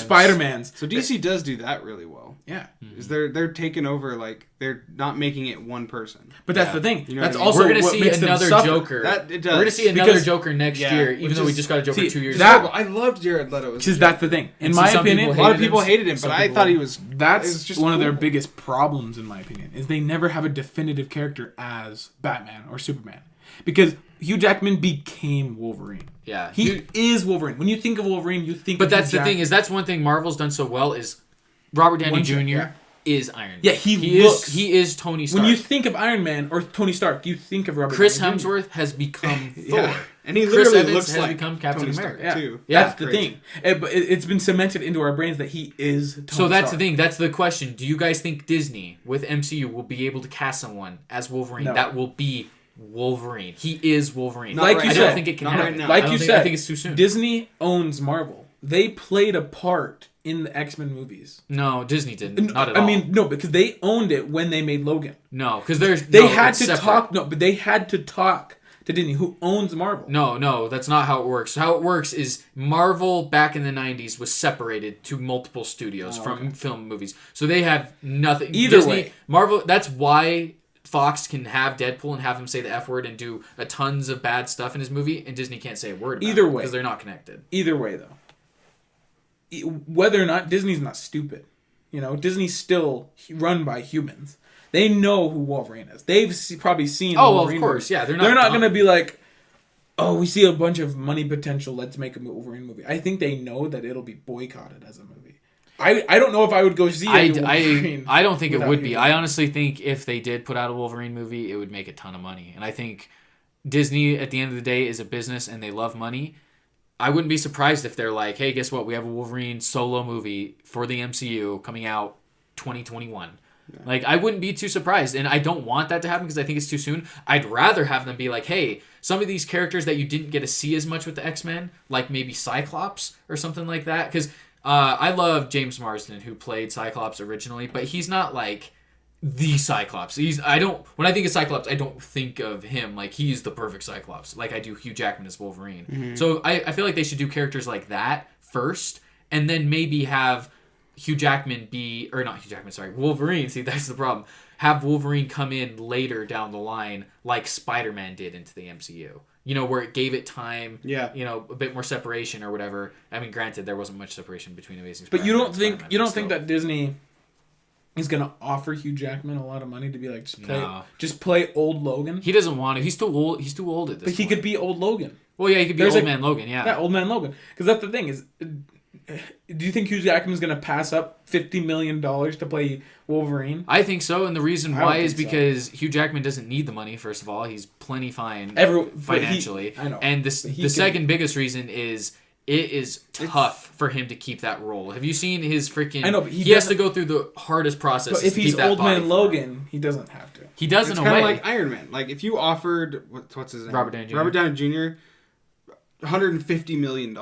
Speaker 2: So DC does do that really well.
Speaker 3: Yeah,
Speaker 2: is they're taking over, like they're not making it one person.
Speaker 3: But that's the thing.
Speaker 2: You know
Speaker 3: that's
Speaker 2: what I mean?
Speaker 3: also
Speaker 1: we're gonna
Speaker 3: what
Speaker 1: see
Speaker 3: makes
Speaker 1: another
Speaker 3: them suffer.
Speaker 1: Joker.
Speaker 2: That it does.
Speaker 1: We're gonna see another Joker next year, even though we just got a Joker 2 years ago.
Speaker 2: I loved Jared Leto.
Speaker 3: Because that's the thing. In my opinion,
Speaker 2: a lot of people hated him, but I thought he was.
Speaker 3: That's
Speaker 2: just
Speaker 3: one of their biggest problems, in my opinion, is they never have a definitive character as Batman or Superman, because Hugh Jackman became Wolverine.
Speaker 1: Yeah,
Speaker 3: he is Wolverine. When you think of Wolverine, you think.
Speaker 1: But that's the thing is that's one thing Marvel's done so well is Robert Downey Jr.
Speaker 3: Yeah.
Speaker 1: is Iron Man.
Speaker 3: Yeah, he
Speaker 1: is Tony Stark.
Speaker 3: When you think of Iron Man or Tony Stark, you think of Robert.
Speaker 1: Chris
Speaker 3: Downey Jr.
Speaker 1: Hemsworth has become
Speaker 2: Thor,
Speaker 1: and
Speaker 2: he
Speaker 1: Chris
Speaker 2: literally
Speaker 1: Evans
Speaker 2: looks
Speaker 1: has
Speaker 2: like
Speaker 1: become Captain
Speaker 2: Tony
Speaker 1: America.
Speaker 2: Stark too.
Speaker 3: Yeah, that's the thing. But it's been cemented into our brains that he is. Tony
Speaker 1: so that's
Speaker 3: Stark.
Speaker 1: the thing. That's the question. Do you guys think Disney with MCU will be able to cast someone as Wolverine that will be Wolverine? He is Wolverine.
Speaker 3: Like you
Speaker 1: I
Speaker 3: said,
Speaker 1: don't think it can happen.
Speaker 2: Right now.
Speaker 3: Like you said,
Speaker 1: I think it's too soon.
Speaker 3: Disney owns Marvel. They played a part in the X-Men movies.
Speaker 1: No, Disney didn't. Not at all.
Speaker 3: I mean, no, because they owned it when they made Logan.
Speaker 1: No, because
Speaker 3: they had to talk. No, but they had to talk to Disney, who owns Marvel.
Speaker 1: No, that's not how it works. How it works is Marvel back in the 90s was separated to multiple studios from film movies. So they have nothing.
Speaker 3: Either
Speaker 1: Disney,
Speaker 3: way.
Speaker 1: Marvel, that's why Fox can have Deadpool and have him say the F word and do a tons of bad stuff in his movie, and Disney can't say a word about
Speaker 3: Either
Speaker 1: it
Speaker 3: way.
Speaker 1: because they're not connected.
Speaker 3: Either way, though. Whether or not, Disney's not stupid. Disney's still run by humans. They know who Wolverine is. They've probably seen Wolverine.
Speaker 1: Of course. Yeah,
Speaker 3: They're not going to be like, oh, we see a bunch of money potential, let's make a Wolverine movie. I think they know that it'll be boycotted as a movie. I don't know if I would go see Wolverine.
Speaker 1: I don't think it would be.
Speaker 3: Hugh.
Speaker 1: I honestly think if they did put out a Wolverine movie, it would make a ton of money. And I think Disney, at the end of the day, is a business and they love money. I wouldn't be surprised if they're like, hey, guess what? We have a Wolverine solo movie for the MCU coming out 2021. Yeah. Like, I wouldn't be too surprised. And I don't want that to happen because I think it's too soon. I'd rather have them be like, hey, some of these characters that you didn't get to see as much with the X-Men, like maybe Cyclops or something like that. Because I love James Marsden, who played Cyclops originally, but he's not like the Cyclops. When I think of Cyclops, I don't think of him like he's the perfect Cyclops, like I do Hugh Jackman as Wolverine.
Speaker 2: Mm-hmm.
Speaker 1: So I feel like they should do characters like that first, and then maybe have Wolverine. See, that's the problem. Have Wolverine come in later down the line, like Spider-Man did into the MCU. Where it gave it time.
Speaker 2: Yeah.
Speaker 1: A bit more separation or whatever. I mean, granted, there wasn't much separation between Amazing
Speaker 3: But
Speaker 1: Spider-Man.
Speaker 3: you don't think that Disney is gonna offer Hugh Jackman a lot of money to be like just play old Logan?
Speaker 1: He doesn't want to. He's too old. He's too old at this.
Speaker 3: But he could be old Logan.
Speaker 1: Well, yeah, he could be Old Man Logan. Yeah.
Speaker 3: Yeah, Old Man Logan. Because that's the thing is. Do you think Hugh Jackman's going to pass up $50 million to play Wolverine?
Speaker 1: I think so, and the reason why is because Hugh Jackman doesn't need the money, first of all. He's plenty fine financially.
Speaker 3: I know.
Speaker 1: And the second biggest reason is it is tough for him to keep that role. Have you seen his freaking... I know, but he has to go through the hardest process to keep that body.
Speaker 3: But if he's Old Man Logan, he doesn't have to.
Speaker 1: He does in a way.
Speaker 2: It's kind of like Iron Man. Like, if you offered... What's his name?
Speaker 1: Robert Downey Jr.
Speaker 2: Robert Downey Jr. $150 million.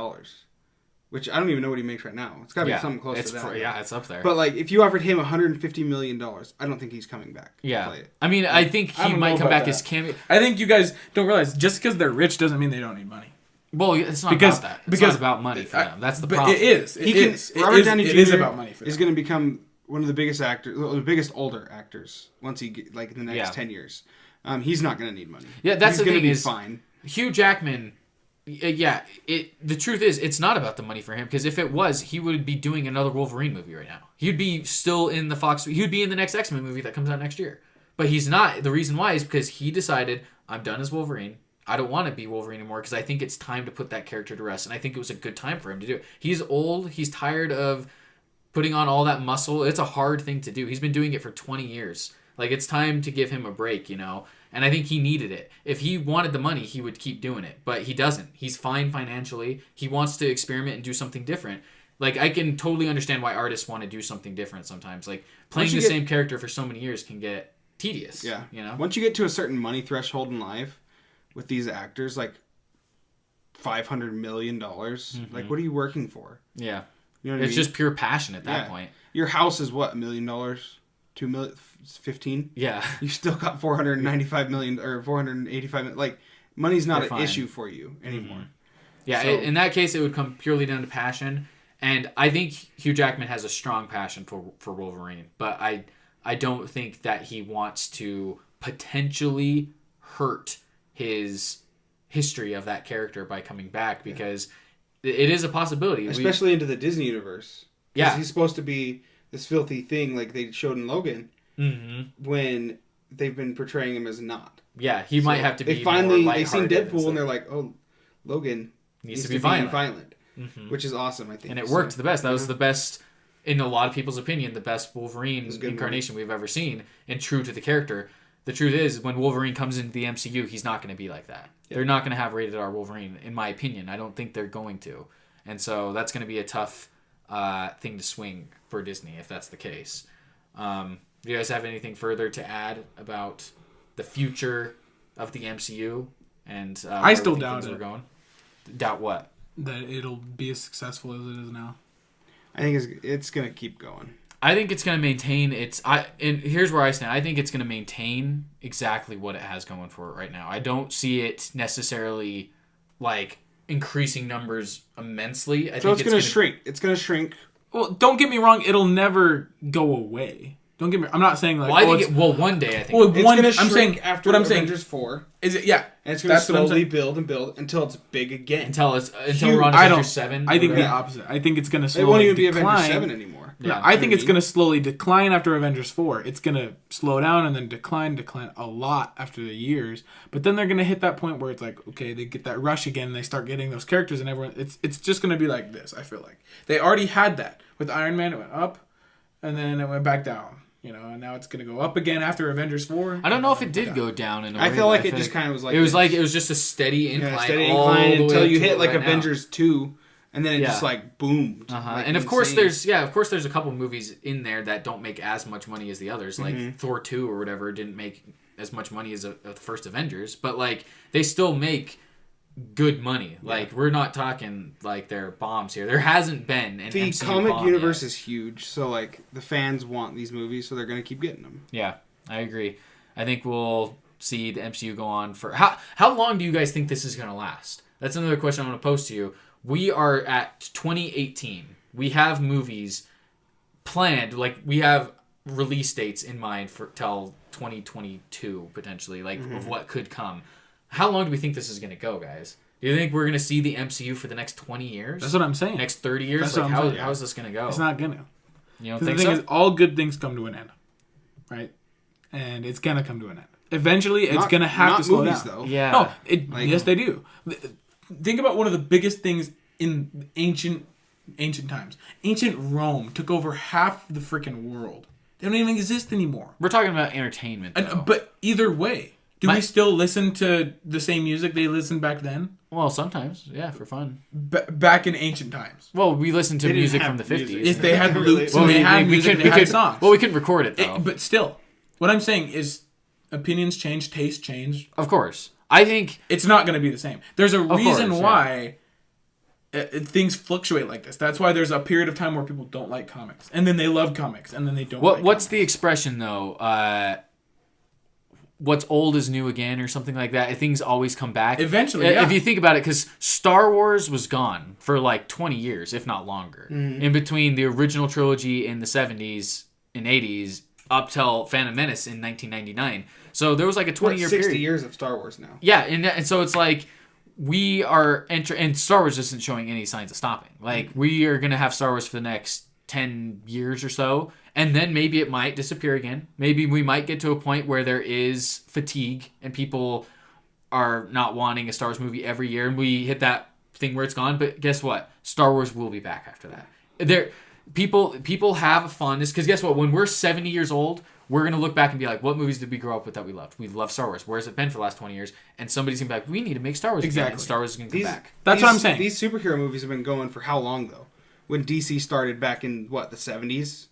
Speaker 2: Which I don't even know what he makes right now. It's got to be something close to that.
Speaker 1: It's up there.
Speaker 2: But like, if you offered him $150 million, I don't think he's coming back.
Speaker 1: Yeah.
Speaker 2: To play it.
Speaker 1: I mean, I think he might come back as cameo.
Speaker 3: I think you guys don't realize just because they're rich doesn't mean they don't need money.
Speaker 1: Well, it's not about that. It's not about money for them. That's the problem.
Speaker 3: It is.
Speaker 2: Robert Downey Jr.
Speaker 3: It is about money for them.
Speaker 2: Is going to become one of the biggest actors, the biggest older actors once he in the next 10 years. He's not going to need money.
Speaker 1: Yeah, that's the thing.
Speaker 2: He's fine.
Speaker 1: Hugh Jackman. Yeah, the truth is, it's not about the money for him, because if it was, he would be doing another Wolverine movie right now. He'd be still in the Fox... He'd be in the next X-Men movie that comes out next year. But he's not. The reason why is because he decided, I'm done as Wolverine. I don't want to be Wolverine anymore, because I think it's time to put that character to rest. And I think it was a good time for him to do it. He's old. He's tired of putting on all that muscle. It's a hard thing to do. He's been doing it for 20 years. Like, it's time to give him a break, And I think he needed it. If he wanted the money, he would keep doing it. But he doesn't. He's fine financially. He wants to experiment and do something different. Like, I can totally understand why artists want to do something different sometimes. Like, playing the same character for so many years can get tedious.
Speaker 2: Yeah.
Speaker 1: You know?
Speaker 2: Once you get to a certain money threshold in life with these actors, like $500 million, like, what are you working for?
Speaker 1: Yeah.
Speaker 2: You know what I mean?
Speaker 1: It's just pure passion at that point.
Speaker 2: Your house is what, $1 million? 2 million, 15?
Speaker 1: Yeah.
Speaker 2: You still got 495 million or 485 million. Like, money's not an issue for you anymore.
Speaker 1: Mm-hmm. Yeah, so, in that case, it would come purely down to passion. And I think Hugh Jackman has a strong passion for Wolverine. But I don't think that he wants to potentially hurt his history of that character by coming back, because it is a possibility.
Speaker 2: Especially into the Disney universe.
Speaker 1: Yeah.
Speaker 2: He's supposed to be this filthy thing like they showed in Logan, when they've been portraying him as not.
Speaker 1: Yeah, he might have to be
Speaker 2: they seen Deadpool and they're like, oh, Logan needs to be violent. Which is awesome, I think.
Speaker 1: And it worked the best. That was the best, in a lot of people's opinion, the best Wolverine incarnation we've ever seen, and true to the character. The truth is, when Wolverine comes into the MCU, he's not going to be like that. Yeah. They're not going to have rated R Wolverine, in my opinion. I don't think they're going to. And so that's going to be a tough thing to swing for Disney if that's the case. Do you guys have anything further to add about the future of the MCU and
Speaker 3: I still doubt it.
Speaker 1: Going? Doubt what?
Speaker 3: That it'll be as successful as it is now.
Speaker 2: I think it's going to keep going.
Speaker 1: I think it's going to maintain and here's where I stand. I think it's going to maintain exactly what it has going for it right now. I don't see it necessarily like increasing numbers immensely. I think
Speaker 2: it's going to shrink. It's going to shrink.
Speaker 3: Well, don't get me wrong. It'll never go away. Don't get me. I'm not saying like.
Speaker 1: Well, one day I think.
Speaker 2: Well, it's going to shrink after Avengers 4.
Speaker 3: Is it? Yeah.
Speaker 2: And it's going to slowly build and build until it's big again.
Speaker 1: Until we're on Avengers 7.
Speaker 3: I think the opposite. I think it's going to slowly.
Speaker 2: It won't even
Speaker 3: decline.
Speaker 2: be Avengers 7 anymore.
Speaker 3: Yeah, I think it's going to slowly decline after Avengers 4. It's going to slow down and then decline a lot after the years. But then they're going to hit that point where it's like, okay, they get that rush again and they start getting those characters and everyone. It's just going to be like this, I feel like. They already had that. With Iron Man, it went up and then it went back down. And now it's going to go up again after Avengers 4.
Speaker 1: I don't know if it did go down in a way.
Speaker 2: I feel like it just kind of was like...
Speaker 1: It was like it was just a steady incline.
Speaker 2: Until you hit like Avengers 2. And then it just like boomed. Like
Speaker 1: and of course there's a couple movies in there that don't make as much money as the others. Like Thor 2 or whatever didn't make as much money as the first Avengers, but like they still make good money. Like, we're not talking like they're bombs here. There hasn't been an
Speaker 2: The
Speaker 1: MCU
Speaker 2: comic
Speaker 1: bomb
Speaker 2: universe
Speaker 1: yet.
Speaker 2: is huge, so like the fans want these movies, so they're gonna keep getting them.
Speaker 1: Yeah, I agree. I think we'll see the MCU go on for how long do you guys think this is going to last? That's another question I want to pose to you. We are at 2018. We have movies planned, like we have release dates in mind for till 2022 potentially, like of what could come. How long do we think this is going to go, guys? Do you think we're going to see the MCU for the next 20 years?
Speaker 3: That's what I'm saying.
Speaker 1: Next 30 years?
Speaker 3: That's
Speaker 1: Like,
Speaker 3: what I'm saying.
Speaker 1: how is this going to go?
Speaker 3: It's not gonna.
Speaker 1: You don't
Speaker 3: The
Speaker 1: think
Speaker 3: thing
Speaker 1: so?
Speaker 3: is, all good things come to an end, right? And it's gonna come to an end. Eventually, it's gonna have to slow
Speaker 2: movies,
Speaker 3: down.
Speaker 2: though.
Speaker 1: Yeah.
Speaker 3: No,
Speaker 2: Like-
Speaker 3: yes, they do. Think about one of the biggest things in ancient times. Ancient Rome took over half the freaking world. They don't even exist anymore.
Speaker 1: We're talking about entertainment, though.
Speaker 3: But either way, do we still listen to the same music they listened back then?
Speaker 1: Well, sometimes, yeah, for fun.
Speaker 3: Back in ancient times.
Speaker 1: Well, we listened to
Speaker 2: They didn't
Speaker 1: music
Speaker 2: have
Speaker 1: from the
Speaker 2: music.
Speaker 1: 50s.
Speaker 3: If they had
Speaker 2: Really?
Speaker 3: loops
Speaker 1: Well,
Speaker 3: and they had
Speaker 1: we
Speaker 3: music,
Speaker 1: could,
Speaker 3: they had songs.
Speaker 1: Well, we couldn't record it, though.
Speaker 3: But still, what I'm saying is opinions change, tastes change.
Speaker 1: Of course. I think...
Speaker 3: It's not going to be the same. There's a reason
Speaker 1: course, yeah.
Speaker 3: why things fluctuate like this. That's why there's a period of time where people don't like comics. And then they love comics. And then they don't like
Speaker 1: What's
Speaker 3: comics.
Speaker 1: the expression, though? What's old is new again, or something like that. Things always come back.
Speaker 3: Eventually, yeah.
Speaker 1: If you think about it, because Star Wars was gone for like 20 years, if not longer. In between the original trilogy in the 70s and 80s up till Phantom Menace in 1999. So there was like a 20-year
Speaker 2: 60
Speaker 1: period.
Speaker 2: years of Star Wars now.
Speaker 1: Yeah, and so it's like we are and Star Wars isn't showing any signs of stopping. Like we are gonna have Star Wars for the next 10 years or so, and then maybe it might disappear again. Maybe we might get to a point where there is fatigue and people are not wanting a Star Wars movie every year, and we hit that thing where it's gone. But guess what? Star Wars will be back after that. People have a fondness because guess what? When we're 70 years old, we're gonna look back and be like, what movies did we grow up with that we loved? We love Star Wars. Where's it been for the last 20 years? And somebody's gonna be like, we need to make Star Wars again.
Speaker 3: Exactly.
Speaker 1: And Star Wars is gonna come back.
Speaker 3: That's what I'm saying.
Speaker 2: These superhero movies have been going for how long, though? When DC started back in, what, the 70s?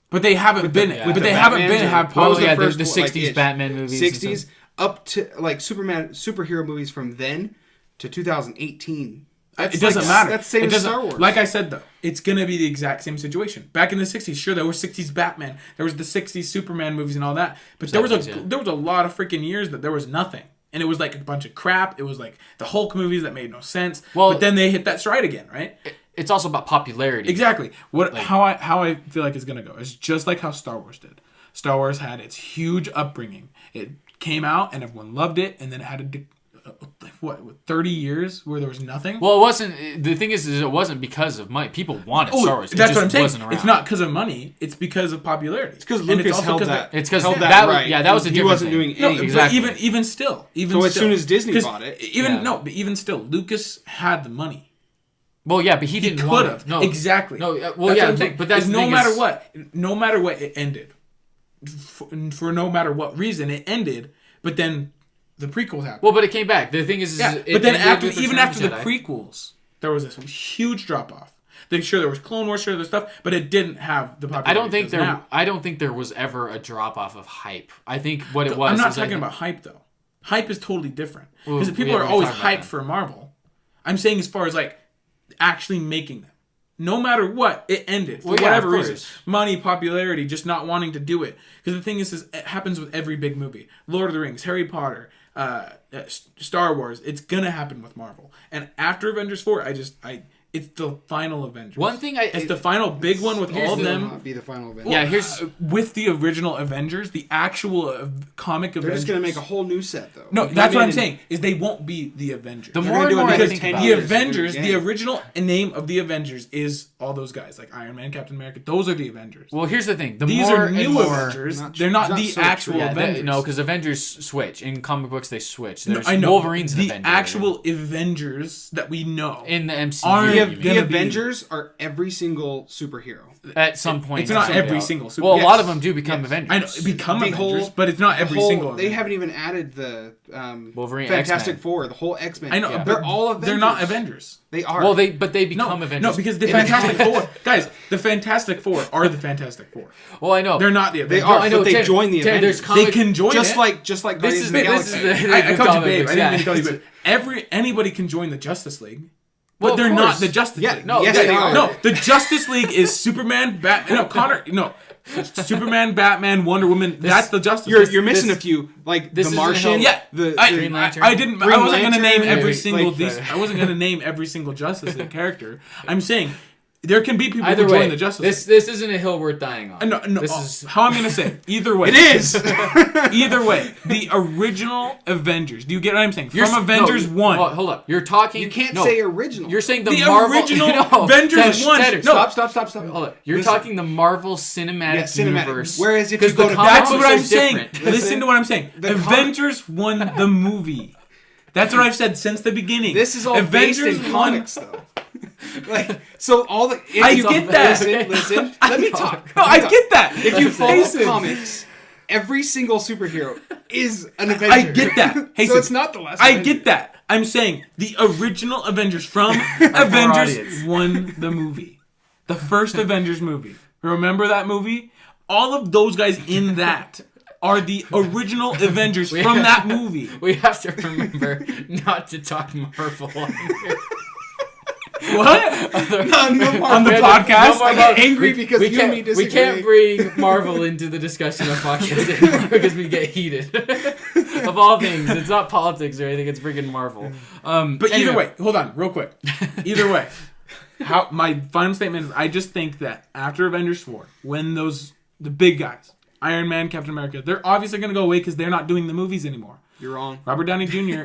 Speaker 3: But they haven't been.
Speaker 1: yeah.
Speaker 3: But
Speaker 2: With
Speaker 3: they
Speaker 2: the
Speaker 3: haven't
Speaker 2: Batmans
Speaker 3: been.
Speaker 2: or-
Speaker 3: Have
Speaker 2: what was
Speaker 1: Oh yeah, the
Speaker 2: first,
Speaker 1: 60s
Speaker 2: ish?
Speaker 1: Batman movies. and
Speaker 2: 60s
Speaker 1: stuff.
Speaker 2: up to, like, superhero movies from then to 2018.
Speaker 3: It doesn't matter.
Speaker 2: That's the same
Speaker 3: It
Speaker 2: as
Speaker 3: doesn't-
Speaker 2: Star Wars.
Speaker 3: Like I said, though, it's going to be the exact same situation. Back in the 60s, sure, there were 60s Batman. There was the 60s Superman movies and all that. But there was
Speaker 1: 70s, yeah.
Speaker 3: a lot of freaking years that there was nothing. And it was like a bunch of crap. It was like the Hulk movies that made no sense.
Speaker 1: Well-
Speaker 3: but then they hit that stride again, right?
Speaker 1: It's also about popularity.
Speaker 3: Exactly. How I feel like it's going to go is just like how Star Wars did. Star Wars had its huge upbringing. It came out and everyone loved it, and then it had 30 years where there was nothing.
Speaker 1: Well, it wasn't. The thing is it wasn't because of money. People wanted Star Wars. It
Speaker 3: That's
Speaker 1: just
Speaker 3: what I'm saying.
Speaker 1: wasn't around.
Speaker 3: It's not because of money. It's because of popularity. It's
Speaker 2: because Lucas held that.
Speaker 1: It's 'cause
Speaker 2: held
Speaker 1: that was-
Speaker 2: right.
Speaker 1: yeah, that was a
Speaker 2: He
Speaker 1: different
Speaker 2: wasn't
Speaker 1: thing.
Speaker 2: doing
Speaker 3: No,
Speaker 2: anything.
Speaker 1: Exactly.
Speaker 3: but even still,
Speaker 2: So as soon as Disney
Speaker 3: 'cause
Speaker 2: bought it,
Speaker 3: but even still, Lucas had the money.
Speaker 1: Well, yeah, but he
Speaker 3: He
Speaker 1: didn't
Speaker 3: could
Speaker 1: want
Speaker 3: have.
Speaker 1: it. No,
Speaker 3: Exactly.
Speaker 1: No, well,
Speaker 3: That's
Speaker 1: yeah,
Speaker 3: what I'm saying.
Speaker 1: but that's
Speaker 3: Is
Speaker 1: the
Speaker 3: no
Speaker 1: thing
Speaker 3: matter
Speaker 1: is-
Speaker 3: what, it ended. For no matter what reason, it ended. But then the prequels happened.
Speaker 1: Well, but it came back. The thing is,
Speaker 3: Yeah,
Speaker 1: it
Speaker 3: but then
Speaker 1: ended with
Speaker 3: even
Speaker 1: Return
Speaker 3: after
Speaker 1: of
Speaker 3: the
Speaker 1: Jedi.
Speaker 3: prequels, there was this huge drop off. Sure, there was Clone Wars, sure, there's stuff, but it didn't have the popularity.
Speaker 1: I don't think
Speaker 3: it does now.
Speaker 1: I don't think there was ever a drop off of hype. I think what it was.
Speaker 3: I'm not
Speaker 1: is I
Speaker 3: talking
Speaker 1: think-
Speaker 3: about hype though. Hype is totally different
Speaker 1: Well,
Speaker 3: because people
Speaker 1: yeah,
Speaker 3: are
Speaker 1: we're
Speaker 3: always
Speaker 1: talking about
Speaker 3: hyped
Speaker 1: that.
Speaker 3: for Marvel. I'm saying as far as like actually making them. No matter what, it ended for
Speaker 1: Well, yeah,
Speaker 3: whatever
Speaker 1: of
Speaker 3: reason.
Speaker 1: course.
Speaker 3: Money, popularity, just not wanting to do it. Because the thing is it happens with every big movie. Lord of the Rings, Harry Potter, Star Wars. It's gonna happen with Marvel. And after Avengers 4, it's the final Avengers.
Speaker 1: One thing
Speaker 3: it's the final big one with
Speaker 1: here's
Speaker 3: all of
Speaker 1: the-
Speaker 3: them.
Speaker 2: not be the final event.
Speaker 1: Yeah, here's
Speaker 3: With the original Avengers, the actual comic
Speaker 2: They're
Speaker 3: Avengers.
Speaker 2: just gonna make a whole new set though.
Speaker 3: No,
Speaker 2: Like,
Speaker 3: that's what I'm
Speaker 2: and-
Speaker 3: saying. Is they won't be the Avengers.
Speaker 1: the
Speaker 2: They're
Speaker 1: more
Speaker 2: gonna
Speaker 1: and
Speaker 2: do
Speaker 1: more I
Speaker 2: another
Speaker 1: think
Speaker 2: 10
Speaker 1: about
Speaker 3: the
Speaker 2: years.
Speaker 1: it.
Speaker 3: Avengers,
Speaker 2: Yeah.
Speaker 3: the original name of the Avengers is all those guys, like Iron Man, Captain America. Those are the Avengers.
Speaker 1: Well, here's the thing. The
Speaker 3: These
Speaker 1: more
Speaker 3: are
Speaker 1: and
Speaker 3: new
Speaker 1: more,
Speaker 3: Avengers.
Speaker 2: Not-
Speaker 3: They're not
Speaker 2: not
Speaker 3: the
Speaker 2: so
Speaker 3: actual
Speaker 2: true.
Speaker 1: Yeah,
Speaker 3: Avengers.
Speaker 1: no, because Avengers switch in comic books. They switch. There's
Speaker 3: I know
Speaker 1: Wolverine's an
Speaker 3: the
Speaker 1: Avenger
Speaker 3: actual Avengers that we know
Speaker 1: in the MCU.
Speaker 3: aren't
Speaker 2: The The Avengers are every single superhero.
Speaker 1: At some point.
Speaker 3: It's not every single superhero.
Speaker 1: Well, a lot of them do become Avengers.
Speaker 3: I know, become Avengers, but it's not every single
Speaker 2: They
Speaker 3: Avenger.
Speaker 2: haven't even added the
Speaker 1: Wolverine,
Speaker 2: Fantastic
Speaker 1: X-Men.
Speaker 2: Four, the whole X-Men.
Speaker 3: I know,
Speaker 1: Yeah.
Speaker 2: They're all Avengers.
Speaker 3: They're not Avengers.
Speaker 2: They are.
Speaker 1: Well, they become Avengers.
Speaker 3: No, because the Fantastic Four, guys, the Fantastic Four are the Fantastic Four.
Speaker 1: Well, I know.
Speaker 3: They're not the
Speaker 2: They
Speaker 3: Avengers.
Speaker 2: are,
Speaker 1: I know,
Speaker 2: but they
Speaker 1: Tanner,
Speaker 2: join the
Speaker 1: Tanner,
Speaker 2: Avengers.
Speaker 3: They can join
Speaker 2: just
Speaker 3: it.
Speaker 2: like Guardians of the Galaxy.
Speaker 3: I called you babe. I didn't
Speaker 1: Yeah.
Speaker 3: mean to call you babe. Anybody can join the Justice League.
Speaker 1: Well,
Speaker 3: But they're
Speaker 1: of
Speaker 3: not
Speaker 1: course.
Speaker 3: the Justice
Speaker 2: Yeah,
Speaker 3: League.
Speaker 1: No,
Speaker 2: yes,
Speaker 1: yeah,
Speaker 2: they are.
Speaker 3: No, the Justice League is Superman, Superman, Batman, Wonder Woman. That's the Justice League.
Speaker 2: You're missing a few, like
Speaker 1: this
Speaker 2: the
Speaker 1: isn't
Speaker 2: Martian.
Speaker 3: Yeah,
Speaker 1: Green Lantern.
Speaker 3: I didn't.
Speaker 2: Green
Speaker 3: I wasn't going to name
Speaker 2: Lantern,
Speaker 3: every
Speaker 2: like,
Speaker 3: single.
Speaker 2: like,
Speaker 3: I wasn't going to name every single Justice League character. I'm saying there can be people
Speaker 1: Either
Speaker 3: who
Speaker 1: way,
Speaker 3: join the Justice League.
Speaker 1: this isn't a hill worth dying on.
Speaker 3: No,
Speaker 1: This
Speaker 3: oh,
Speaker 1: is
Speaker 3: how I'm going to say it. Either way.
Speaker 2: It is.
Speaker 3: Either way, the original Avengers. Do you get what I'm saying?
Speaker 1: You're
Speaker 3: From
Speaker 1: s-
Speaker 3: Avengers
Speaker 1: no,
Speaker 3: 1.
Speaker 1: well, hold up. You're talking.
Speaker 2: You can't
Speaker 1: no,
Speaker 2: say original.
Speaker 1: You're saying the
Speaker 3: The
Speaker 1: Marvel
Speaker 3: original
Speaker 1: no,
Speaker 3: Avengers
Speaker 1: Tanner,
Speaker 3: 1.
Speaker 1: Tanner,
Speaker 3: No.
Speaker 2: Stop.
Speaker 1: Hold up. You're
Speaker 2: Listen.
Speaker 1: talking the Marvel Cinematic Universe.
Speaker 2: Whereas if you
Speaker 1: 'Cause
Speaker 2: go
Speaker 1: the
Speaker 2: to
Speaker 1: comic
Speaker 3: That's
Speaker 1: books
Speaker 3: what
Speaker 1: are
Speaker 3: I'm saying.
Speaker 1: different.
Speaker 3: Listen to what I'm saying.
Speaker 2: The
Speaker 3: Avengers won the movie. That's what I've said since the beginning.
Speaker 2: This is all
Speaker 3: Avengers
Speaker 2: based in
Speaker 3: won-
Speaker 2: comics, though. Like, so all the. If
Speaker 3: I
Speaker 2: you
Speaker 3: get that.
Speaker 2: Listen. Let me talk.
Speaker 3: No, I get that.
Speaker 2: If you follow
Speaker 3: Hasten.
Speaker 2: comics, every single superhero is an Avenger.
Speaker 3: I get that.
Speaker 2: So
Speaker 3: Hasten.
Speaker 2: it's not the last.
Speaker 3: I
Speaker 2: Avenger.
Speaker 3: get that. I'm saying the original Avengers from Avengers
Speaker 1: audience.
Speaker 3: won the movie. The first Avengers movie. Remember that movie? All of those guys in that are the original Avengers from that movie.
Speaker 1: We have to remember not to talk Marvel on here.
Speaker 3: What?
Speaker 2: No more
Speaker 3: On the
Speaker 1: No
Speaker 3: podcast?
Speaker 1: more
Speaker 2: I get
Speaker 1: Marvel.
Speaker 2: angry because you and me disagree.
Speaker 1: We can't bring Marvel into the discussion of podcast anymore because we get heated. Of all things, it's not politics or anything. It's freaking Marvel.
Speaker 3: But
Speaker 1: anyway.
Speaker 3: either way, hold on, real quick. Either way, how my final statement is: I just think that after Avengers 4, when the big guys, Iron Man, Captain America, they're obviously going to go away because they're not doing the movies anymore.
Speaker 2: You're wrong.
Speaker 3: Robert Downey Jr.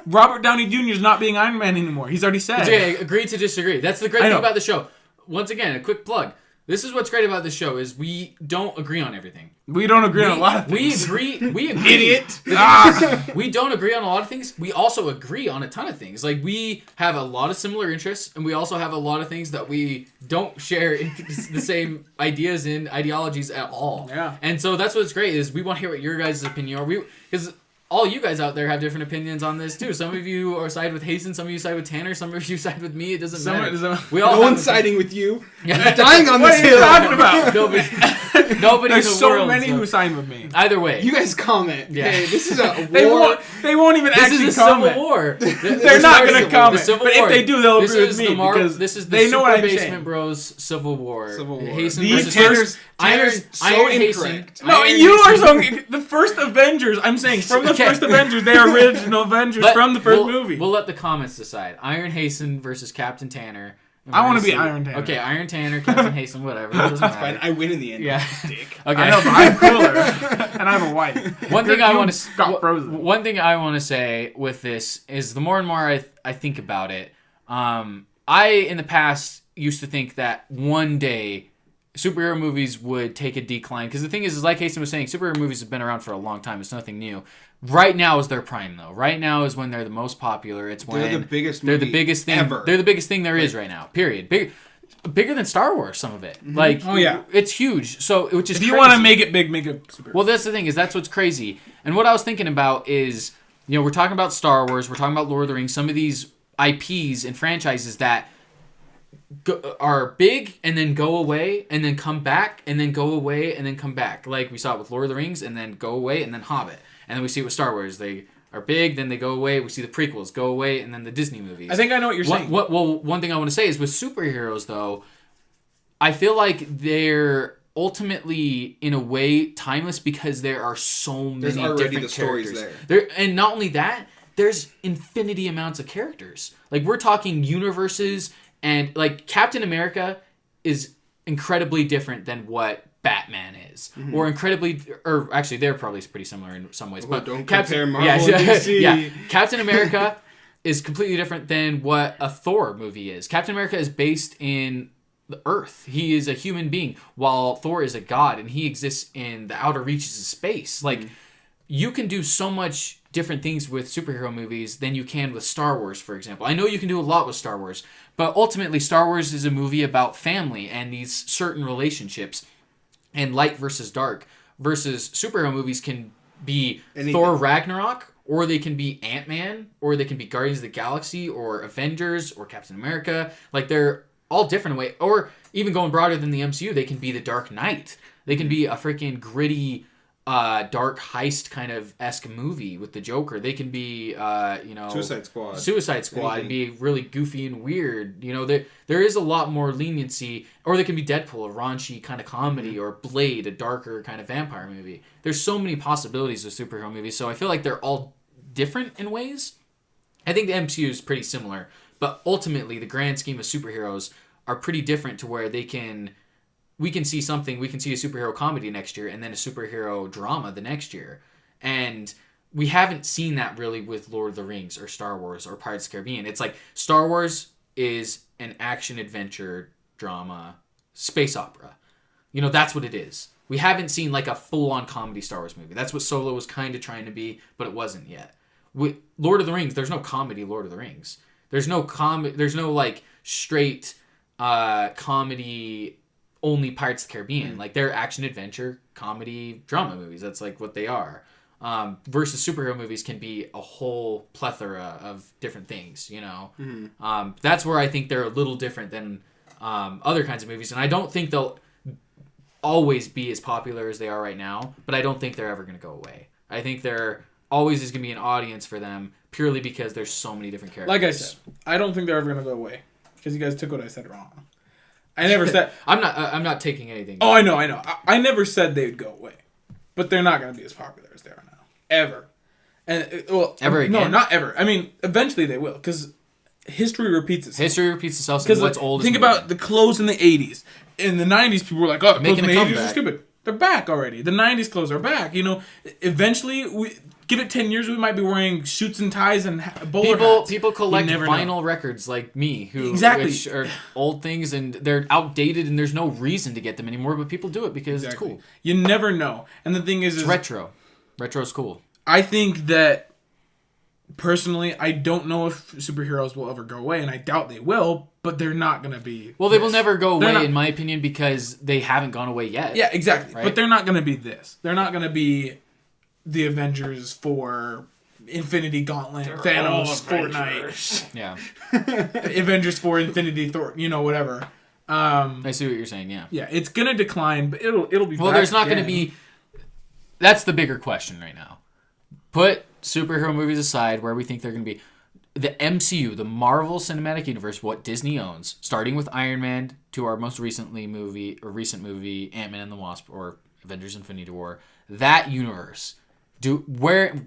Speaker 3: Robert Downey Jr. is not being Iron Man anymore. He's already said.
Speaker 1: Okay, agree to disagree. That's the great
Speaker 3: I
Speaker 1: thing
Speaker 3: know.
Speaker 1: about the show. Once again, a quick plug. This is what's great about the show is we don't agree on everything.
Speaker 3: We don't agree on a lot of things.
Speaker 1: We agree.
Speaker 2: Idiot.
Speaker 1: We don't agree on a lot of things. We also agree on a ton of things. Like, we have a lot of similar interests, and we also have a lot of things that we don't share the same ideas and ideologies at all.
Speaker 3: Yeah.
Speaker 1: And so that's what's great is we want to hear what your guys' opinion are. Because all you guys out there have different opinions on this, too. Some of you are side with Hasten, some of you side with Tanner, some of you side with me. It doesn't matter. We all
Speaker 2: No
Speaker 1: have
Speaker 2: one's siding with you.
Speaker 1: Yeah.
Speaker 2: You're dying on
Speaker 3: What
Speaker 2: this
Speaker 3: are you
Speaker 2: hill.
Speaker 3: talking about?
Speaker 1: Nobody
Speaker 3: There's
Speaker 1: in the
Speaker 3: so
Speaker 1: world.
Speaker 3: many who sign with me.
Speaker 1: Either way.
Speaker 2: You guys comment.
Speaker 1: Yeah.
Speaker 2: Hey, this is a
Speaker 3: They
Speaker 2: war.
Speaker 3: won't even
Speaker 1: This
Speaker 3: actually
Speaker 1: is a
Speaker 3: comment.
Speaker 1: civil war.
Speaker 3: They're not going to comment.
Speaker 1: The Civil
Speaker 3: But
Speaker 1: War.
Speaker 3: if they do, they'll
Speaker 1: This
Speaker 3: agree with
Speaker 1: is
Speaker 3: me
Speaker 1: the
Speaker 3: because
Speaker 1: this is the
Speaker 3: they know what
Speaker 1: Super
Speaker 3: I'm
Speaker 1: Basement
Speaker 3: saying.
Speaker 1: Bros Civil War.
Speaker 2: Civil War.
Speaker 1: Hasten
Speaker 3: These
Speaker 1: versus
Speaker 3: Tanner's-
Speaker 2: Tanner's so
Speaker 1: Iron
Speaker 2: incorrect.
Speaker 1: Hasten.
Speaker 3: No,
Speaker 1: Iron
Speaker 3: you are
Speaker 1: Hasten.
Speaker 3: so... The first Avengers, I'm saying, from the
Speaker 1: Okay.
Speaker 3: first Avengers, they are original Avengers from the 1st movie.
Speaker 1: We'll let the comments decide. Iron Hasten versus Captain Tanner. And
Speaker 3: I
Speaker 1: we're
Speaker 3: wanna
Speaker 1: gonna
Speaker 3: be
Speaker 1: see-
Speaker 3: Iron Tanner.
Speaker 1: Okay, Iron Tanner, Captain Hasten, whatever. It doesn't
Speaker 2: That's fine.
Speaker 1: matter.
Speaker 2: I win in the end.
Speaker 1: Yeah.
Speaker 2: Dick.
Speaker 1: Okay.
Speaker 3: I know, but I'm cooler. And I have a wife.
Speaker 1: One thing I
Speaker 3: You
Speaker 1: want to
Speaker 3: got frozen.
Speaker 1: One thing I want to say with this is the more and more I think about it, I in the past used to think that one day superhero movies would take a decline because the thing is like Hasten was saying, superhero movies have been around for a long time. It's nothing new. Right now is their prime though. Right now is when they're the most popular. It's when
Speaker 2: They're the biggest
Speaker 1: They're the
Speaker 2: movie
Speaker 1: biggest thing
Speaker 2: ever.
Speaker 1: They're the biggest thing there is right now. Period. Bigger than Star Wars. Some of it. Like
Speaker 3: Oh, yeah.
Speaker 1: it's huge. So which is
Speaker 3: If you
Speaker 1: crazy.
Speaker 3: want to make it big, make it super.
Speaker 1: Well, that's the thing is that's what's crazy. And what I was thinking about is, you know, we're talking about Star Wars, we're talking about Lord of the Rings, some of these IPs and franchises that are big and then go away and then come back and then go away and then come back. Like we saw it with Lord of the Rings and then go away and then Hobbit. And then we see it with Star Wars. They are big, then they go away. We see the prequels go away and then the Disney movies.
Speaker 3: I think I know what you're saying.
Speaker 1: One thing I want to say is with superheroes, though, I feel like they're ultimately, in a way, timeless because there are so many
Speaker 2: There's already
Speaker 1: different
Speaker 2: the stories
Speaker 1: characters.
Speaker 2: there.
Speaker 1: And not only that, there's infinity amounts of characters. Like, we're talking universes, and, like, Captain America is incredibly different than what Batman is.
Speaker 2: Mm-hmm.
Speaker 1: Or actually, they're probably pretty similar in some ways.
Speaker 2: Well,
Speaker 1: but
Speaker 2: don't
Speaker 1: Captain,
Speaker 2: compare Marvel and DC.
Speaker 1: Yeah, Captain America is completely different than what a Thor movie is. Captain America is based in the Earth. He is a human being, while Thor is a god, and he exists in the outer reaches of space. Like, you can do so much different things with superhero movies than you can with Star Wars, for example. I know you can do a lot with Star Wars, but ultimately Star Wars is a movie about family and these certain relationships and light versus dark, versus superhero movies can be Thor Ragnarok, or they can be Ant-Man, or they can be Guardians of the Galaxy, or Avengers, or Captain America. Like, they're all different way. Or even going broader than the MCU, they can be the Dark Knight. They can be a freaking gritty, dark heist kind of esque movie with the Joker. They can be,
Speaker 2: Suicide Squad.
Speaker 1: And be really goofy and weird. You know, there is a lot more leniency. Or they can be Deadpool, a raunchy kind of comedy, or Blade, a darker kind of vampire movie. There's so many possibilities with superhero movies, so I feel like they're all different in ways. I think the MCU is pretty similar, but ultimately the grand scheme of superheroes are pretty different to where we can see a superhero comedy next year and then a superhero drama the next year. And we haven't seen that really with Lord of the Rings or Star Wars or Pirates of the Caribbean. It's like Star Wars is an action adventure drama space opera. You know, that's what it is. We haven't seen like a full-on comedy Star Wars movie. That's what Solo was kind of trying to be, but it wasn't yet. With Lord of the Rings, there's no comedy Lord of the Rings. There's no like straight comedy only Pirates of the Caribbean. Like, they're action adventure comedy drama movies. That's like what they are. Versus superhero movies can be a whole plethora of different things, you know. That's where I think they're a little different than other kinds of movies, and I don't think they'll always be as popular as they are right now, but I don't think they're ever going to go away. I think there always is going to be an audience for them purely because there's so many different characters.
Speaker 3: Like I said, I don't think they're ever going to go away because you guys took what I said wrong. I never said...
Speaker 1: I'm not taking anything.
Speaker 3: Oh, I know. I never said they would go away, but they're not going to be as popular as they are now. Ever. And,
Speaker 1: ever again?
Speaker 3: No, not ever. I mean, eventually they will, because history repeats itself.
Speaker 1: History repeats itself. Because what's old is
Speaker 3: think about the clothes in the 80s. In the 90s, people were like, oh, the clothes in the 80s are stupid. They're back already. The 90s clothes are back. You know, eventually, give it 10 years, we might be wearing suits and ties and bowler hats.
Speaker 1: People collect vinyl records like me, which are old things, and they're outdated, and there's no reason to get them anymore, but people do it because it's cool.
Speaker 3: You never know. And the thing is...
Speaker 1: It's retro. Retro's cool.
Speaker 3: I think that, personally, I don't know if superheroes will ever go away, and I doubt they will, but they're not going to be...
Speaker 1: Well, they will never go away, in my opinion, because they haven't gone away yet.
Speaker 3: Yeah, exactly.
Speaker 1: Right?
Speaker 3: But they're not going to be this. They're not going to be the Avengers for Infinity Gauntlet, Thanos, Fortnite.
Speaker 1: Yeah.
Speaker 3: Avengers for Infinity Thor, whatever.
Speaker 1: I see what you're saying, yeah.
Speaker 3: Yeah, it's going to decline, but it'll be
Speaker 1: Well, there's not going to be... That's the bigger question right now. Put superhero movies aside, where we think they're going to be. The MCU, the Marvel Cinematic Universe, what Disney owns, starting with Iron Man to our most recent movie, Ant-Man and the Wasp, or Avengers Infinity War, that universe,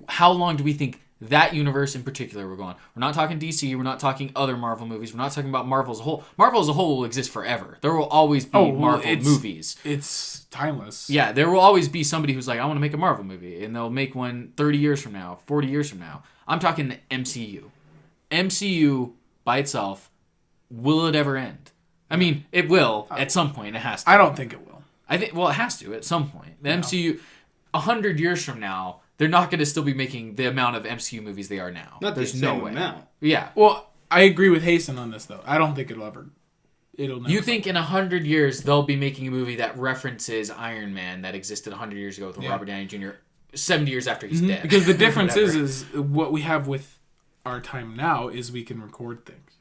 Speaker 1: how long do we think that universe in particular we're going? We're not talking DC, we're not talking other Marvel movies, we're not talking about Marvel as a whole. Marvel as a whole will exist forever. There will always be Marvel movies.
Speaker 3: It's timeless.
Speaker 1: Yeah, there will always be somebody who's like, I want to make a Marvel movie, and they'll make one 30 years from now, 40 years from now. I'm talking the MCU. MCU by itself, will it ever end? I mean, it will at some point. It has to.
Speaker 3: I don't think it will.
Speaker 1: It has to at some point. The MCU, 100 years from now, they're not going to still be making the amount of MCU movies they are now.
Speaker 2: There's no way. Amount.
Speaker 1: Yeah.
Speaker 3: Well, I agree with Hasten on this, though. I don't think it'll never.
Speaker 1: You think in 100 years they'll be making a movie that references Iron Man that existed 100 years ago with Robert Downey Jr. 70 years after he's dead?
Speaker 3: Because the difference is what we have with our time now is we can record things.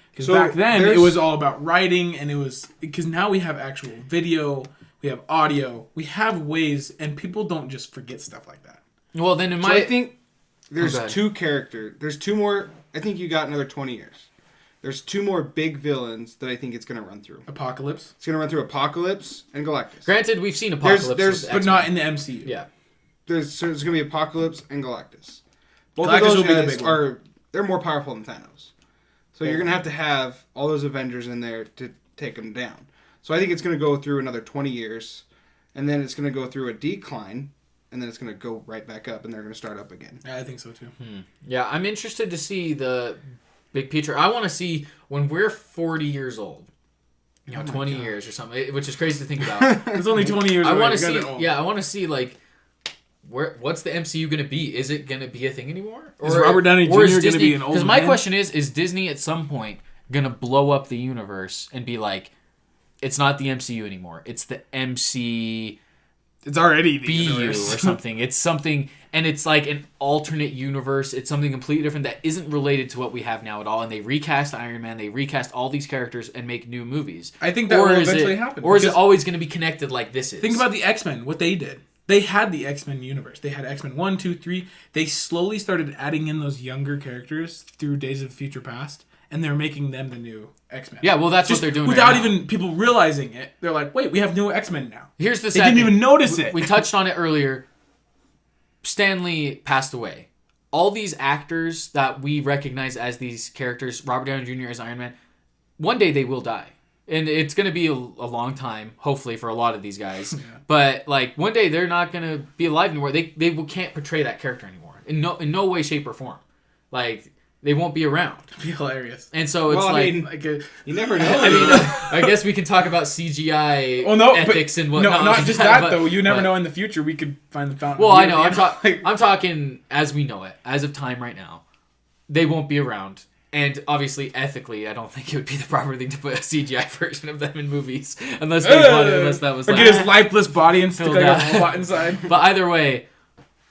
Speaker 3: Because back then it was all about writing, and it was because now we have actual video, we have audio, we have ways, and people don't just forget stuff like that.
Speaker 1: Well, then
Speaker 2: I think there's two characters. There's two more. I think you got another 20 years. There's two more big villains that I think it's going to run through.
Speaker 3: Apocalypse.
Speaker 2: It's going to run through Apocalypse and Galactus.
Speaker 1: Granted, we've seen Apocalypse,
Speaker 3: but not in the MCU.
Speaker 1: Yeah.
Speaker 2: There's going to be Apocalypse and Galactus. Both
Speaker 3: Galactus
Speaker 2: of those guys they're more powerful than Thanos. So you're going to have all those Avengers in there to take them down. So I think it's going to go through another 20 years, and then it's going to go through a decline, and then it's going to go right back up, and they're going to start up again.
Speaker 3: Yeah, I think so too.
Speaker 1: Yeah, I'm interested to see the big picture. I want to see when we're 40 years old, 20 years or something, which is crazy to think about.
Speaker 3: It's only 20 years.
Speaker 1: I want to see. Yeah, I want to see like what's the MCU going to be? Is it going to be a thing anymore?
Speaker 3: Is Robert Downey Jr. going to be an old man?
Speaker 1: Because my question is Disney at some point going to blow up the universe and be like, it's not the MCU anymore. It's the MC...
Speaker 3: It's already the
Speaker 1: BU
Speaker 3: universe.
Speaker 1: or something. It's something, and it's like an alternate universe. It's something completely different that isn't related to what we have now at all. And they recast Iron Man, they recast all these characters and make new movies.
Speaker 3: I think that will eventually happen.
Speaker 1: Or is it always going to be connected like this is?
Speaker 3: Think about the X-Men, what they did. They had the X-Men universe. They had X-Men 1, 2, 3. They slowly started adding in those younger characters through Days of Future Past, and they're making them the new X-Men.
Speaker 1: Yeah, well, that's
Speaker 3: just
Speaker 1: what they're doing
Speaker 3: without
Speaker 1: right now.
Speaker 3: even people realizing it. They're like, wait, we have new X-Men now.
Speaker 1: Here's the
Speaker 3: They
Speaker 1: sad
Speaker 3: didn't
Speaker 1: thing.
Speaker 3: even notice it.
Speaker 1: We touched on it earlier. Stan Lee passed away. All these actors that we recognize as these characters, Robert Downey Jr. as Iron Man, one day they will die. And it's going to be a long time, hopefully, for a lot of these guys. Yeah. But, like, one day they're not going to be alive anymore. They can't portray that character anymore. In no way, shape, or form. Like, they won't be around.
Speaker 3: It'd be hilarious.
Speaker 1: And so it's
Speaker 2: you never know.
Speaker 1: I mean, I guess we can talk about CGI ethics and whatnot.
Speaker 3: No, not just that, though. You never know in the future. We could find the fountain.
Speaker 1: Well, I know. I'm talking as we know it, as of time right now. They won't be around. And obviously, ethically, I don't think it would be the proper thing to put a CGI version of them in movies. Unless they wanted, unless that was
Speaker 3: or get his lifeless body and stick like a robot inside.
Speaker 1: But either way,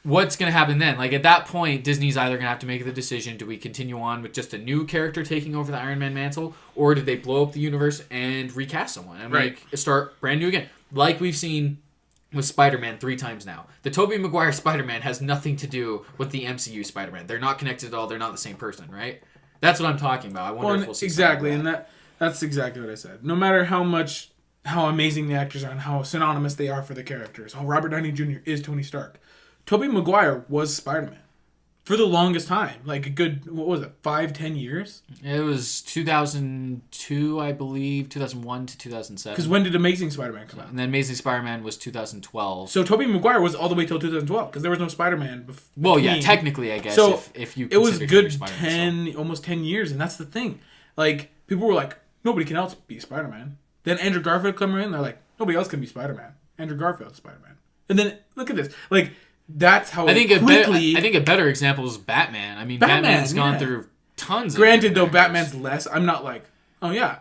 Speaker 1: what's going to happen then? Like, at that point, Disney's either going to have to make the decision, do we continue on with just a new character taking over the Iron Man mantle, or do they blow up the universe and recast someone and start brand new again? Like we've seen with Spider-Man 3 times now. The Tobey Maguire Spider-Man has nothing to do with the MCU Spider-Man. They're not connected at all. They're not the same person, right? That's what I'm talking about. I wonder if we'll see
Speaker 3: exactly, and that's exactly what I said. No matter how amazing the actors are and how synonymous they are for the characters. Oh, Robert Downey Jr. is Tony Stark. Tobey Maguire was Spider-Man for the longest time. Like a good, 5-10 years?
Speaker 1: It was 2002, I believe, 2001 to 2007.
Speaker 3: Because when did Amazing Spider-Man come out?
Speaker 1: And then Amazing Spider-Man was 2012.
Speaker 3: So Tobey Maguire was all the way till 2012 because there was no Spider-Man before.
Speaker 1: Well, yeah, technically, I guess.
Speaker 3: So
Speaker 1: if you
Speaker 3: it was good almost 10 years, and that's the thing. Like people were like, nobody can else be Spider-Man. Then Andrew Garfield come in, they're like, nobody else can be Spider-Man. Andrew Garfield's Spider-Man. And then look at this, like. That's how
Speaker 1: I think a better example is Batman. I mean, Batman's gone through tons.
Speaker 3: Granted, though, Batman's less. I'm not like, oh yeah,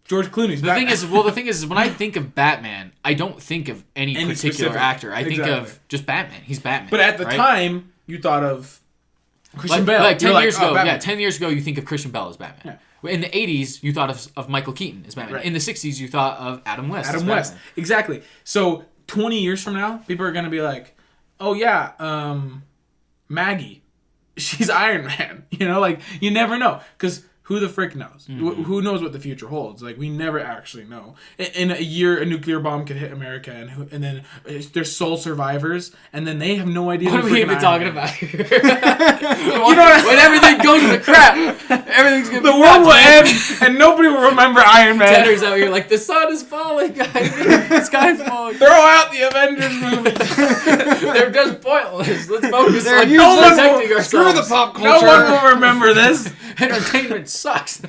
Speaker 3: George Clooney's.
Speaker 1: The thing is, when I think of Batman, I don't think of any particular
Speaker 3: specific
Speaker 1: actor. I think of just Batman. He's Batman.
Speaker 3: But at the time, you thought of Christian Bale.
Speaker 1: Like 10 years ago, 10 years ago, you think of Christian Bale as Batman. Yeah. In the 80s, you thought of Michael Keaton as Batman. Right. In the 60s, you thought of Adam West.
Speaker 3: Exactly. So 20 years from now, people are going to be like, oh yeah, Maggie, she's Iron Man. You know, like you never know because who the frick knows? Mm-hmm. Who knows what the future holds? Like we never actually know. In a year, a nuclear bomb could hit America, and then there's sole survivors, and then they have no idea.
Speaker 1: What are we even talking about here? when everything goes to crap, everything's gonna be
Speaker 3: the world will end, and nobody will remember Iron Man.
Speaker 1: Tanner's out here like the sun is falling, guys. The sky's falling.
Speaker 3: Throw out the Avengers movies.
Speaker 1: They're just pointless. Let's focus
Speaker 2: on
Speaker 1: protecting ourselves.
Speaker 2: Screw the pop culture.
Speaker 3: No one will remember this.
Speaker 1: Entertainment sucks.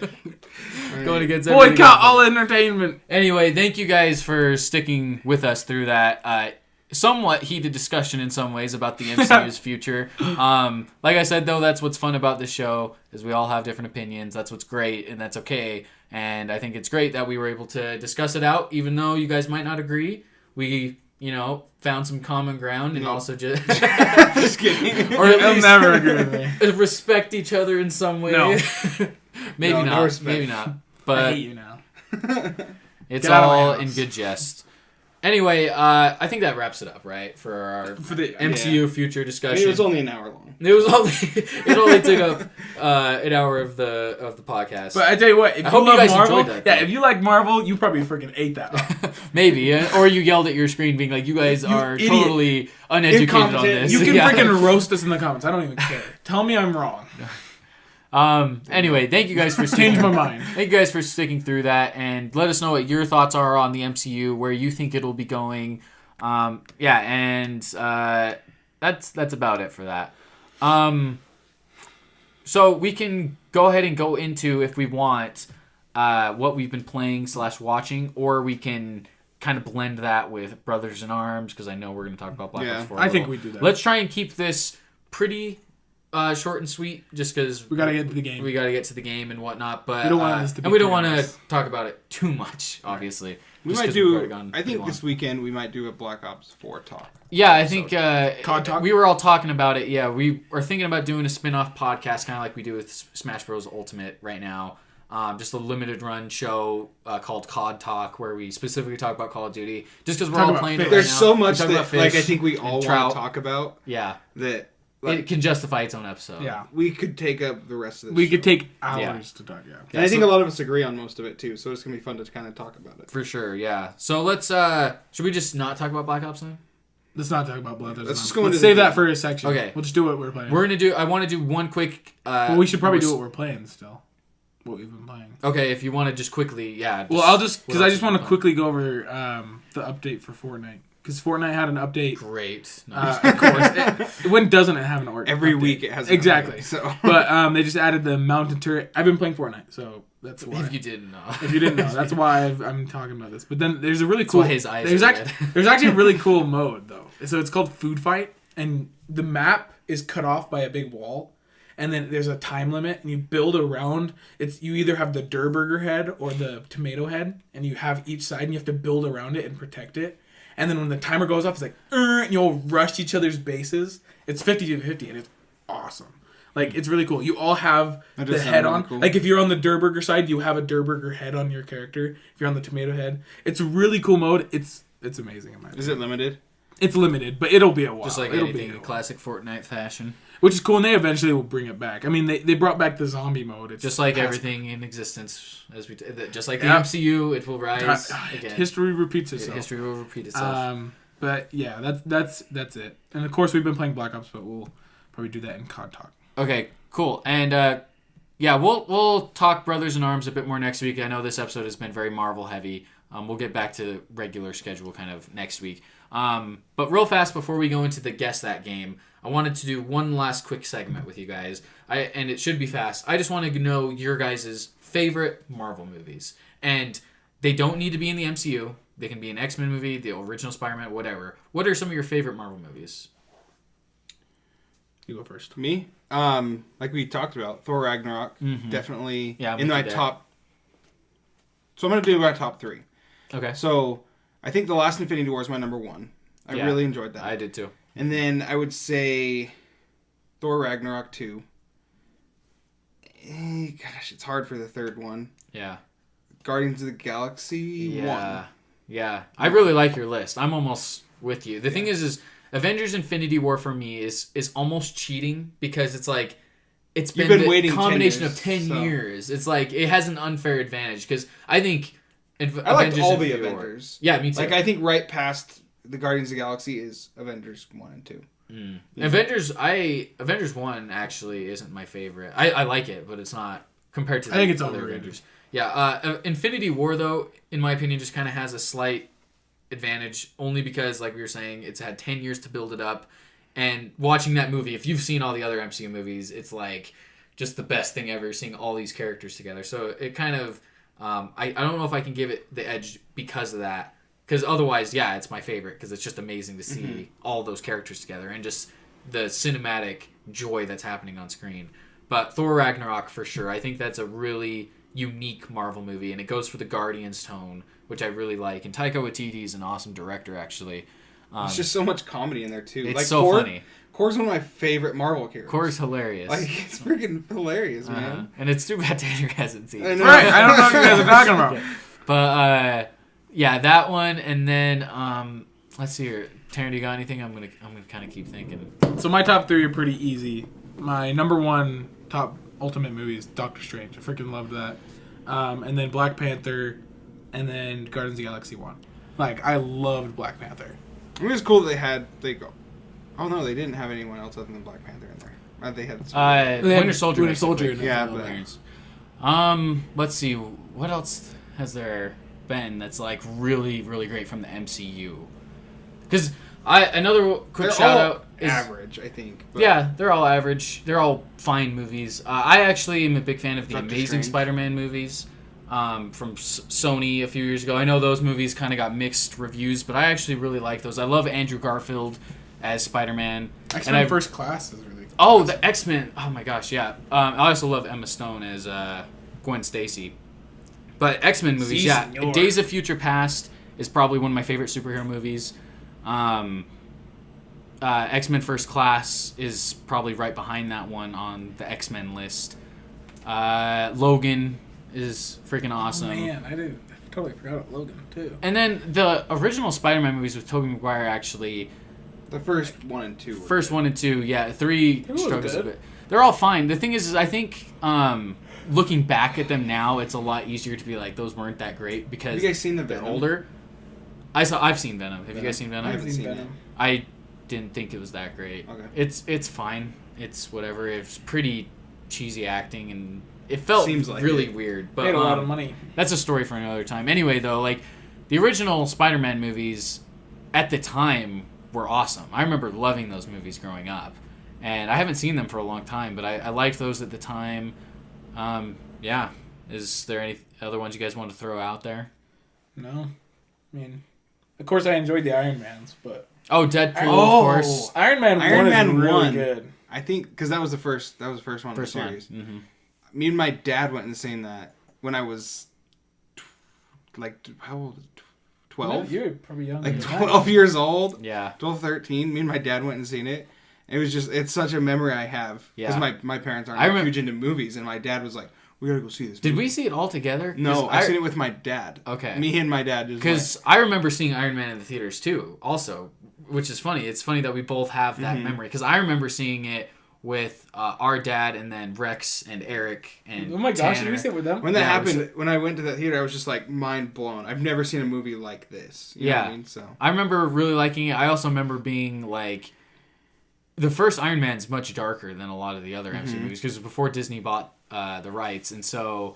Speaker 1: Going against
Speaker 3: boycott all entertainment.
Speaker 1: Anyway, thank you guys for sticking with us through that somewhat heated discussion in some ways about the MCU's future. Like I said, though, that's what's fun about this show is we all have different opinions. That's what's great, and that's okay. And I think it's great that we were able to discuss it out, even though you guys might not agree. We, found some common ground and also just
Speaker 2: just kidding.
Speaker 1: Or at
Speaker 3: They'll
Speaker 1: least
Speaker 3: never agree with me.
Speaker 1: Respect each other in some way.
Speaker 3: No.
Speaker 1: Maybe not. But
Speaker 3: I hate you now.
Speaker 1: It's all in good jest. Anyway, I think that wraps it up, right? For the MCU future discussion.
Speaker 2: It was only an hour long.
Speaker 1: It only took up an hour of the podcast.
Speaker 3: But I tell you what, if you love Marvel, if you like Marvel, you probably freaking ate that up.
Speaker 1: Maybe, or you yelled at your screen being like, "You guys are totally uneducated on this."
Speaker 3: You can freaking roast us in the comments. I don't even care. Tell me I'm wrong.
Speaker 1: Anyway, thank you guys for
Speaker 3: change my mind.
Speaker 1: Thank you guys for sticking through that, and let us know what your thoughts are on the MCU, where you think it'll be going. That's about it for that. So we can go ahead and go into, if we want, what we've been playing / watching, or we can kind of blend that with Brothers in Arms, because I know we're going to talk about Black Ops 4
Speaker 3: I think we do that.
Speaker 1: Let's try and keep this pretty short and sweet, just because
Speaker 3: we got to get to the game.
Speaker 1: We got to get to the game and whatnot, but
Speaker 3: we don't want this to be
Speaker 1: and we don't want to talk about it too much, obviously.
Speaker 2: We might do. I think this weekend we might do a Black Ops 4 talk.
Speaker 1: Yeah, I think
Speaker 3: COD talk?
Speaker 1: we were all talking about it. Yeah, we are thinking about doing a spin-off podcast, kind of like we do with Smash Bros. Ultimate right now. Just a limited run show called COD Talk, where we specifically talk about Call of Duty, just because we're all playing it right now.
Speaker 2: There's so much that I think we all want to talk about.
Speaker 1: Yeah,
Speaker 2: that.
Speaker 1: It can justify its own episode.
Speaker 3: Yeah.
Speaker 2: We could take up the rest of the
Speaker 3: We
Speaker 2: show.
Speaker 3: could take hours to talk,
Speaker 2: And I think a lot of us agree on most of it, too, so it's going to be fun to kind of talk about it.
Speaker 1: For sure, yeah. So let's, should we just not talk about Black Ops then?
Speaker 3: Let's not talk about Blood.
Speaker 2: Let's just go into
Speaker 3: Let's save that for a section.
Speaker 1: Okay.
Speaker 3: We'll just do what we're playing.
Speaker 1: I want to do one quick...
Speaker 3: well, we should probably do what we're playing still. What we've been playing.
Speaker 1: Okay, if you want to just quickly, yeah.
Speaker 3: Well, I'll just... Because I just want to quickly go over the update for Fortnite. Because Fortnite had an update.
Speaker 1: Great.
Speaker 3: Of course. When doesn't it have an update?
Speaker 2: Every week it has an
Speaker 3: Exactly.
Speaker 2: update, so.
Speaker 3: But they just added the mountain turret. I've been playing Fortnite, so that's why.
Speaker 1: If you didn't know.
Speaker 3: If you didn't know. That's why I'm talking about this. But then there's a really cool...
Speaker 1: That's why his eyes
Speaker 3: there's actually a really cool mode, though. So it's called Food Fight. And the map is cut off by a big wall. And then there's a time limit, and you build around. You either have the Durr Burger head or the tomato head, and you have each side, and you have to build around it and protect it. And then when the timer goes off, it's like, and you'll rush each other's bases. It's 50-50, and it's awesome. Like, it's really cool. You all have the head on. Cool. Like, if you're on the Durr Burger side, you have a Durr Burger head on your character. If you're on the tomato head, it's a really cool mode. It's amazing in my opinion.
Speaker 2: Is it limited?
Speaker 3: It's limited, but it'll be a while.
Speaker 1: Just like anything in classic Fortnite fashion.
Speaker 3: Which is cool, and they eventually will bring it back. I mean, they brought back the zombie mode. It's
Speaker 1: just like everything in existence, just like the MCU, it will rise again.
Speaker 3: History repeats itself.
Speaker 1: History will repeat itself.
Speaker 3: But yeah, that's it. And of course, we've been playing Black Ops, but we'll probably do that in COD Talk.
Speaker 1: Okay, cool. And yeah, we'll talk Brothers in Arms a bit more next week. I know this episode has been very Marvel heavy. We'll get back to regular schedule kind of next week. But real fast before we go into the Guess That game, I wanted to do one last quick segment with you guys. And it should be fast. I just want to know your guys' favorite Marvel movies. And they don't need to be in the MCU. They can be an X-Men movie, the original Spider-Man, whatever. What are some of your favorite Marvel movies?
Speaker 3: You go first.
Speaker 2: Me? Like we talked about, Thor Ragnarok, definitely in my top. So I'm going to do my top 3.
Speaker 1: Okay.
Speaker 2: So I think The Last Infinity War is my number 1. I really enjoyed that.
Speaker 1: I did too.
Speaker 2: And then I would say Thor Ragnarok 2. Gosh, it's hard for the third one.
Speaker 1: Yeah.
Speaker 2: Guardians of the Galaxy 1.
Speaker 1: Yeah. I really like your list. I'm almost with you. The thing is Avengers Infinity War for me is almost cheating, because it's like it's been a combination of 10 years. It's like it has an unfair advantage, because I think
Speaker 2: I liked all the Avengers.
Speaker 1: Yeah, me too.
Speaker 2: Like, I think right past the Guardians of the Galaxy is Avengers 1 and 2.
Speaker 1: Yeah. Avengers 1 actually isn't my favorite. I like it, but it's not compared to
Speaker 3: I think it's
Speaker 1: other
Speaker 3: overrated.
Speaker 1: Avengers. Yeah, Infinity War, though, in my opinion, just kind of has a slight advantage, only because, like we were saying, it's had 10 years to build it up. And watching that movie, if you've seen all the other MCU movies, it's like just the best thing ever, seeing all these characters together. So it kind of... I don't know if I can give it the edge because of that. Because otherwise, yeah, it's my favorite, because it's just amazing to see all those characters together and just the cinematic joy that's happening on screen. But Thor Ragnarok, for sure. I think that's a really unique Marvel movie, and it goes for the Guardians tone, which I really like. And Taika Waititi is an awesome director, actually.
Speaker 2: There's just so much comedy in there, too.
Speaker 1: It's
Speaker 2: like,
Speaker 1: so funny.
Speaker 2: Korg's one of my favorite Marvel characters.
Speaker 1: Korg's hilarious.
Speaker 2: Like, it's freaking hilarious, man.
Speaker 1: And it's too bad Tanner hasn't seen it.
Speaker 3: Right, I don't know what you guys are talking about.
Speaker 1: But, yeah, that one, and then, let's see here. Tanner, do you got anything? I'm gonna kind of keep thinking.
Speaker 3: So my top 3 are pretty easy. My number 1 top ultimate movie is Doctor Strange. I freaking loved that. And then Black Panther, and then Guardians of the Galaxy 1. Like, I loved Black Panther.
Speaker 2: I mean, it was cool that oh no, they didn't have anyone else other than Black Panther in there. They had
Speaker 1: Winter Soldier.
Speaker 3: Winter Soldier.
Speaker 2: Yeah, but
Speaker 1: let's see. What else has there been that's like really, really great from the MCU? Because another quick shout out is
Speaker 2: average, I think.
Speaker 1: But yeah, they're all average. They're all fine movies. I actually am a big fan of the Amazing Spider-Man movies. from Sony a few years ago. I know those movies kind of got mixed reviews, but I actually really like those. I love Andrew Garfield as Spider-Man.
Speaker 3: X-Men First Class is really cool.
Speaker 1: Oh, the X-Men. Oh my gosh, yeah. I also love Emma Stone as Gwen Stacy. But X-Men movies, yeah.
Speaker 3: Senor.
Speaker 1: Days of Future Past is probably one of my favorite superhero movies. X-Men First Class is probably right behind that one on the X-Men list. Logan is freaking awesome.
Speaker 3: Oh, man, I totally forgot about Logan, too.
Speaker 1: And then the original Spider-Man movies with Tobey Maguire actually...
Speaker 2: The first 1 and 2.
Speaker 1: First 1 and 2, yeah. 3 struggles a
Speaker 3: good.
Speaker 1: bit. They're all fine. The thing is I think looking back at them now, it's a lot easier to be like, those weren't that great because
Speaker 2: Have you guys seen the
Speaker 1: they're
Speaker 2: Venom?
Speaker 1: older. I've seen Venom. Have you guys seen Venom?
Speaker 2: I haven't seen it.
Speaker 1: I didn't think it was that great.
Speaker 2: Okay.
Speaker 1: It's fine. It's whatever. It's pretty cheesy acting and it felt
Speaker 2: Seems like
Speaker 1: really
Speaker 2: it.
Speaker 1: weird.
Speaker 3: They
Speaker 1: But
Speaker 3: had a lot of money.
Speaker 1: that's a story for another time. Anyway, though, like the original Spider-Man movies at the time were awesome. I remember loving those movies growing up, and I haven't seen them for a long time, but I liked those at the time. Yeah. Is there any other ones you guys want to throw out there?
Speaker 3: No. I mean, of course I enjoyed the Iron Mans, but...
Speaker 1: Oh, Deadpool,
Speaker 2: Oh,
Speaker 1: of course.
Speaker 3: Iron Man 1
Speaker 2: Iron
Speaker 3: is
Speaker 2: Man
Speaker 3: really
Speaker 2: 1.
Speaker 3: good.
Speaker 2: I think because that was the first one
Speaker 1: First
Speaker 2: of the series.
Speaker 1: one. Mm-hmm.
Speaker 2: Me and my dad went and seen that when I was how old? 12?
Speaker 3: You're probably younger
Speaker 2: Like
Speaker 3: than that.
Speaker 2: 12 years old.
Speaker 1: Yeah.
Speaker 2: 12, 13. Me and my dad went and seen it. It's such a memory I have. Because
Speaker 1: Yeah.
Speaker 2: my parents aren't
Speaker 1: I remember-
Speaker 2: huge into movies, and my dad was like, we gotta go see this
Speaker 1: Did
Speaker 2: movie.
Speaker 1: we see it all together?
Speaker 2: No, I seen it with my dad.
Speaker 1: Okay.
Speaker 2: Me and my dad just
Speaker 1: Because I remember seeing Iron Man in the theaters too, also, which is funny. It's funny that we both have that memory. Because I remember seeing it with our dad and then Rex and Eric and
Speaker 3: Oh my gosh,
Speaker 1: Tanner.
Speaker 3: did we sit with them?
Speaker 2: When that
Speaker 1: Yeah,
Speaker 2: happened, when I went to that theater, I was just like mind blown. I've never seen a movie like this. You know what I mean? So
Speaker 1: I remember really liking it. I also remember being like, the first Iron Man's much darker than a lot of the other MCU movies because before Disney bought the rights, and so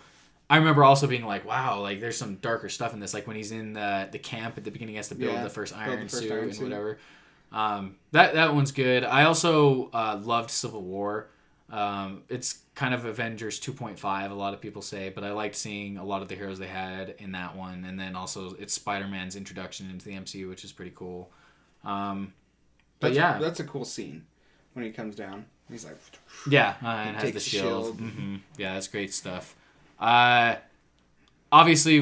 Speaker 1: I remember also being like, wow, like there's some darker stuff in this. Like when he's in the camp at the beginning, he has to build the first Iron suit and whatever. That one's good. I also loved Civil War. It's kind of Avengers 2.5, a lot of people say, but I liked seeing a lot of the heroes they had in that one, and then also it's Spider-Man's introduction into the MCU, which is pretty cool. But
Speaker 2: that's a cool scene when he comes down. He's like,
Speaker 1: yeah, and has
Speaker 2: takes
Speaker 1: the
Speaker 2: the
Speaker 1: shield.
Speaker 2: shield.
Speaker 1: Mm-hmm. Yeah, that's great stuff. Obviously,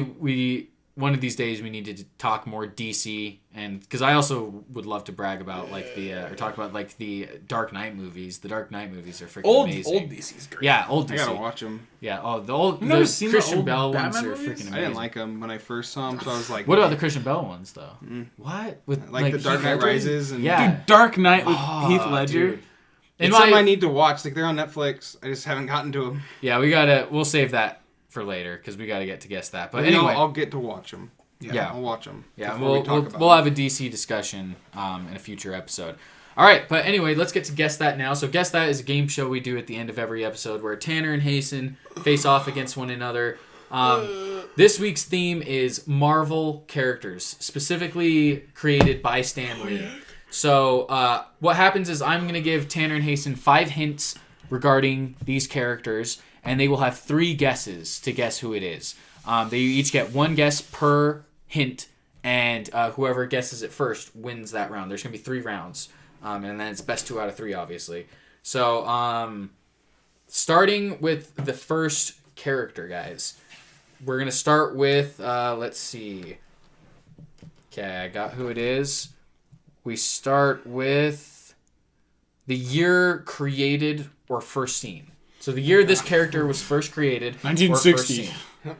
Speaker 1: one of these days we need to talk more DC, and because I also would love to brag about like or talk about like the Dark Knight movies. The Dark Knight movies are freaking amazing.
Speaker 3: Old DC's great.
Speaker 1: Yeah, old DC.
Speaker 2: I gotta watch them.
Speaker 1: Yeah, the old
Speaker 3: You've never
Speaker 1: the
Speaker 3: seen the
Speaker 1: Christian
Speaker 3: old
Speaker 1: Bell ones
Speaker 3: Batman
Speaker 1: are
Speaker 3: movies?
Speaker 1: freaking amazing.
Speaker 2: I didn't like them when I first saw them, so I was like,
Speaker 1: What about the Christian Bell ones though? What with
Speaker 2: like the Dark
Speaker 1: Heath
Speaker 2: Knight
Speaker 1: Ledger?
Speaker 2: Rises and
Speaker 1: Yeah.
Speaker 3: Dude, Dark Knight with Heath
Speaker 1: Oh,
Speaker 3: Ledger.
Speaker 1: dude.
Speaker 2: It's something I need to watch. Like they're on Netflix. I just haven't gotten to them.
Speaker 1: Yeah, we'll save that for later because we got to get to guess that. But
Speaker 2: But
Speaker 1: anyway,
Speaker 2: I'll get to watch them.
Speaker 1: Yeah.
Speaker 2: I'll watch them.
Speaker 1: yeah,
Speaker 2: we'll
Speaker 1: we'll have a DC discussion in a future episode. All right, but anyway, let's get to Guess That now. So Guess That is a game show we do at the end of every episode where Tanner and Hasten face off against one another. This week's theme is Marvel characters, specifically created by Stan Lee. So what happens is I'm going to give Tanner and Hasten 5 hints regarding these characters, and they will have 3 guesses to guess who it is. They each get 1 guess per hint, and whoever guesses it first wins that round. There's going to be 3 rounds, and then it's best 2 out of 3, obviously. So starting with the first character, guys. We're going to start with, let's see. Okay, I got who it is. We start with the year created or first seen. So the year this character was first created.
Speaker 3: 1960.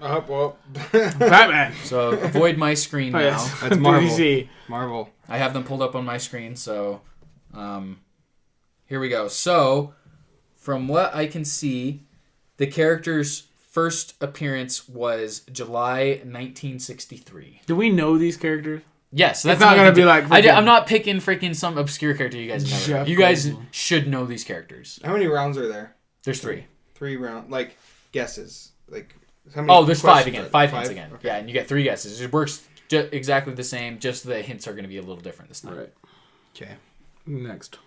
Speaker 2: Well,
Speaker 3: Batman.
Speaker 1: So avoid my screen now.
Speaker 2: that's Marvel.
Speaker 3: DC.
Speaker 2: Marvel.
Speaker 1: I have them pulled up on my screen. So here we go. So from what I can see, the character's first appearance was July 1963.
Speaker 3: Do we know these characters?
Speaker 1: Yes, that's
Speaker 3: not gonna be like
Speaker 1: I'm not picking freaking some obscure character you guys know.
Speaker 3: Jeff
Speaker 1: You guys
Speaker 3: Goldblum.
Speaker 1: should know these characters.
Speaker 2: How many rounds are there?
Speaker 1: There's 3.
Speaker 2: 3 rounds. Like guesses. Like how many?
Speaker 1: Oh, there's 5
Speaker 2: questions
Speaker 1: again.
Speaker 2: are
Speaker 1: 5
Speaker 2: there?
Speaker 1: hints again.
Speaker 2: Okay.
Speaker 1: Yeah, and you get 3 guesses. It works exactly the same. Just the hints are going to be a little different this time.
Speaker 3: Right.
Speaker 2: Okay.
Speaker 3: Next.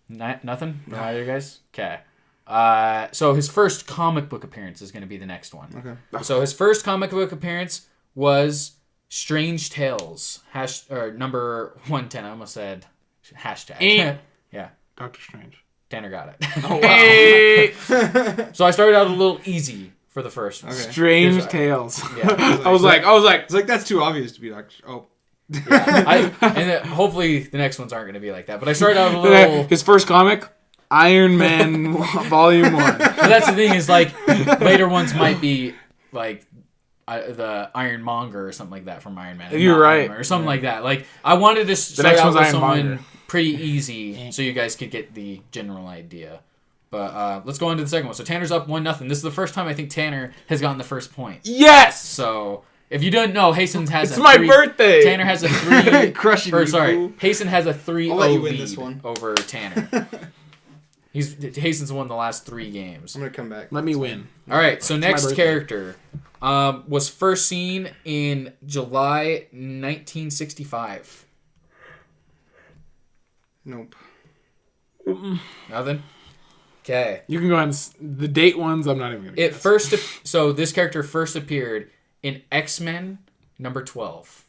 Speaker 1: Nothing? No, you guys? Okay. So his first comic book appearance is going to be the next one.
Speaker 2: Okay.
Speaker 1: So his first comic book appearance was Strange Tales. Number 110. I almost said hashtag. Yeah.
Speaker 3: Doctor Strange.
Speaker 1: Tanner got it.
Speaker 2: Oh, wow.
Speaker 1: Hey! So I started out a little easy for the first one.
Speaker 2: Okay.
Speaker 3: Strange Tales.
Speaker 1: Yeah.
Speaker 3: I was like,
Speaker 2: It's like, that's too obvious to be Doctor. Oh.
Speaker 1: Yeah. Hopefully the next ones aren't going to be like that. But I started out a little...
Speaker 3: His first comic, Iron Man Volume 1.
Speaker 1: But that's the thing is, like, later ones might be, like, the Ironmonger or something like that from Iron Man.
Speaker 3: You're right.
Speaker 1: Iron Man or something like that. Like, I wanted to start
Speaker 3: next
Speaker 1: out
Speaker 3: one's
Speaker 1: with
Speaker 3: Ironmonger.
Speaker 1: someone pretty easy so you guys could get the general idea. But let's go on to the second one. So Tanner's up 1-0. This is the first time I think Tanner has gotten the first point.
Speaker 3: Yes!
Speaker 1: So... If you don't know, Hasten has
Speaker 3: It's my birthday!
Speaker 1: Tanner has a 3...
Speaker 2: Crushing you, fool.
Speaker 1: Hasten has a 3-0
Speaker 2: I'll let you win
Speaker 1: lead
Speaker 2: this one.
Speaker 1: over Tanner. Hasten's won the last 3 games.
Speaker 2: I'm going to come back.
Speaker 3: Let me win.
Speaker 1: All right, so next
Speaker 3: birthday.
Speaker 1: character was first seen in July 1965.
Speaker 2: Nope.
Speaker 1: Nothing? Okay.
Speaker 3: You can go ahead and... The date ones, I'm not even going to guess.
Speaker 1: So this character first appeared in X-Men number 12.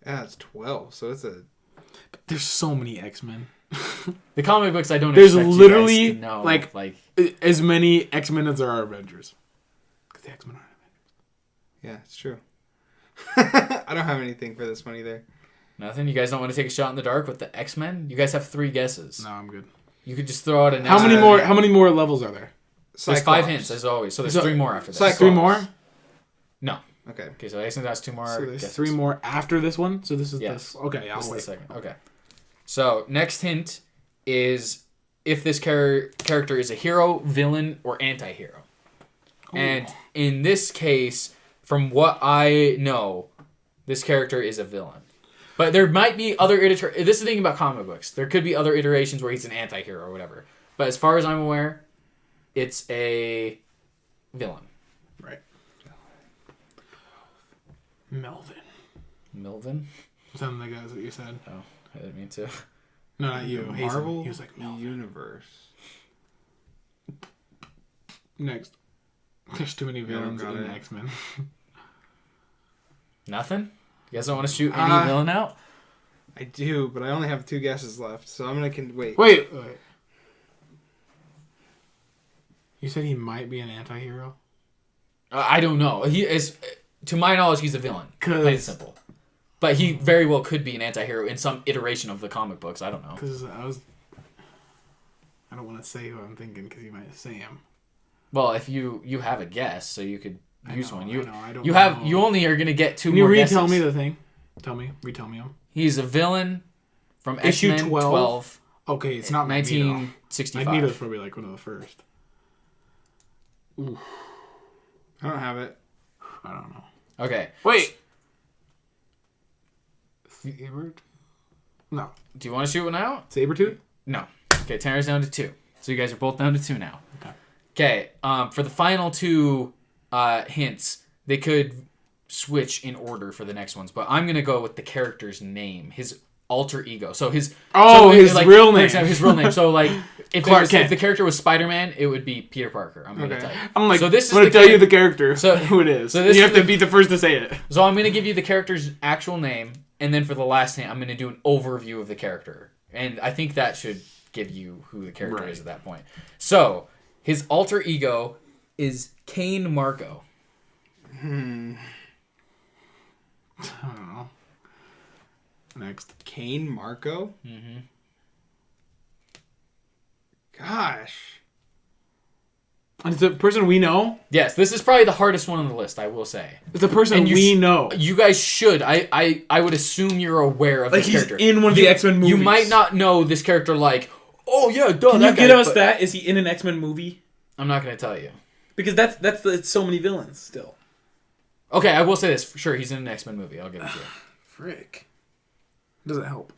Speaker 2: Yeah, it's 12, so it's a...
Speaker 3: There's so many X-Men.
Speaker 1: The comic books I don't
Speaker 3: There's
Speaker 1: expect
Speaker 3: literally,
Speaker 1: you guys to know.
Speaker 3: like as many X-Men as there are Avengers. Because the X-Men aren't Avengers.
Speaker 2: Yeah, it's true. I don't have anything for this one either.
Speaker 1: Nothing? You guys don't want to take a shot in the dark with the X-Men? You guys have 3 guesses.
Speaker 3: No, I'm good.
Speaker 1: You could just throw out a
Speaker 3: How many more levels are there?
Speaker 1: There's 5 hints, as always. So there's 3 more after that.
Speaker 2: Cyclops.
Speaker 3: 3 more?
Speaker 1: No.
Speaker 2: Okay.
Speaker 1: Okay, so Jason has 2 more.
Speaker 3: So there's
Speaker 1: guesses.
Speaker 3: 3 more after this one? So this is
Speaker 1: Yes.
Speaker 3: this. Okay, I'll
Speaker 1: This is
Speaker 3: wait.
Speaker 1: the second. Okay. So next hint is if this character is a hero, villain, or anti-hero.
Speaker 3: Ooh.
Speaker 1: And in this case, from what I know, this character is a villain. But there might be other iterations. This is the thing about comic books. There could be other iterations where he's an anti-hero or whatever. But as far as I'm aware, it's a villain.
Speaker 3: Right. Melvin.
Speaker 1: Milvin?
Speaker 3: Something like that's what you said.
Speaker 1: Oh, I didn't mean to.
Speaker 3: No, not you. Hazen.
Speaker 2: Marvel
Speaker 3: He was like, Melvin.
Speaker 2: Universe.
Speaker 3: Next. There's too many villains
Speaker 2: got
Speaker 3: in
Speaker 2: it.
Speaker 3: X-Men.
Speaker 1: Nothing? You guys don't want to shoot any villain out?
Speaker 2: I do, but I only have 2 guesses left, so I'm going to... Wait.
Speaker 3: Wait. You said he might be an anti-hero?
Speaker 1: I don't know. He is, to my knowledge, he's a villain. Plain and simple. But he very well could be an anti-hero in some iteration of the comic books. I don't know.
Speaker 3: Because I don't want to say who I'm thinking because you might say him.
Speaker 1: Well, if you have a guess, so you could use one.
Speaker 3: I don't know.
Speaker 1: You only are going to get 2
Speaker 3: Can
Speaker 1: more
Speaker 3: you
Speaker 1: guesses.
Speaker 3: retell me the thing? Retell me him.
Speaker 1: He's a villain from
Speaker 3: Issue
Speaker 1: X-Men
Speaker 3: 12?
Speaker 1: 12.
Speaker 3: Okay, it's not Magneto.
Speaker 1: 1965.
Speaker 3: Magneto's probably like one of the first.
Speaker 2: I don't have it.
Speaker 3: I don't know.
Speaker 1: Okay.
Speaker 3: Wait. Sabretooth? No.
Speaker 1: Do you want to shoot one out?
Speaker 3: Sabretooth?
Speaker 1: No. Okay, Tanner's down to 2. So you guys are both down to 2 now.
Speaker 3: Okay.
Speaker 1: Okay, for the final 2 hints, they could switch in order for the next ones, but I'm going to go with the character's name, his alter ego. So his
Speaker 3: real name.
Speaker 1: For example, his real name. So like if the character was Spider-Man, it would be Peter Parker. I'm going to tell you.
Speaker 3: I'm like,
Speaker 1: so this
Speaker 3: I'm going to tell you the character,
Speaker 1: so,
Speaker 3: who it is.
Speaker 1: So this
Speaker 3: you
Speaker 1: is
Speaker 3: have to be the first to say it.
Speaker 1: So I'm going to give you the character's actual name, and then for the last hint, I'm going to do an overview of the character. And I think that should give you who the character is at that point. So his alter ego is Kane Marco.
Speaker 3: I don't know. Next.
Speaker 2: Kane Marco?
Speaker 1: Mm-hmm.
Speaker 2: Gosh.
Speaker 3: And it's a person we know?
Speaker 1: Yes, this is probably the hardest one on the list, I will say.
Speaker 3: It's a person we know.
Speaker 1: You guys should. I would assume you're aware of this character.
Speaker 3: Like he's in one of the X-Men movies.
Speaker 1: You might not know this character like, oh yeah, duh,
Speaker 3: Can
Speaker 1: that
Speaker 3: you
Speaker 1: guy,
Speaker 3: get us that? Is he in an X-Men movie?
Speaker 1: I'm not going to tell you.
Speaker 3: Because it's so many villains still.
Speaker 1: Okay, I will say this. For sure, he's in an X-Men movie. I'll give it to you.
Speaker 3: Frick. Doesn't help.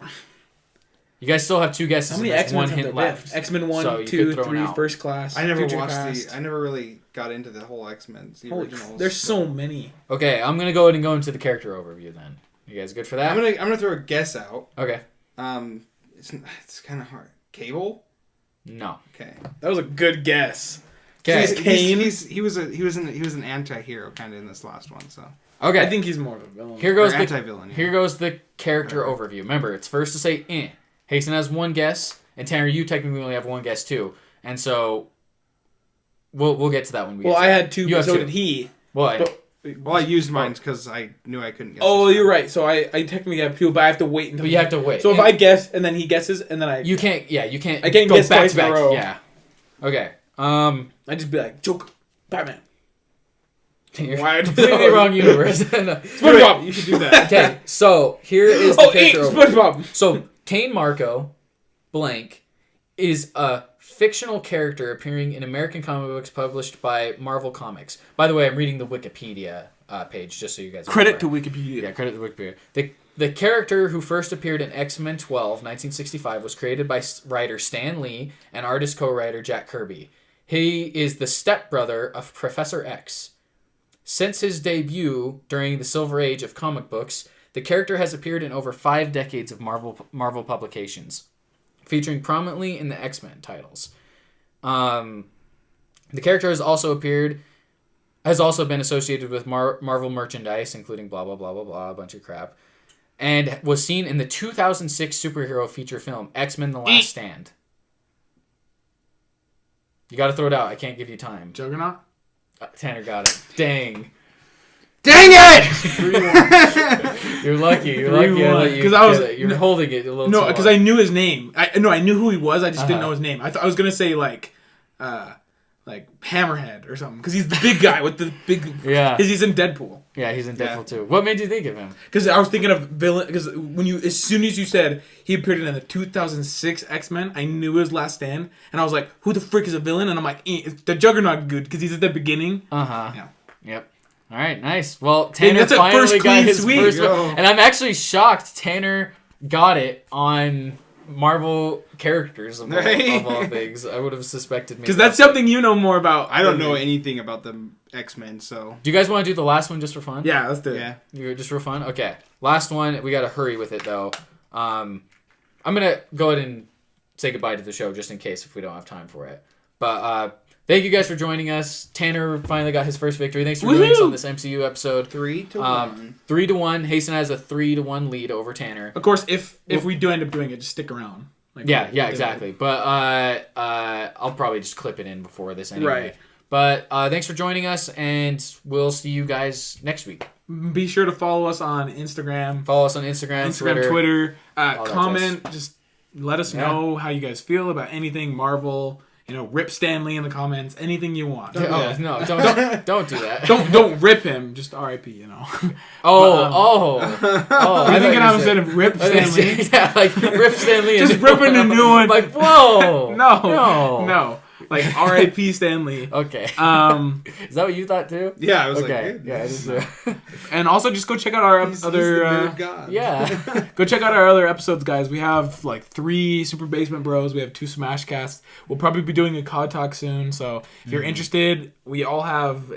Speaker 1: You guys still have 2 guesses.
Speaker 3: How many
Speaker 1: and there's
Speaker 3: X-Men
Speaker 1: one
Speaker 3: have
Speaker 1: hint
Speaker 3: there
Speaker 1: left.
Speaker 3: been? X-Men 1,
Speaker 1: So you
Speaker 3: 2,
Speaker 1: could throw
Speaker 3: 3,
Speaker 1: one out.
Speaker 3: First Class.
Speaker 2: I never
Speaker 3: Future
Speaker 2: watched
Speaker 3: Cast.
Speaker 2: I never really got into the whole X-Men, the originals.
Speaker 3: There's so many.
Speaker 1: Okay, I'm gonna go ahead and go into the character overview then. You guys good for that?
Speaker 2: I'm gonna throw a guess out.
Speaker 1: Okay.
Speaker 2: It's kind of hard. Cable?
Speaker 1: No.
Speaker 2: Okay.
Speaker 3: That was a good guess.
Speaker 1: Okay.
Speaker 3: He's Kane.
Speaker 2: He was an anti-hero kind of in this last one. So
Speaker 1: Okay.
Speaker 3: I think he's more of a villain.
Speaker 1: Here goes
Speaker 2: Or
Speaker 1: the
Speaker 2: anti-villain, yeah.
Speaker 1: Here goes the character overview. Remember, it's first to say eh. Hasten has one guess, and Tanner, you technically only have one guess too. And so we'll get to that when we.
Speaker 3: Well,
Speaker 1: get to
Speaker 3: I
Speaker 1: that.
Speaker 3: had two,
Speaker 1: You
Speaker 3: but
Speaker 1: have
Speaker 3: so
Speaker 1: two.
Speaker 3: did he.
Speaker 1: Well,
Speaker 2: Well, I used mine because I knew I couldn't guess.
Speaker 3: Oh,
Speaker 2: this
Speaker 3: you're
Speaker 2: one.
Speaker 3: right. So I technically have two, but I have to wait until.
Speaker 1: But you have to wait.
Speaker 3: So if I guess and then he guesses and then I.
Speaker 1: you can't. Yeah, you can't.
Speaker 3: I can't
Speaker 1: go
Speaker 3: guess
Speaker 1: back
Speaker 3: twice
Speaker 1: to
Speaker 3: in a
Speaker 1: back.
Speaker 3: row.
Speaker 1: Yeah. Okay.
Speaker 3: I just be like Joker, Batman.
Speaker 1: You're
Speaker 3: Why
Speaker 1: completely wrong universe. No.
Speaker 3: SpongeBob. You should do that.
Speaker 1: Okay, so here is the character overview.
Speaker 3: SpongeBob.
Speaker 1: So Kane Marco, blank, is a fictional character appearing in American comic books published by Marvel Comics. By the way, I'm reading the Wikipedia page just so you guys are
Speaker 3: Credit
Speaker 1: aware.
Speaker 3: to Wikipedia.
Speaker 1: Yeah, credit to Wikipedia. The character who first appeared in X-Men 12, 1965, was created by writer Stan Lee and artist co-writer Jack Kirby. He is the stepbrother of Professor X. Since his debut during the Silver Age of comic books, the character has appeared in over 5 decades of Marvel publications, featuring prominently in the X-Men titles. The character has also been associated with Marvel merchandise, including blah, blah, blah, blah, blah, a bunch of crap, and was seen in the 2006 superhero feature film, X-Men The Last Stand. You gotta throw it out. I can't give you time.
Speaker 3: Juggernaut.
Speaker 1: Tanner got it. Dang
Speaker 2: it!
Speaker 1: You're lucky. You're lucky.
Speaker 3: 3-1.
Speaker 1: Because
Speaker 3: I was
Speaker 1: you're holding it a little.
Speaker 3: No,
Speaker 1: too
Speaker 3: because
Speaker 1: long.
Speaker 3: I knew his name. I knew who he was. I just didn't know his name. I thought I was gonna say like Hammerhead or something because he's the big guy with the big.
Speaker 1: Yeah.
Speaker 3: Because he's in Deadpool.
Speaker 1: Yeah, he's in Deadpool too. What made you think of him?
Speaker 3: Because I was thinking of villain. Because as soon as you said he appeared in the 2006 X-Men, I knew his Last Stand, and I was like, "Who the frick is a villain?" And I'm like, "It's the Juggernaut good because he's at the beginning."
Speaker 1: Yeah. Yep. All right. Nice. Well, Tanner
Speaker 3: that's a
Speaker 1: finally
Speaker 3: first
Speaker 1: got
Speaker 3: clean
Speaker 1: his
Speaker 3: sweep.
Speaker 1: first
Speaker 2: Yo.
Speaker 1: one, and I'm actually shocked Tanner got it on Marvel characters of all things. I would have suspected.
Speaker 3: Because that's something you know more about.
Speaker 2: I don't know anything about the X-Men, so
Speaker 1: Do you guys want to do the last one just for fun?
Speaker 3: Yeah, let's do it.
Speaker 2: yeah.
Speaker 1: Just for fun? Okay. Last one. We got to hurry with it, though. I'm going to go ahead and say goodbye to the show just in case if we don't have time for it. But thank you guys for joining us. Tanner finally got his first victory. Thanks for joining us on this MCU episode.
Speaker 2: 3-1.
Speaker 1: 3-1. Hasten has a 3-1 lead over Tanner.
Speaker 3: Of course, if we do end up doing it, just stick around. Like,
Speaker 1: Yeah,
Speaker 3: we'll do
Speaker 1: exactly. But I'll probably just clip it in before this anyway.
Speaker 3: Right.
Speaker 1: But thanks for joining us, and we'll see you guys next week.
Speaker 3: it. Be sure to follow us on Instagram.
Speaker 1: Follow us on Instagram,
Speaker 3: Twitter.
Speaker 1: that
Speaker 3: Comment. Just let us know how you guys feel about anything Marvel. Rip Stanley in the comments. Anything you want.
Speaker 1: No, don't do that.
Speaker 3: Don't rip him. Just R.I.P.
Speaker 1: Oh.
Speaker 3: I think I instead of Rip Stanley.
Speaker 1: Yeah, like Rip Stanley.
Speaker 3: Just ripping a new one.
Speaker 1: Like, whoa.
Speaker 3: No. Like R.I.P. Stanley.
Speaker 1: Okay. Is that what you thought too?
Speaker 2: Yeah, I was
Speaker 1: Okay.
Speaker 2: like,
Speaker 1: Yeah, I just,
Speaker 3: And also just go check out our
Speaker 2: he's the
Speaker 3: other.
Speaker 2: nerd god.
Speaker 1: yeah.
Speaker 3: Go check out our other episodes, guys. We have like 3 Super Basement Bros. We have 2 Smash Casts. We'll probably be doing a COD Talk soon. So if you're interested, we all have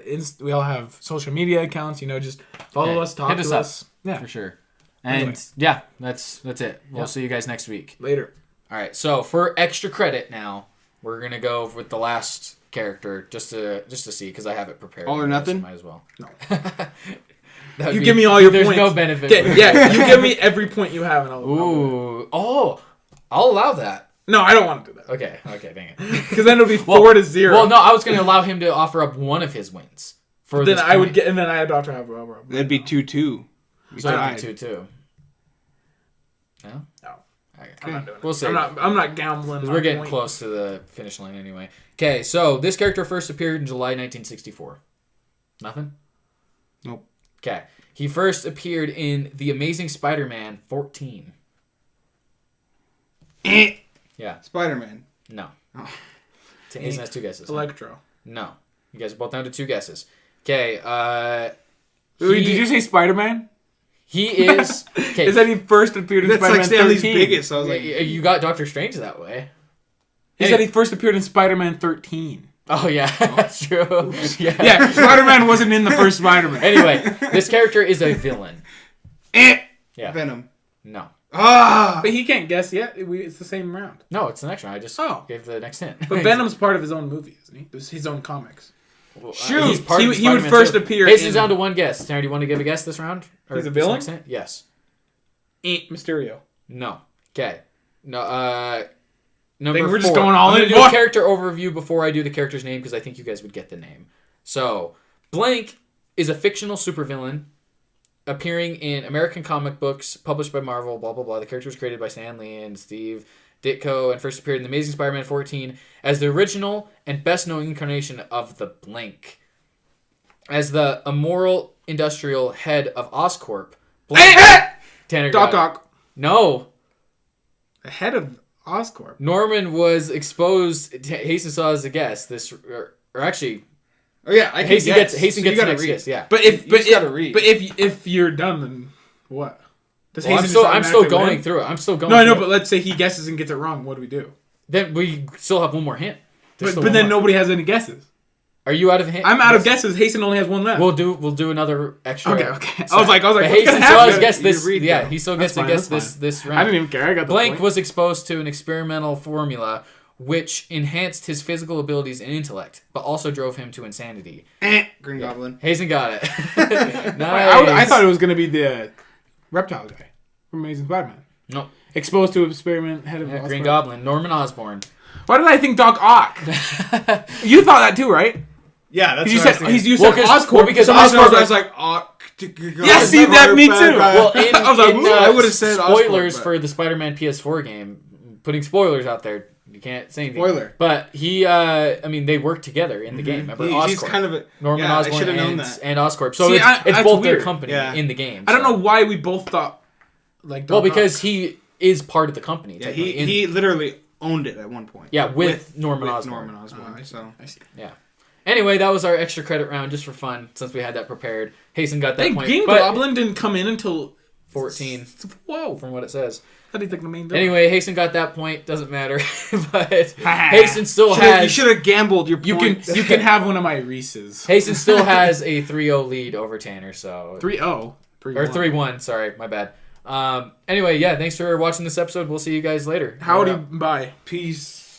Speaker 3: social media accounts. Just follow us, talk
Speaker 1: hit
Speaker 3: to
Speaker 1: us
Speaker 3: us. Yeah,
Speaker 1: For sure. And
Speaker 3: Anyway.
Speaker 1: yeah, that's it. We'll
Speaker 3: Yeah.
Speaker 1: see you guys next week.
Speaker 3: later.
Speaker 1: All right. So for extra credit now, we're gonna go with the last character just to see because I have it prepared.
Speaker 2: All or nothing?
Speaker 1: Might as well.
Speaker 3: No.
Speaker 1: That
Speaker 3: You
Speaker 1: would
Speaker 3: give me all your
Speaker 1: there's
Speaker 3: points.
Speaker 1: no benefit.
Speaker 3: Yeah, you give me every point you have, and I'll.
Speaker 1: Ooh. Oh. I'll allow that.
Speaker 3: No, I don't want to do that
Speaker 1: Okay. Dang it.
Speaker 3: because then it'll be 4-0.
Speaker 1: Well, no, I was gonna allow him to offer up one of his wins. For
Speaker 3: Then
Speaker 1: this
Speaker 3: I would
Speaker 1: point.
Speaker 3: get, and then I had to have Rob.
Speaker 2: That'd be 2-2.
Speaker 1: So it'd be 2-2. No.
Speaker 3: No.
Speaker 1: Okay.
Speaker 3: I'm not doing it.
Speaker 1: We'll see.
Speaker 3: I'm not gambling.
Speaker 1: Because
Speaker 3: my
Speaker 1: we're getting
Speaker 3: point.
Speaker 1: close to the finish line anyway. Okay, so this character first appeared in July 1964. Nothing?
Speaker 2: Nope.
Speaker 1: Okay. He first appeared in The Amazing Spider-Man 14. Yeah.
Speaker 2: Spider-Man.
Speaker 1: No.
Speaker 2: Oh.
Speaker 1: Jason has 2 guesses.
Speaker 3: Electro.
Speaker 1: No. You guys are both down to 2 guesses. Okay,
Speaker 3: Wait, did you say Spider-Man?
Speaker 1: He is... Okay.
Speaker 3: Is that he first appeared in
Speaker 2: That's
Speaker 3: Spider-Man
Speaker 2: like Stanley's
Speaker 3: 13?
Speaker 2: biggest. So I was like,
Speaker 1: You got Doctor Strange that way.
Speaker 3: He said he first appeared in Spider-Man 13.
Speaker 1: Oh, yeah. That's true.
Speaker 3: Yeah, Spider-Man wasn't in the first Spider-Man.
Speaker 1: Anyway, this character is a villain. Yeah.
Speaker 2: Venom.
Speaker 1: No.
Speaker 2: Ah!
Speaker 3: But he can't guess yet. It's the same round.
Speaker 1: No, it's the next round. I just gave the next hint.
Speaker 3: But Venom's part of his own movie, isn't he? It was his own comics.
Speaker 1: Well,
Speaker 3: Shoot!
Speaker 1: he's part of
Speaker 3: He would
Speaker 1: Spider-Man
Speaker 3: first
Speaker 1: too.
Speaker 3: appear
Speaker 1: Hasten's
Speaker 3: in-
Speaker 1: down to one guess. Tanner, do you want to give a guess this round? Or
Speaker 3: He's a
Speaker 1: just
Speaker 3: villain?
Speaker 1: next hint? Yes.
Speaker 3: Mysterio.
Speaker 1: No. Okay. No. Number
Speaker 3: Think we're
Speaker 1: 4.
Speaker 3: just going all
Speaker 1: I'm
Speaker 3: in,
Speaker 1: gonna do
Speaker 3: boy.
Speaker 1: a character overview before I do the character's name because I think you guys would get the name. So, Blank is a fictional supervillain appearing in American comic books published by Marvel. Blah blah blah. The character was created by Stan Lee and Steve Ditko and first appeared in The Amazing Spider-Man 14 as the original and best-known incarnation of the Blank. As the immoral industrial head of Oscorp, Blank... Tanner
Speaker 3: Doc
Speaker 1: got it.
Speaker 3: Ock.
Speaker 1: No.
Speaker 3: The head of Oscorp.
Speaker 1: Norman was exposed. Hasten saw as a guest. This, or actually,
Speaker 2: Oh yeah, I can
Speaker 1: Hasten
Speaker 2: guess.
Speaker 1: Hasten
Speaker 2: So you
Speaker 1: gets the
Speaker 2: gotta
Speaker 1: next
Speaker 2: read.
Speaker 1: guess. Yeah,
Speaker 3: But
Speaker 2: You just gotta read.
Speaker 3: if you're done, then what? Does
Speaker 1: well,
Speaker 3: Hasten
Speaker 1: I'm
Speaker 3: just
Speaker 1: still
Speaker 3: automatically
Speaker 1: going
Speaker 3: win?
Speaker 1: through it. I'm still going.
Speaker 3: No, I know,
Speaker 1: through
Speaker 3: but
Speaker 1: it.
Speaker 3: let's say he guesses and gets it wrong. What do we do?
Speaker 1: Then we still have one more hint. There's still
Speaker 3: But
Speaker 1: one
Speaker 3: then
Speaker 1: more.
Speaker 3: nobody has any guesses.
Speaker 1: Are you out of hint?
Speaker 3: I'm out of guesses. Hasten only has one left.
Speaker 1: We'll do another extra.
Speaker 3: Okay.
Speaker 1: set.
Speaker 3: I was like,
Speaker 1: But
Speaker 3: what's
Speaker 1: Hasten
Speaker 3: gonna
Speaker 1: still has
Speaker 3: happen?
Speaker 1: guessed
Speaker 2: You
Speaker 1: this.
Speaker 2: read
Speaker 1: Yeah,
Speaker 2: though.
Speaker 1: he still
Speaker 3: That's
Speaker 1: gets to
Speaker 3: fine,
Speaker 1: guess
Speaker 3: that's
Speaker 1: this
Speaker 3: I
Speaker 1: round.
Speaker 3: didn't even care. I got the
Speaker 1: Blank
Speaker 3: point.
Speaker 1: was exposed to an experimental formula which enhanced his physical abilities and intellect, but also drove him to insanity.
Speaker 2: Green Goblin.
Speaker 1: Hazen got it. Nice.
Speaker 3: I thought it was gonna be the reptile guy from Amazing Spider-Man.
Speaker 1: Nope.
Speaker 3: Exposed to experiment head of
Speaker 1: Yeah,
Speaker 3: Oscorp.
Speaker 1: Green Goblin, Norman Osborn.
Speaker 3: Why did I think Doc Ock? You thought that too, right?
Speaker 2: Yeah, that's
Speaker 3: Because you
Speaker 2: what I was
Speaker 3: said
Speaker 2: thinking.
Speaker 3: you
Speaker 1: Well,
Speaker 3: said
Speaker 1: 'cause-
Speaker 3: Oscorp.
Speaker 1: well, because
Speaker 3: Somebody
Speaker 1: Oscorp-
Speaker 3: said-
Speaker 2: I was like,
Speaker 3: Yeah, see, that me too.
Speaker 1: Well, in,
Speaker 3: I was like,
Speaker 1: in,
Speaker 3: ooh,
Speaker 2: I would've said
Speaker 1: spoilers
Speaker 2: Oscorp, but-
Speaker 1: for the Spider-Man PS4 game. Putting spoilers out there, you can't say anything.
Speaker 2: Spoiler.
Speaker 1: But he, I mean, they work together in the game. Remember,
Speaker 2: He's
Speaker 1: Oscorp.
Speaker 2: kind of a
Speaker 1: Norman
Speaker 2: yeah, I
Speaker 1: Osborn
Speaker 2: should have known
Speaker 1: and,
Speaker 2: that.
Speaker 1: and Oscorp. So
Speaker 3: See,
Speaker 1: it's
Speaker 3: that's
Speaker 1: both their
Speaker 3: weird.
Speaker 1: company
Speaker 2: Yeah.
Speaker 1: in the game.
Speaker 3: I don't
Speaker 1: so.
Speaker 3: know why we both thought like Doc
Speaker 1: Well, because
Speaker 3: Ock.
Speaker 1: he is part of the company.
Speaker 2: Yeah,
Speaker 1: technically, in-
Speaker 2: he literally owned it at one point.
Speaker 1: Yeah, with Norman Osborn.
Speaker 2: Norman Osborn.
Speaker 3: I see.
Speaker 2: So
Speaker 3: I see.
Speaker 1: Yeah. Anyway, that was our extra credit round just for fun since we had that prepared. Hasten got that
Speaker 3: Hey,
Speaker 1: point.
Speaker 3: Green
Speaker 1: but
Speaker 3: Goblin didn't come in until
Speaker 1: 14.
Speaker 3: Whoa!
Speaker 1: From what it says.
Speaker 3: I think like the main villain.
Speaker 1: Anyway, Hasten got that point. Doesn't matter. But Hasten still
Speaker 2: you
Speaker 1: has.
Speaker 2: should have gambled your
Speaker 3: you
Speaker 2: points.
Speaker 3: can you can have one of my Reese's.
Speaker 1: Hasten still has a 3-0 lead over Tanner. So
Speaker 3: 3-0.
Speaker 1: or 3-1. Sorry, my bad. Anyway, yeah. Thanks for watching this episode. We'll see you guys later.
Speaker 3: Howdy, bye.
Speaker 2: Peace.